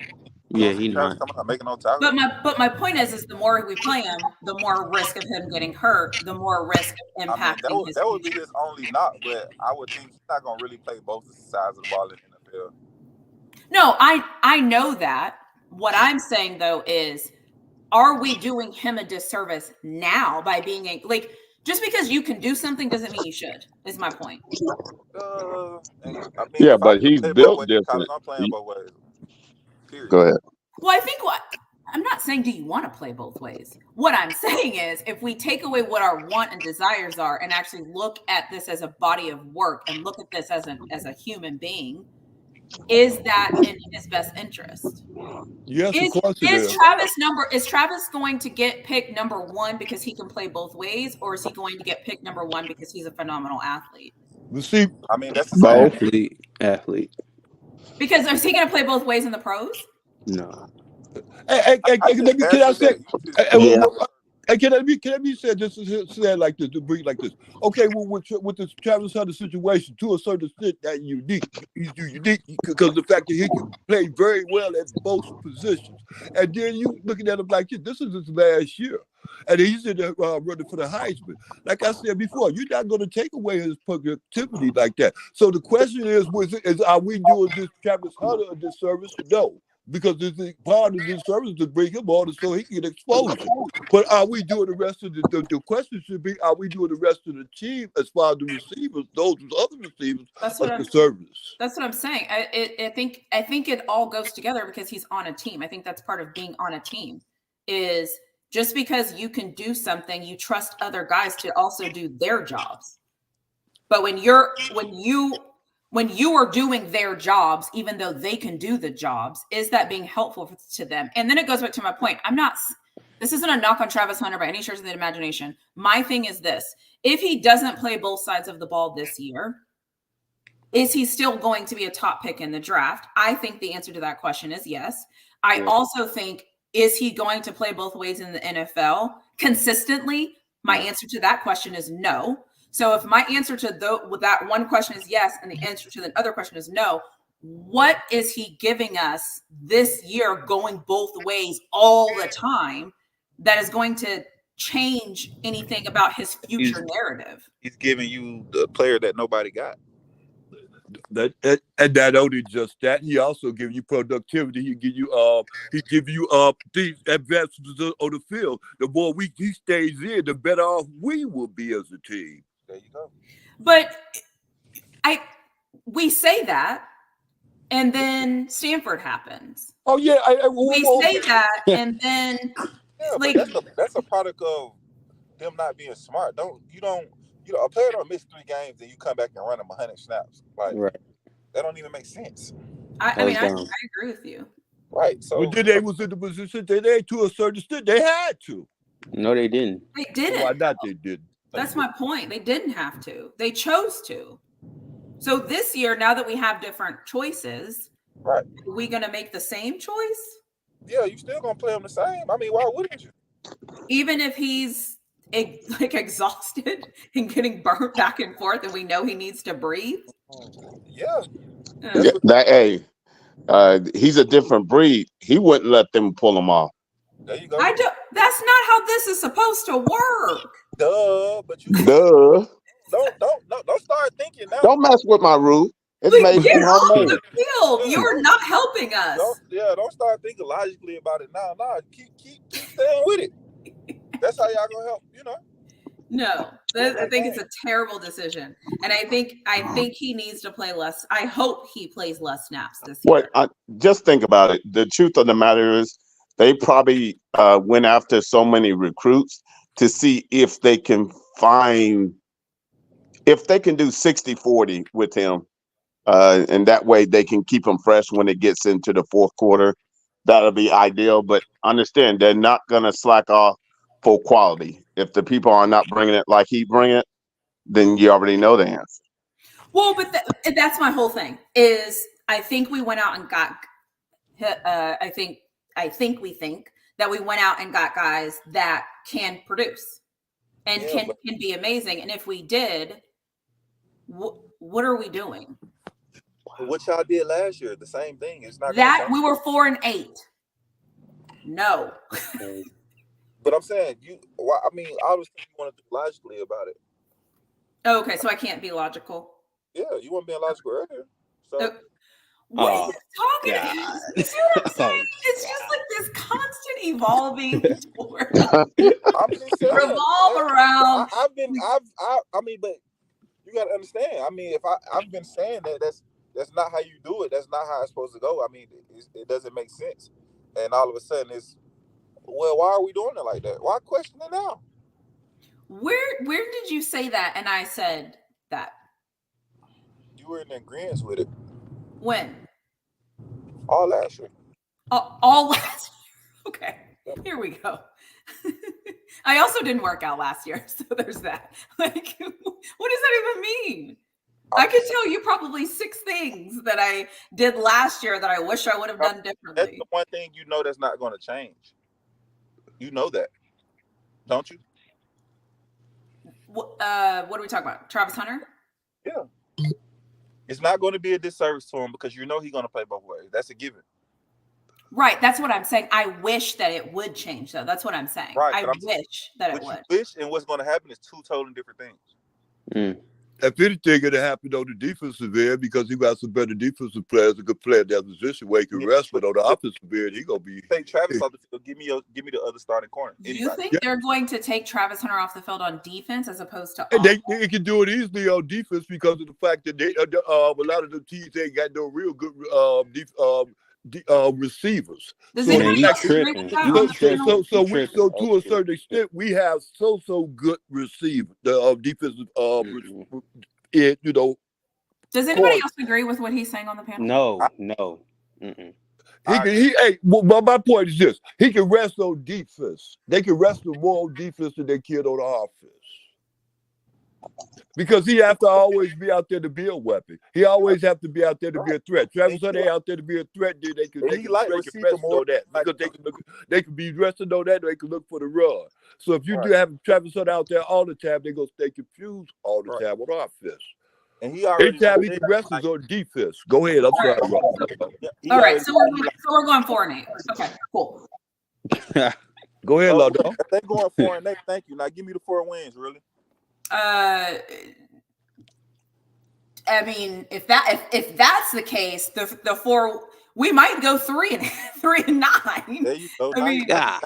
Yeah, he not. Coming out making no tackles. But my point is the more we play him, the more risk of him getting hurt, the more risk of impacting that would be his only knock, but I would think he's not gonna really play both sides of the ball in the NFL. No, I know that. What I'm saying though is, are we doing him a disservice now by being just because you can do something doesn't mean you should, is my point. But he's built different. I'm playing both ways. Period. Go ahead. Well, I think I'm not saying do you want to play both ways. What I'm saying is if we take away what our want and desires are and actually look at this as a body of work and look at this as a human being, is that in his best interest? Yes, of course it is. Is Travis going to get picked number 1 because he can play both ways, or is he going to get picked number 1 because he's a phenomenal athlete? See, I mean, that's the athlete. Because is he going to play both ways in the pros? No. Can I say? Can I be said just said like this, to bring like this? Okay, well, with this Travis Hunter situation, to a certain extent, that unique. He's unique because the fact that he can play very well at both positions, and then you looking at him like this is his last year, and he's in the running for the Heisman. Like I said before, you're not going to take away his productivity like that. So the question is are we doing this Travis Hunter a disservice? No. Because part of this service to bring him on so he can get exposure. But are we doing the rest of the question should be, are we doing the rest of the team as far as the receivers, those other receivers, the service? That's what I'm saying. I think it all goes together because he's on a team. I think that's part of being on a team is just because you can do something, you trust other guys to also do their jobs. But when you are doing their jobs, even though they can do the jobs, is that being helpful to them? And then it goes back to my point. This isn't a knock on Travis Hunter by any stretch of the imagination. My thing is this. If he doesn't play both sides of the ball this year, is he still going to be a top pick in the draft? I think the answer to that question is yes. I also think, is he going to play both ways in the NFL consistently? My answer to that question is no. So if my answer to that one question is yes, and the answer to the other question is no, what is he giving us this year going both ways all the time that is going to change anything about his future narrative? He's giving you the player that nobody got. And not only just that, he also give you productivity. He give you these advances on the field. The more he stays in, the better off we will be as a team. There you go. But we say that, and then Stanford happens. Oh yeah, we say that, and then that's a product of them not being smart. A player don't miss 3 games and you come back and run them 100 snaps. Like that don't even make sense. I agree with you. Right. So but then they was in the position they to a certain extent they had to. No, they didn't. They didn't. Why not? They didn't. That's my point. They didn't have to. They chose to. So this year, now that we have different choices, right? Are we going to make the same choice? Yeah, you still going to play him the same. I mean, why wouldn't you? Even if he's exhausted and getting burnt back and forth, and we know he needs to breathe. Yeah. He's a different breed. He wouldn't let them pull him off. There you go. That's not how this is supposed to work. But you Duh. Don't start thinking now. Don't mess with my rule. It's made get off the field. You're not helping us. Don't start thinking logically about it now. Nah, keep staying with it. That's how y'all gonna help, No, I think it's a terrible decision, and I think he needs to play less. I hope he plays less snaps this year. Just think about it. The truth of the matter is, they probably went after so many recruits to see if they can do 60-40 with him. And that way they can keep him fresh when it gets into the fourth quarter. That'll be ideal. But understand, they're not going to slack off for quality. If the people are not bringing it like he bring it, then you already know the answer. Well, but that's my whole thing. Is I think we went out and got. I think we think that we went out and got guys that can produce and can be amazing. And if we did, what are we doing? What y'all did last year, the same thing. It's not that we were 4-8. No. But I'm saying I mean, obviously you want to think logically about it. Okay, so I can't be logical. Yeah, you weren't being logical earlier. So what are you talking about? You see what I'm saying? It's just like this constant evolving I'm just saying, revolve around. I mean, but you gotta understand. I mean, if I've been saying that's not how you do it. That's not how it's supposed to go. I mean, it doesn't make sense. And all of a sudden, why are we doing it like that? Why question it now? Where did you say that? And I said that. You were in agreement with it. When? All last year. All last year. Okay, here we go. I also didn't work out last year, so there's that. Like, what does that even mean? I could tell you probably 6 things that I did last year that I wish I would have done differently. That's the one thing you know that's not going to change. You know that, don't you? What are we talking about? Travis Hunter? Yeah. It's not going to be a disservice to him because you know he's going to play both ways. That's a given. Right. That's what I'm saying. I wish that it would change, though. That's what I'm saying. Right, I wish that it would. Wish and what's going to happen is 2 totally different things. If anything, it'll happen on the defensive end because he got some better defensive players that could play at that position where he can rest. But on the offensive end, he gonna be. Take Travis off the field. Give me the other starting corner. Do you think they're going to take Travis Hunter off the field on defense as opposed to? They can do it easily on defense because of the fact that a lot of the teams ain't got no real good receivers. Does So anybody Man, else agree with that on the panel? so to a certain extent, we have so good receivers, the defensive you know. Does anybody else agree with what he's saying on the panel? No. Well, my point is this: he can rest on defense. They can rest him more on defense than they can on offense. Because he have to always be out there to be a weapon. He always have to be out there to be a threat. Travis Hunter out there to be a threat. Then they can rest on that because they can be resting on that. Or they can look for the run. So if you do have Travis Hunter out there all the time, they're gonna stay confused all the time on offense. And he already anytime he can rest is on defense. Go ahead. I'm sorry. All right, so we're going 4-8. Okay, cool. Go ahead, Laudo. If they're going 4-8, thank you. Now give me the 4 wins, really. I mean, if that's the case, the 4 we might go 3-9. There you go. I mean, now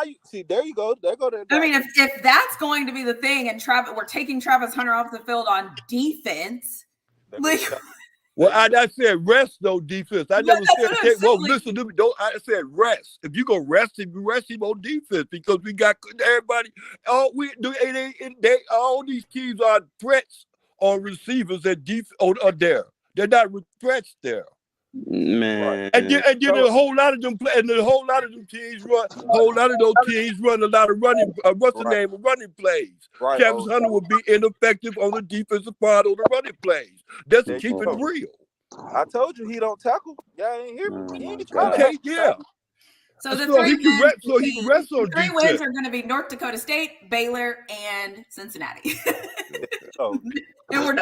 you see. There you go. There go. I mean, if that's going to be the thing, and we're taking Travis Hunter off the field on defense, like. Well, I said rest though defense. I never said well. Listen to me. I said rest. If you go rest him on defense because we got everybody. All these teams are threats on receivers that are there. They're not threats there. Man, and then a whole lot of them play, and a whole lot of them teams run. A whole lot of those teams run a lot of running. What's the name of running plays? Right. Travis Hunter will be ineffective on the defensive part of the running plays. That's to keep it real. I told you he don't tackle. Y'all ain't hear me. Okay, yeah. So the he can rest on three defense. wins are going to be North Dakota State, Baylor, and Cincinnati. And we're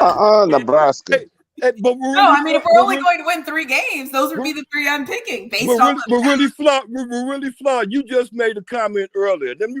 Nebraska. But I mean, if we're only going to win 3 games, those would be the 3 I'm picking based on. Really flawed. You just made a comment earlier. Let me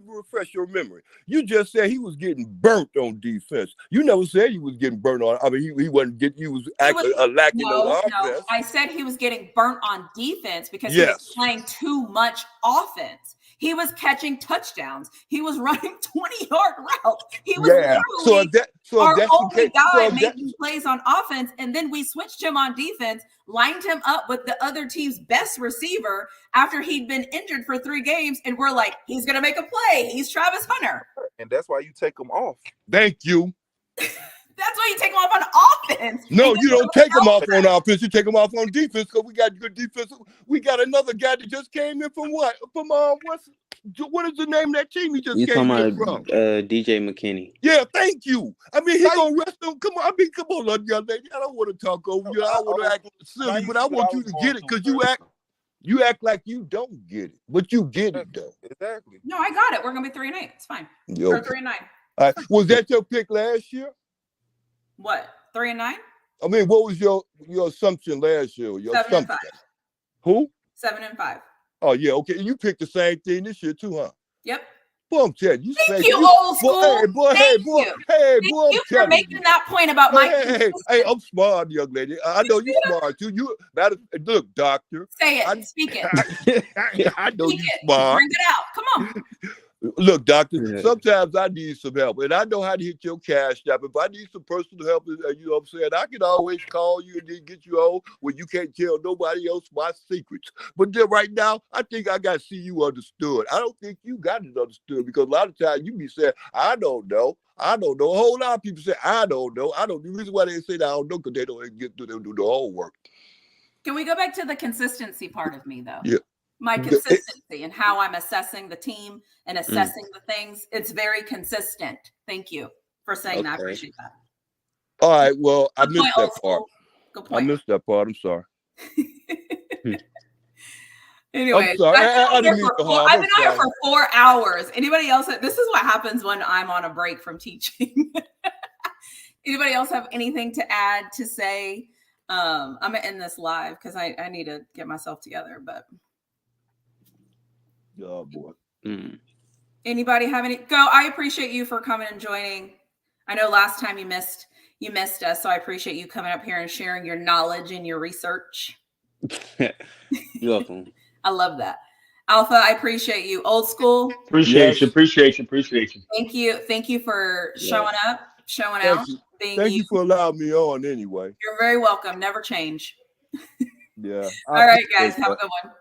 refresh your memory. You just said he was getting burnt on defense. You never said he was getting burnt on. I mean, he wasn't getting. He was actually lacking on offense. No, I said he was getting burnt on defense because he was playing too much offense. He was catching touchdowns. He was running 20-yard routes. He was our only guy making plays on offense, and then we switched him on defense, lined him up with the other team's best receiver after he'd been injured for 3 games, and we're like, he's going to make a play. He's Travis Hunter. And that's why you take him off. Thank you. That's why you take him off on offense. No, you don't take him off on offense. You take him off on defense because we got good defense. We got another guy that just came in from what? From what is the name of that team he just You came talking in about from? DJ McKinney? Yeah, thank you. I mean, he gonna rest him. Come on, come on, young lady. I don't want to talk over you. I don't want to act silly, but I want you to get it because you act like you don't get it, but you get it though. Exactly. No, I got it. We're gonna be 3-8. It's fine. Yeah, Or okay. 3-9. All right. Was that your pick last year? What? 3-9? I mean, what was your assumption last year? Your 7-5. assumption. Who? 7-5. Oh yeah, okay. You picked the same thing this year too, huh? Yep. Boy, I'm telling you. Thank you, old school. Thank you. Hey, Thank boy, you I'm for making that point about my. Hey, I'm smart, young lady. I know you're smart too. Look, doctor. Say it. Speak it. I know Speak you're it. smart. Bring it out. Come on. Look, doctor, sometimes I need some help, and I know how to hit your cash app. If I need some personal help, you know what I'm saying, I can always call you and then get you on when you can't tell nobody else my secrets. But then right now, I think I got to see you understood. I don't think you got it understood because a lot of times you be saying, I don't know. I don't know. A whole lot of people say, I don't know. I don't know. The reason why they say that I don't know because they don't get to do the homework. Can we go back to the consistency part of me, though? Yeah. My consistency and how I'm assessing the team and assessing the things. It's very consistent. Thank you for saying that. I appreciate that. All right. Well, I Good missed point, that part. Good point. I missed that part. I'm sorry. Anyway, I'm sorry. I've been on here for 4 hours. Anybody else? This is what happens when I'm on a break from teaching. Anybody else have anything to add to say? I'm gonna end this live because I need to get myself together. But oh boy. Anybody have any? Go. I appreciate you for coming and joining. I know last time you missed us, so I appreciate you coming up here and sharing your knowledge and your research. You're welcome. I love that. Alpha, I appreciate you. Old school. Appreciate you. Thank you for showing up, showing out. Thank you for allowing me on anyway. You're very welcome. Never change. Yeah. All right, guys. Have a good one.